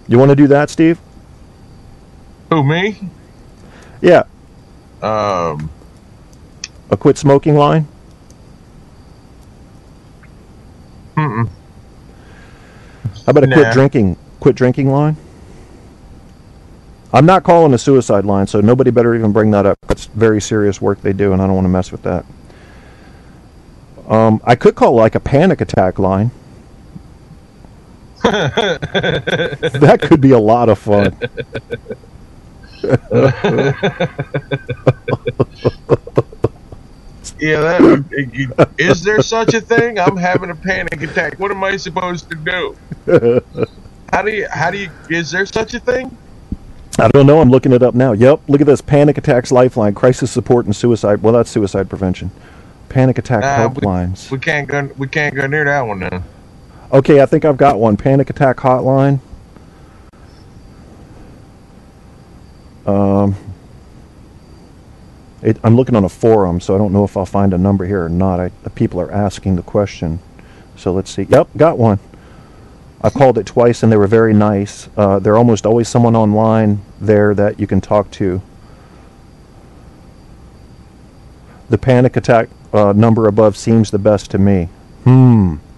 You want to do that, Steve? Who, me? Yeah. A quit smoking line? Mm-mm. How about a quit drinking line? I'm not calling a suicide line, so nobody better even bring that up. That's very serious work they do, and I don't want to mess with that. I could call like a panic attack line. That could be a lot of fun. Yeah, is there such a thing? I'm having a panic attack. What am I supposed to do? How do you? Is there such a thing? I don't know. I'm looking it up now. Yep. Look at this. Panic attacks lifeline, crisis support and suicide. Well, that's suicide prevention. Panic attack helplines. We can't go near that one then. Okay, I think I've got one. Panic attack hotline. I'm looking on a forum, so I don't know if I'll find a number here or not. People are asking the question. So let's see. Yep, got one. I called it twice, and they were very nice. There's almost always someone online there that you can talk to. The panic attack number above seems the best to me.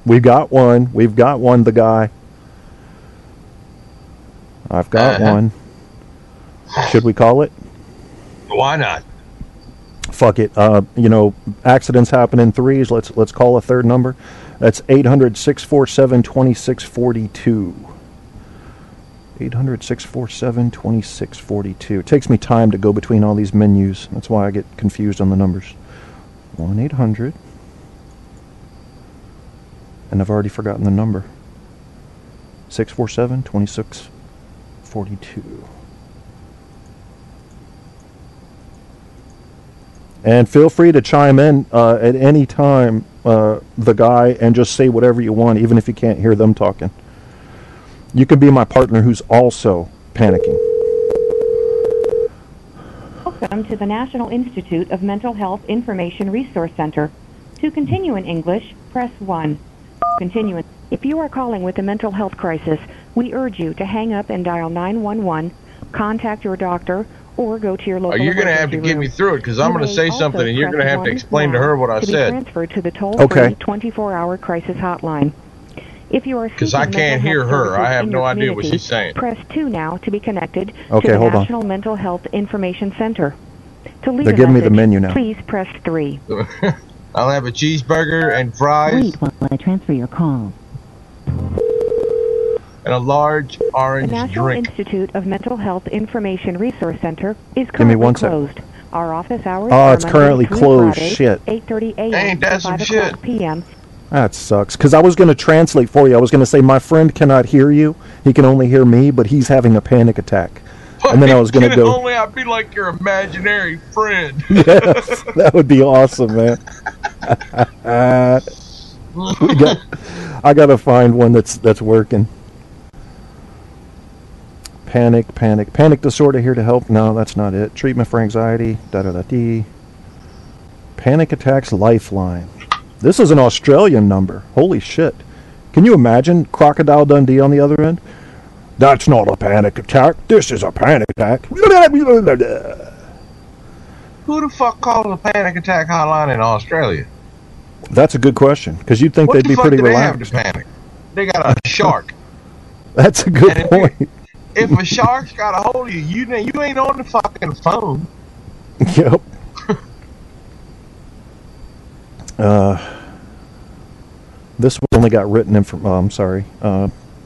We've got one. The guy. I've got one. Should we call it? Why not? Fuck it. Accidents happen in threes. Let's call a third number. That's 800-647-2642. 800-647-2642. It takes me time to go between all these menus. That's why I get confused on the numbers. 1-800. And I've already forgotten the number. 647-2642. And feel free to chime in at any time, the guy, and just say whatever you want, even if you can't hear them talking. You can be my partner who's also panicking. Welcome to the National Institute of Mental Health Information Resource Center. To continue in English, press 1. Continue. If you are calling with a mental health crisis, we urge you to hang up and dial 911, contact your doctor, or go to your local You're going to have to get me through it because I'm going to say something and you're going to have to explain to her what I said. Transferred to the toll-free 24-hour crisis hotline. If you are because I can't hear her, I have no idea what she's saying. Press 2 now to be connected to the National Mental Health Information Center. To leave They're a giving message, me the menu now. Please press 3. I'll have a cheeseburger and fries. Wait while I transfer your call. And a large orange drink. The National drink. Institute of Mental Health Information Resource Center is currently closed. Our office hours are are it's currently closed. Friday, shit. 8:30 a.m. Ain't that to 5 some o'clock shit? p.m. That sucks. Because I was going to translate for you. I was going to say, my friend cannot hear you. He can only hear me, but he's having a panic attack. And then I was going to go. Only I'd be like your imaginary friend. Yes, that would be awesome, man. I got to find one that's working. Panic disorder here to help. No, that's not it. Treatment for anxiety. Panic attacks lifeline. This is an Australian number. Holy shit. Can you imagine Crocodile Dundee on the other end? That's not a panic attack. This is a panic attack. Who the fuck calls a panic attack hotline in Australia? That's a good question, because you'd think they'd be pretty relaxed. They have to panic? They got a shark. That's a good point. If a shark's got a hold of you, you ain't on the fucking phone. Yep. This one only got written in from,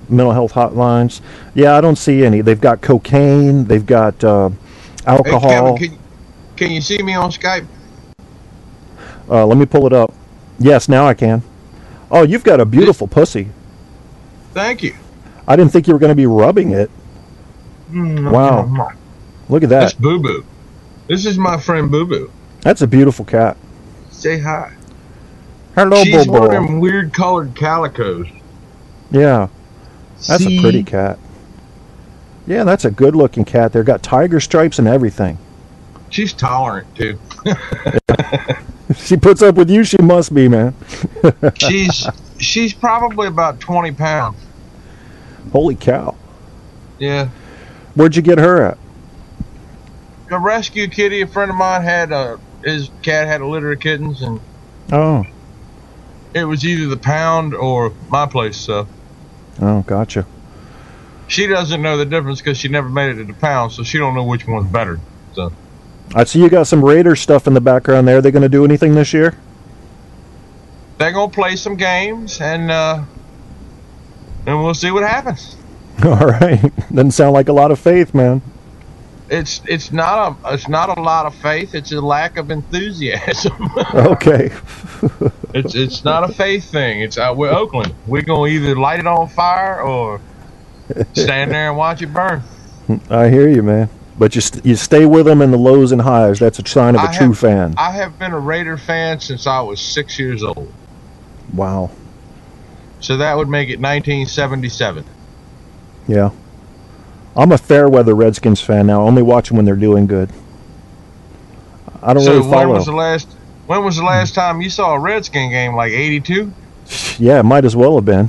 mental health hotlines. Yeah, I don't see any. They've got cocaine. They've got alcohol. Hey, Kevin, can you see me on Skype? Let me pull it up. Yes, now I can. Oh, you've got a beautiful pussy. Thank you. I didn't think you were going to be rubbing it. Wow. Look at that. That's Boo Boo. This is my friend Boo Boo. That's a beautiful cat. Say hi. Hello, She's Bobo. one of them weird colored calicos. Yeah. That's a pretty cat. Yeah, that's a good looking cat. They've got tiger stripes and everything. She's tolerant too. She puts up with you, she must be, man. she's probably about 20 pounds. Holy cow. Yeah. Where'd you get her at? A rescue kitty. A friend of mine had his cat had a litter of kittens, and it was either the pound or my place. So. Oh, gotcha. She doesn't know the difference because she never made it to the pound, so she don't know which one's better. So. I see you got some Raiders stuff in the background there. They going to do anything this year? They're going to play some games, and we'll see what happens. All right. Doesn't sound like a lot of faith, man. It's not a lot of faith. It's a lack of enthusiasm. Okay. It's not a faith thing. We're Oakland. We're going to either light it on fire or stand there and watch it burn. I hear you, man. But you stay with them in the lows and highs. That's a sign of a true fan. I have been a Raider fan since I was 6 years old. Wow. So that would make it 1977. Yeah. I'm a fair weather Redskins fan now. Only watch them when they're doing good. I don't really follow. When was the last time you saw a Redskin game? Like 82? Yeah, it might as well have been.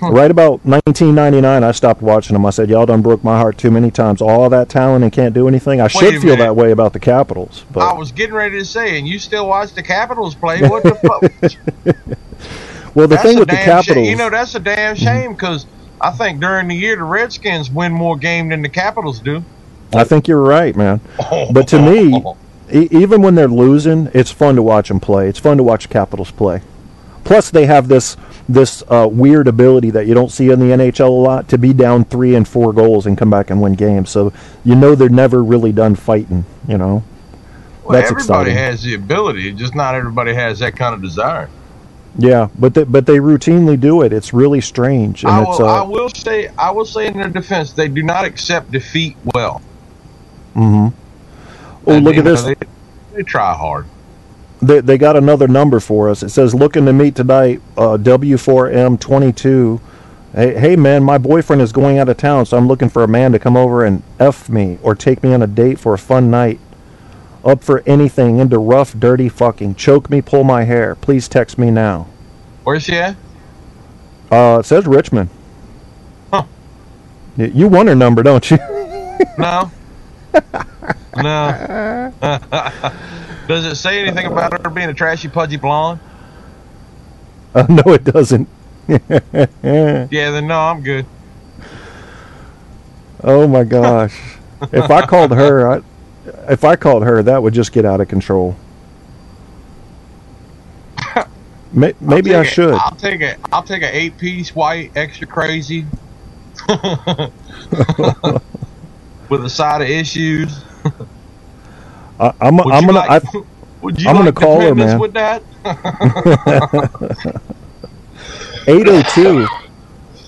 Right about 1999, I stopped watching them. I said, y'all done broke my heart too many times. All that talent and can't do anything. I should feel that way about the Capitals. But I was getting ready to say, and you still watch the Capitals play? What the fuck? Well, the thing with the Capitals... that's a damn shame, because I think during the year the Redskins win more games than the Capitals do. I think you're right, man. But to me, even when they're losing, it's fun to watch them play. It's fun to watch the Capitals play. Plus, they have this weird ability that you don't see in the NHL a lot, to be down 3 and 4 goals and come back and win games. So they're never really done fighting. Well, that's everybody exciting. has the ability, just not everybody has that kind of desire. Yeah, but they routinely do it. It's really strange. And I will say in their defense, they do not accept defeat well. Mm-hmm. Oh, look at this. They try hard. They got another number for us. It says, looking to meet tonight, W4M22. Hey, man, my boyfriend is going out of town, so I'm looking for a man to come over and F me or take me on a date for a fun night. Up for anything, into rough, dirty fucking. Choke me, pull my hair. Please text me now. Where's she at? It says Richmond. Huh. You want her number, don't you? No. No. Does it say anything about her being a trashy, pudgy blonde? No, it doesn't. Yeah, then no, I'm good. Oh my gosh! If I called her, that would just get out of control. Maybe I should. I'll take a 8-piece white, extra crazy, with a side of issues. I'm gonna call her, man. With that? 802.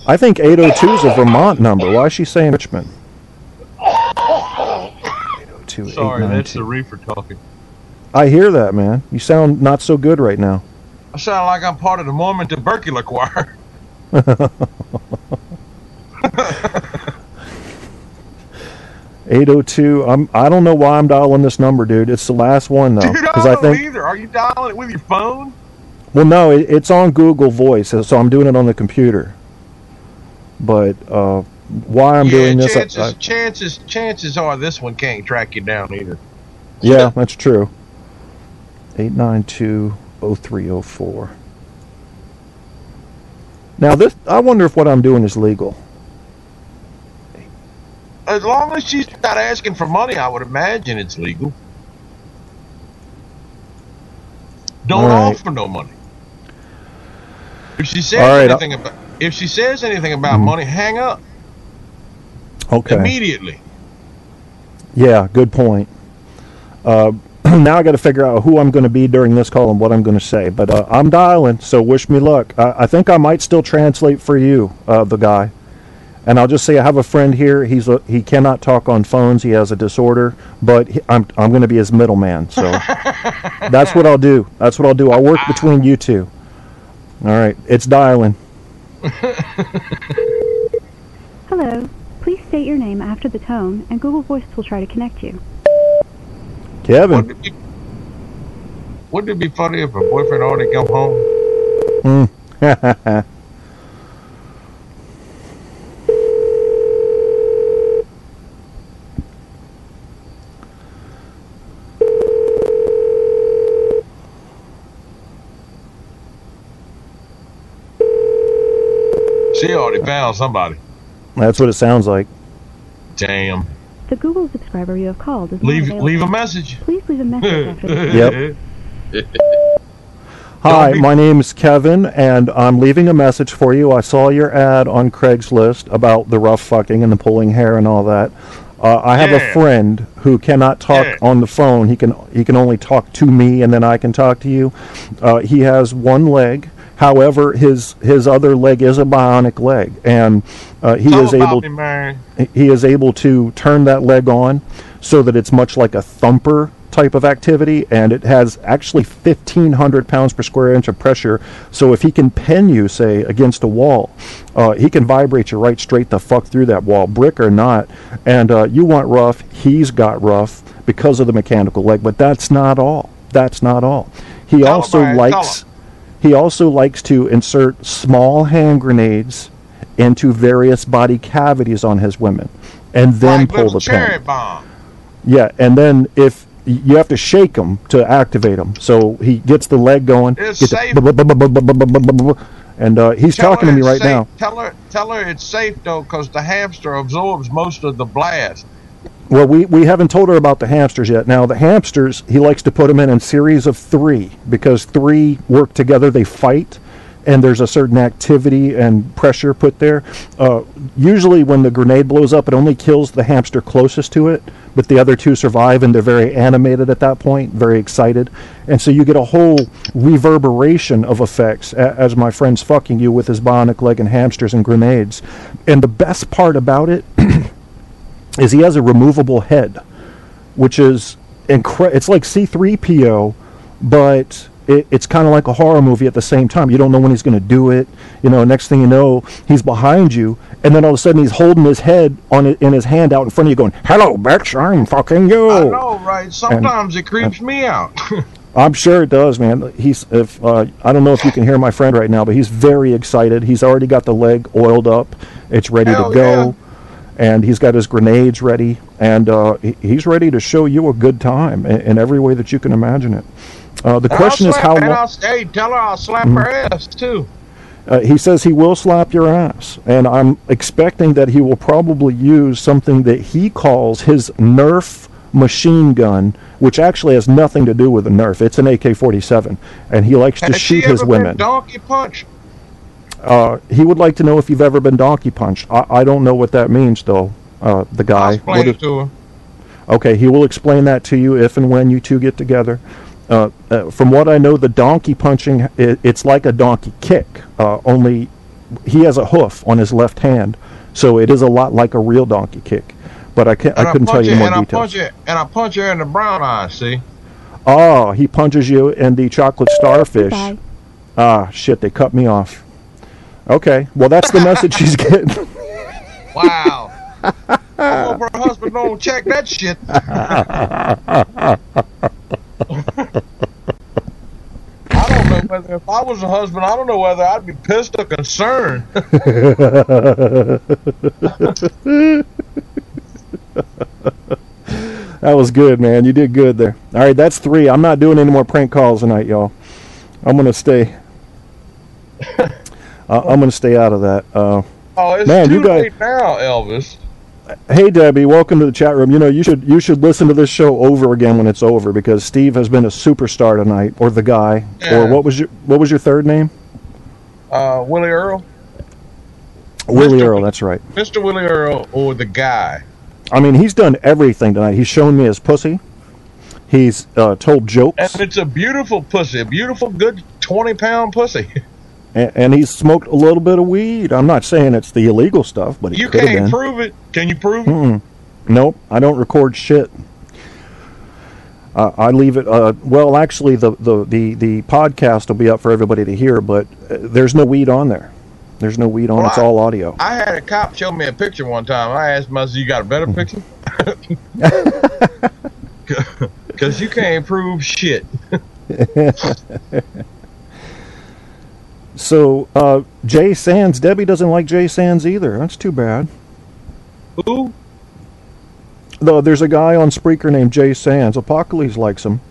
I think 802 is a Vermont number. Why is she saying Richmond? 802. Sorry, that's the reefer talking. I hear that, man. You sound not so good right now. I sound like I'm part of the Mormon tubercular choir. 802. I don't know why I'm dialing this number, dude. It's the last one though. Dude, I don't either. Are you dialing it with your phone? Well, no, it's on Google Voice, so I'm doing it on the computer. But why I'm doing this? Chances are this one can't track you down either. Yeah, that's true. 892-0304. Now I wonder if what I'm doing is legal. As long as she's not asking for money, I would imagine it's legal. Don't offer no money. If she says anything about money, hang up. Okay. Immediately. Yeah, good point. Now I got to figure out who I'm going to be during this call and what I'm going to say. But I'm dialing, so wish me luck. I think I might still translate for you, the guy. And I'll just say I have a friend here. He cannot talk on phones. He has a disorder, but I'm going to be his middleman. So that's what I'll do. I'll work between you two. All right, it's dialing. Hello. Please state your name after the tone, and Google Voice will try to connect you. Kevin. Wouldn't it be funny if her boyfriend already come home? She already found somebody. That's what it sounds like. Damn. The Google subscriber you have called is not available. Leave a message. Please leave a message after the Yep. Hi, my name is Kevin, and I'm leaving a message for you. I saw your ad on Craigslist about the rough fucking and the pulling hair and all that. I have a friend who cannot talk on the phone. He can only talk to me, and then I can talk to you. He has one leg. However, his other leg is a bionic leg, and he is able to turn that leg on so that it's much like a thumper type of activity, and it has actually 1,500 pounds per square inch of pressure. So if he can pin you, say, against a wall, he can vibrate you right straight the fuck through that wall, brick or not. And you want rough, he's got rough because of the mechanical leg. But that's not all. He also likes to insert small hand grenades into various body cavities on his women, and then pull the pin. Bomb. Yeah, and then if you have to shake him to activate him, so he gets the leg going. It's safe. And he's talking to me right now. Tell her it's safe though, because the hamster absorbs most of the blast. Well, we haven't told her about the hamsters yet. Now, the hamsters, he likes to put them in series of 3, because 3 work together, they fight, and there's a certain activity and pressure put there. Usually when the grenade blows up, it only kills the hamster closest to it, but the other 2 survive, and they're very animated at that point, very excited. And so you get a whole reverberation of effects as my friend's fucking you with his bionic leg and hamsters and grenades. And the best part about it is he has a removable head, which is it's like C-3PO, but it's kind of like a horror movie at the same time. You don't know when he's going to do it. Next thing you know, he's behind you, and then all of a sudden he's holding his head in his hand out in front of you going, "Hello, bitch, I'm fucking you." I know, right? Sometimes it creeps me out. I'm sure it does, man. I don't know if you can hear my friend right now, but he's very excited. He's already got the leg oiled up. It's ready to go. and he's got his grenades ready, and he's ready to show you a good time in every way that you can imagine it. The question is how long... Hey, tell her I'll slap her ass, too. He says he will slap your ass, and I'm expecting that he will probably use something that he calls his Nerf machine gun, which actually has nothing to do with a Nerf. It's an AK-47, and he likes to shoot his women. Been donkey punched? He would like to know if you've ever been donkey punched. I don't know what that means, though, the guy. I'll explain it to him. Okay, he will explain that to you if and when you two get together. From what I know, the donkey punching, it's like a donkey kick, only he has a hoof on his left hand, so it is a lot like a real donkey kick. But I couldn't tell you more details. I punch her in the brown eye, see? Oh, he punches you in the chocolate starfish. Bye. Ah, shit, they cut me off. Okay, well, that's the message she's getting. Wow. I hope her husband don't check that shit. I don't know whether, if I was a husband, I don't know whether I'd be pissed or concerned. That was good, man. You did good there. All right, that's 3. I'm not doing any more prank calls tonight, y'all. I'm gonna stay. I'm gonna stay out of that. It's man, too you guys. late now, Elvis. Hey, Debbie, welcome to the chat room. You know, you should listen to this show over again when it's over, because Steve has been a superstar tonight, or the guy, or what was your third name? Willie Earl. Willie Earl, that's right. Mr. Willie Earl, or the guy. I mean, he's done everything tonight. He's shown me his pussy. He's told jokes. And it's a beautiful pussy, a beautiful, good 20-pound pussy. And he's smoked a little bit of weed. I'm not saying it's the illegal stuff, but you can't prove it. Can you prove it? Nope, I don't record shit. I leave it. Well, actually, the podcast will be up for everybody to hear, but there's no weed on there. There's no weed on. Well, it's all audio. I had a cop show me a picture one time. I asked him, I said, "You got a better picture?" Because you can't prove shit. So, Jay Sands, Debbie doesn't like Jay Sands either. That's too bad. Who? There's a guy on Spreaker named Jay Sands. Apocalypse likes him.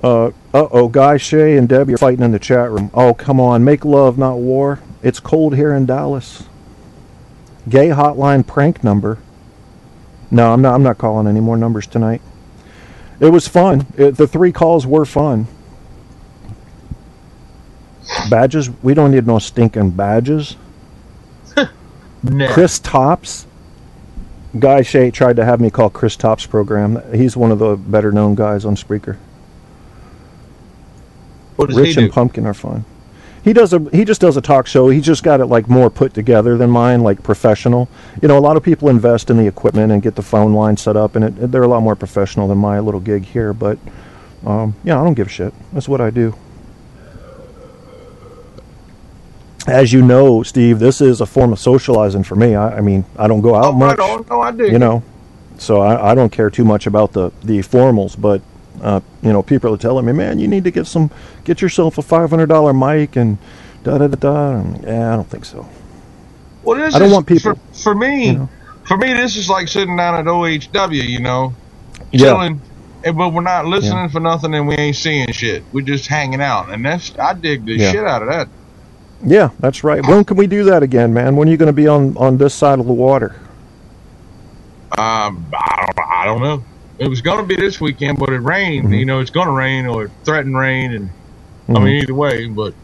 Guy Shay and Debbie are fighting in the chat room. Oh, come on. Make love, not war. It's cold here in Dallas. Gay hotline prank number. No, I'm not calling any more numbers tonight. It was fun. The 3 calls were fun. Badges? We don't need no stinking badges. No. Chris Tops. Guy Shay tried to have me call Chris Tops program. He's one of the better known guys on Spreaker. What does Rich he do? and Pumpkin are fun. He just does a talk show. He just got it like more put together than mine, like professional. You know, a lot of people invest in the equipment and get the phone line set up, and they're a lot more professional than my little gig here. But yeah, I don't give a shit. That's what I do. As you know, Steve, this is a form of socializing for me. I mean, I don't go out much. I do. You know, so I don't care too much about the formals, but you know, people are telling me, man, you need to get yourself a $500 mic and da-da-da-da. Yeah, I don't think so. Well, this I don't want people. For me, you know? For me, this is like sitting down at OHW, you know, Yeah. chilling, but we're not listening for nothing and we ain't seeing shit. We're just hanging out, and I dig the shit out of that. Yeah, that's right. When can we do that again, man? When are you going to be on this side of the water? I don't know. It was going to be this weekend, but it rained. Mm-hmm. You know, it's going to rain or it threatened rain, and I mean, either way. But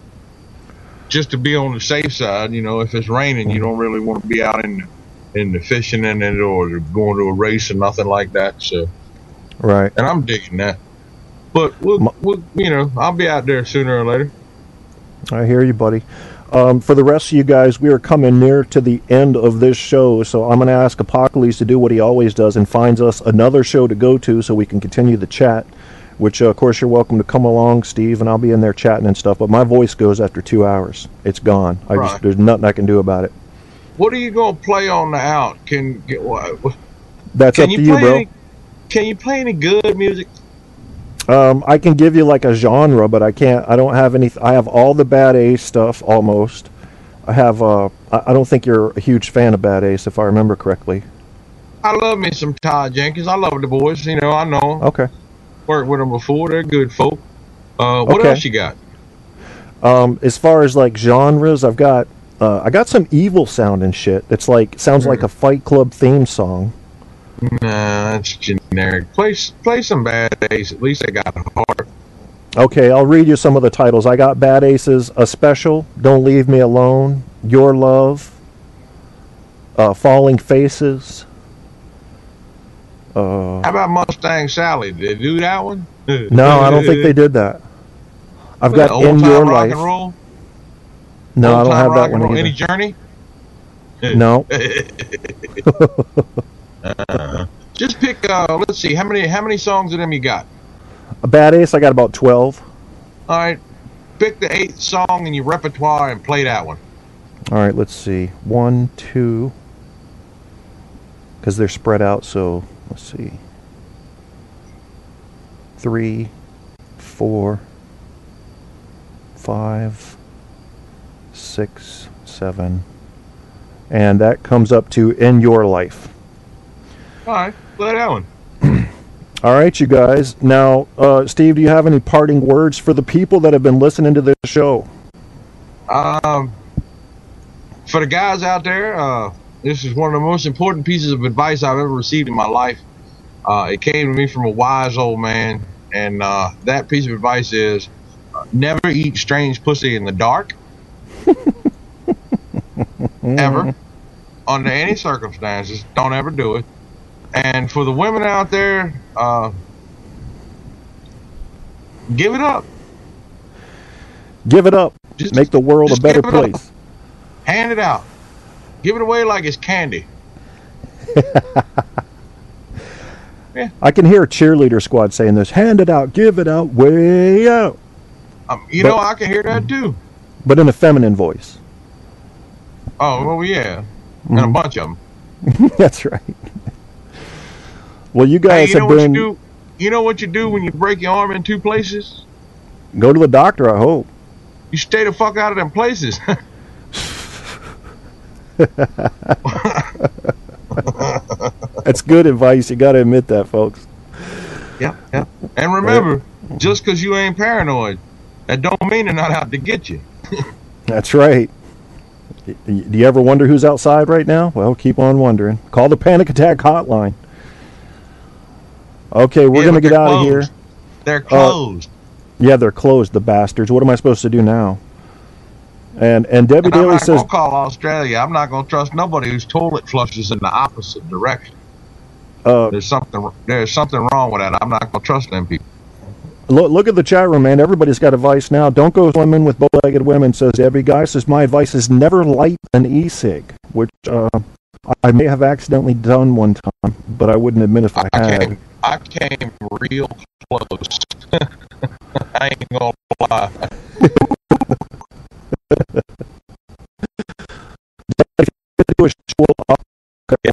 just to be on the safe side, you know, if it's raining, you don't really want to be out in the fishing in it or going to a race or nothing like that. So, right. And I'm digging that. But we'll you know, I'll be out there sooner or later. I hear you, buddy. For the rest of you guys, we are coming near to the end of this show, so I'm going to ask Apocalypse to do what he always does and finds us another show to go to so we can continue the chat, which, of course, you're welcome to come along, Steve, and I'll be in there chatting and stuff, but my voice goes after 2 hours. It's gone. There's nothing I can do about it. What are you going to play on the out? That's up to you, bro. Can you play any good music? I can give you like a genre, but I can't. I don't have any. I have all the bad A stuff almost. I have. I don't think you're a huge fan of Bad Ace, if I remember correctly. I love me some Todd Jenkins. I love the boys. You know, I know 'em. Okay. Worked with them before. They're good folk. What Okay. else you got? As far as like genres, I got some evil sounding shit. It's like sounds like a Fight Club theme song. Nah, that's generic. Play some Bad Ace. At least they got a heart. Okay, I'll read you some of the titles. I got Bad Aces, A Special, Don't Leave Me Alone, Your Love, Falling Faces. How about Mustang Sally? Did they do that one? No, I don't think they did that. I've got Old In Time Your Rock Life. And Roll? No, I Old don't Time have Rock that one and Roll. either. Any Journey? No. Just pick. Let's see. How many songs of them you got? A Bad Ace, I got about 12. All right. Pick the 8th song in your repertoire and play that one. All right, let's see. 1, 2. Because they're spread out, so let's see. 3, 4, 5, 6, 7. And that comes up to In Your Life. All right. Play that one. All right, you guys. Now, Steve, do you have any parting words for the people that have been listening to this show? For the guys out there, this is one of the most important pieces of advice I've ever received in my life. It came to me from a wise old man, and that piece of advice is never eat strange pussy in the dark. Ever. Under any circumstances. Don't ever do it. And for the women out there, give it up. Give it up. Just make the world a better give it up. place. Hand it out. Give it away like it's candy. Yeah. I can hear a cheerleader squad saying this. Hand it out. Give it out. Way out. You know, I can hear that too. But in a feminine voice. Oh, well, yeah. And a bunch of them. That's right. Well, you guys have been... You know what you do when you break your arm in 2 places? Go to the doctor, I hope. You stay the fuck out of them places. That's good advice. You got to admit that, folks. Yeah. And remember, just because you ain't paranoid, that don't mean they're not out to get you. That's right. Do you ever wonder who's outside right now? Well, keep on wondering. Call the Panic Attack Hotline. Okay, we're going to get out of here. They're closed. Yeah, they're closed, the bastards. What am I supposed to do now? And Debbie Daly says... I'm not going to call Australia. I'm not going to trust nobody whose toilet flushes in the opposite direction. There's something wrong with that. I'm not going to trust them people. Look at the chat room, man. Everybody's got advice now. Don't go swimming with bow-legged women, says Debbie. Guys, says my advice is never light an e-cig, which I may have accidentally done one time, but I wouldn't admit if I had. I came real close. I ain't gonna lie.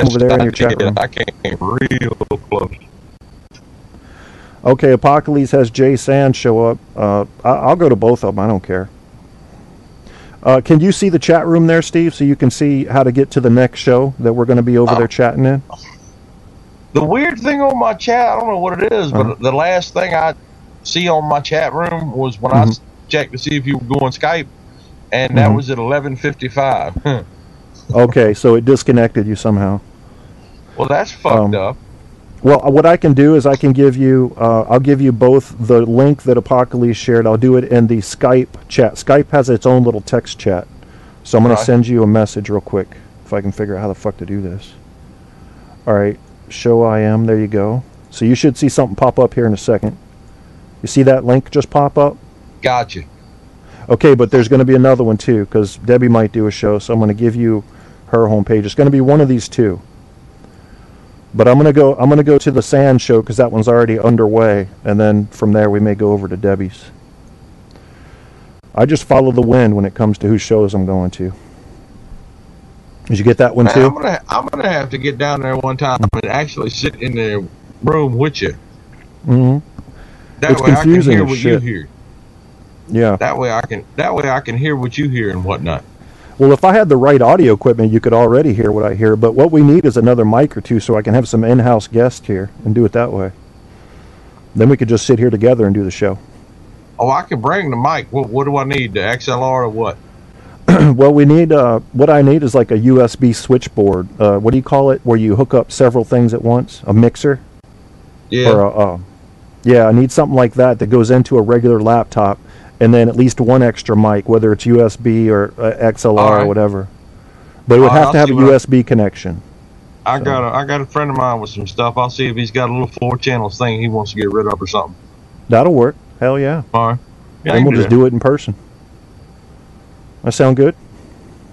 Over there in your chat room. I came real close. Okay, Apocalypse has Jay Sand show up. I'll go to both of them. I don't care. Can you see the chat room there, Steve, so you can see how to get to the next show that we're going to be over there chatting in? The weird thing on my chat, I don't know what it is, but the last thing I see on my chat room was when I checked to see if you were going Skype, and that was at 11:55. Okay, so it disconnected you somehow. Well, that's fucked up. Well, what I can do is I can give you, I'll give you both the link that Apocalypse shared. I'll do it in the Skype chat. Skype has its own little text chat. So I'm going to send you a message real quick, if I can figure out how the fuck to do this. All right, show IM, there you go. So you should see something pop up here in a second. You see that link just pop up? Gotcha. Okay, but there's going to be another one too, because Debbie might do a show, so I'm going to give you her homepage. It's going to be one of these two. But I'm gonna go to the Sand show because that one's already underway, and then from there we may go over to Debbie's. I just follow the wind when it comes to whose shows I'm going to. Did you get that one too? I'm gonna have to get down there one time and actually sit in the room with you. Mm-hmm. That it's way confusing I can hear what shit. you hear. Yeah. That way I can hear what you hear and whatnot. Well, if I had the right audio equipment, you could already hear what I hear. But what we need is another mic or two so I can have some in-house guests here and do it that way. Then we could just sit here together and do the show. Oh, I can bring the mic. What do I need? The XLR or what? Well, we need, what I need is like a USB switchboard. What do you call it? Where you hook up several things at once? A mixer? Yeah. Or yeah, I need something like that goes into a regular laptop. And then at least one extra mic, whether it's USB or XLR or whatever. But it would have to have a USB connection. I got a friend of mine with some stuff. I'll see if he's got a little 4-channel thing he wants to get rid of or something. That'll work. Hell yeah. All right. Yeah, then we'll just do it in person. That sound good?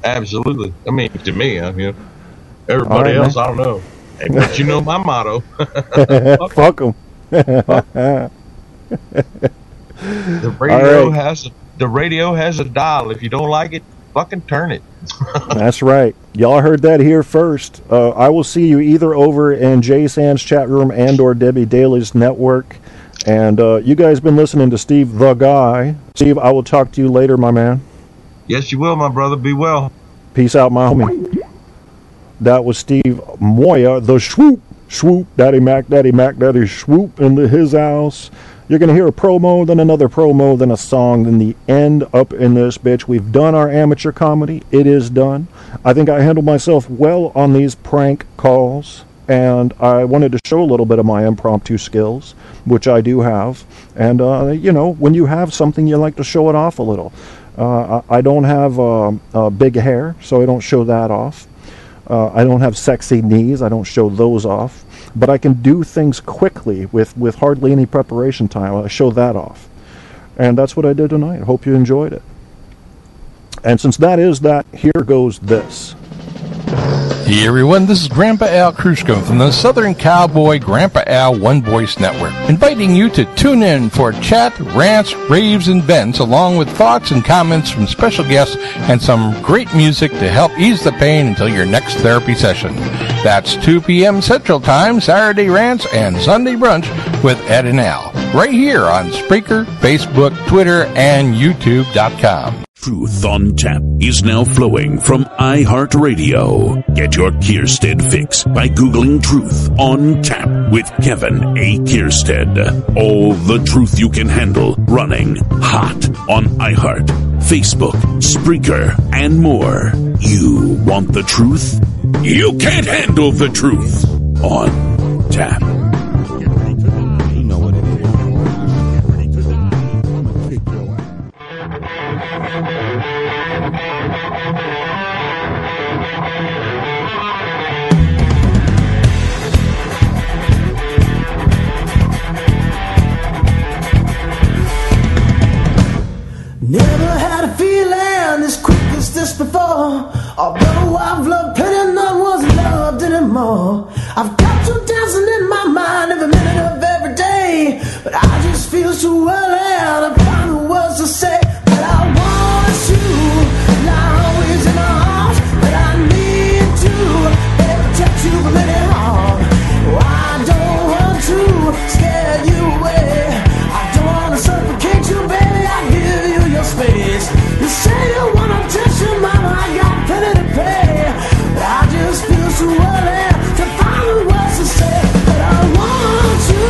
Absolutely. I mean, to me, everybody else, man. I don't know. Hey, but you know my motto. Fuck them. The radio has a dial. If you don't like it, fucking turn it. That's right. Y'all heard that here first. I will see you either over in Jay Sand's chat room and or Debbie Daly's network. And you guys been listening to Steve the Guy. Steve, I will talk to you later, my man. Yes, you will, my brother. Be well. Peace out, my homie. That was Steve Moya, the swoop, Daddy Mac, Daddy swoop into his house. You're going to hear a promo, then another promo, then a song, then the end up in this bitch. We've done our amateur comedy. It is done. I think I handled myself well on these prank calls, and I wanted to show a little bit of my impromptu skills, which I do have. And, when you have something, you like to show it off a little. I don't have big hair, so I don't show that off. I don't have sexy knees. I don't show those off. But I can do things quickly with hardly any preparation time. I show that off. And that's what I did tonight. I hope you enjoyed it. And since that is that, here goes this. Hey everyone, this is Grandpa Al Krushko from the Southern Cowboy Grandpa Al One Voice Network, inviting you to tune in for chat, rants, raves, and vents, along with thoughts and comments from special guests and some great music to help ease the pain until your next therapy session. That's 2 p.m. Central Time, Saturday rants, and Sunday brunch with Ed and Al, right here on Spreaker, Facebook, Twitter, and YouTube.com. Truth on Tap is now flowing from iHeartRadio. Get your Kierstead fix by Googling Truth on Tap with Kevin A. Kierstead. All the truth you can handle running hot on iHeart, Facebook, Spreaker, and more. You want the truth? You can't handle the truth on Tap. Never had a feeling this quick as this before. Although I've loved plenty, none was loved anymore. I've got you dancing in my mind every minute of every day. But I just feel so early to find the words to say. That I want you, now always in my arms. That I need to protect you from any harm. Oh, I don't want to scare you away. I don't want to suffocate you, baby. I give you your space. You say you want attention, mama, I got plenty to pay. But I just feel so early to find the words to say. But I want you,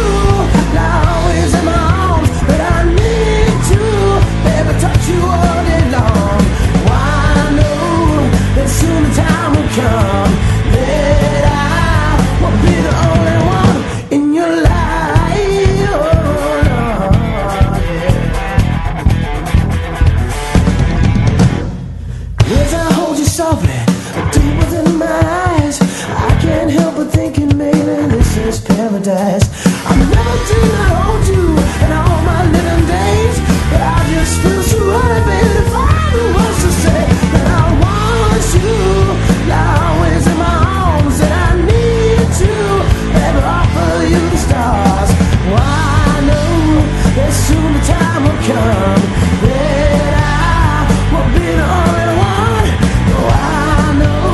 now always in my arms. But I need to, baby, touch you all day long. Why I know that soon the time will come that I will be the only one in your life. Softly, deep within my eyes, I can't help but thinking maybe this is paradise. I've never dreamed I'd hold you in all my living days, but I just feel so right, baby, to find the words to say. That I want you, now always in my arms, and I need to ever offer you the stars. Why I know that soon the time will come that I will be the only one. I know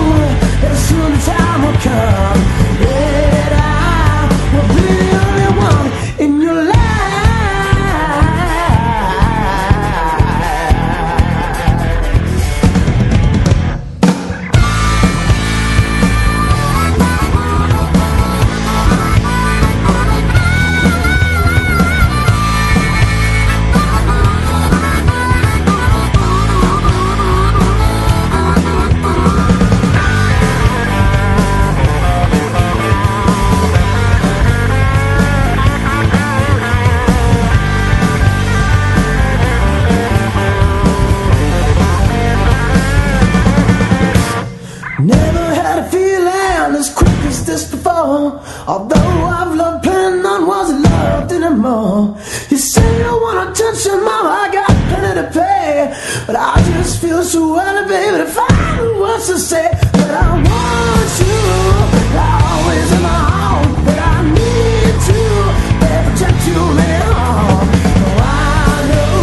that soon the time will come that I will be the only Never had a feeling as quick as this before. Although I've loved playing, none wasn't loved anymore. You say you want attention, mama, I got plenty to pay. But I just feel so early, baby, to find the words to say that I want you. Always in my heart, that I need to protect you now. Oh, I know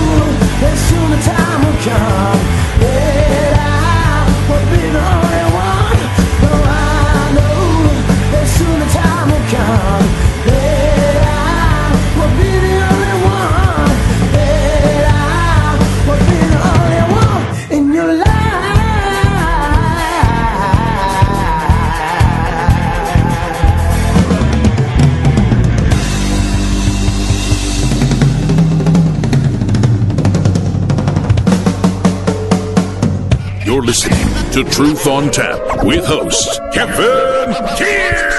that soon the time will come that I will be the only one. Oh, I know that soon the time will come that I will be the only one. That I will be the only one in your life. You're listening to Truth on Tap with host Kevin Kierstead.